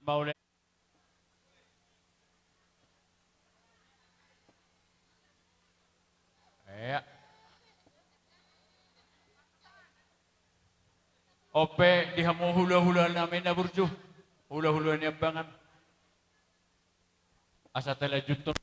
[SPEAKER 1] Maulid. Ya. Ope dihamu hula-hula namin na burjo. Hula-hula niya bangan. Asa tala jutun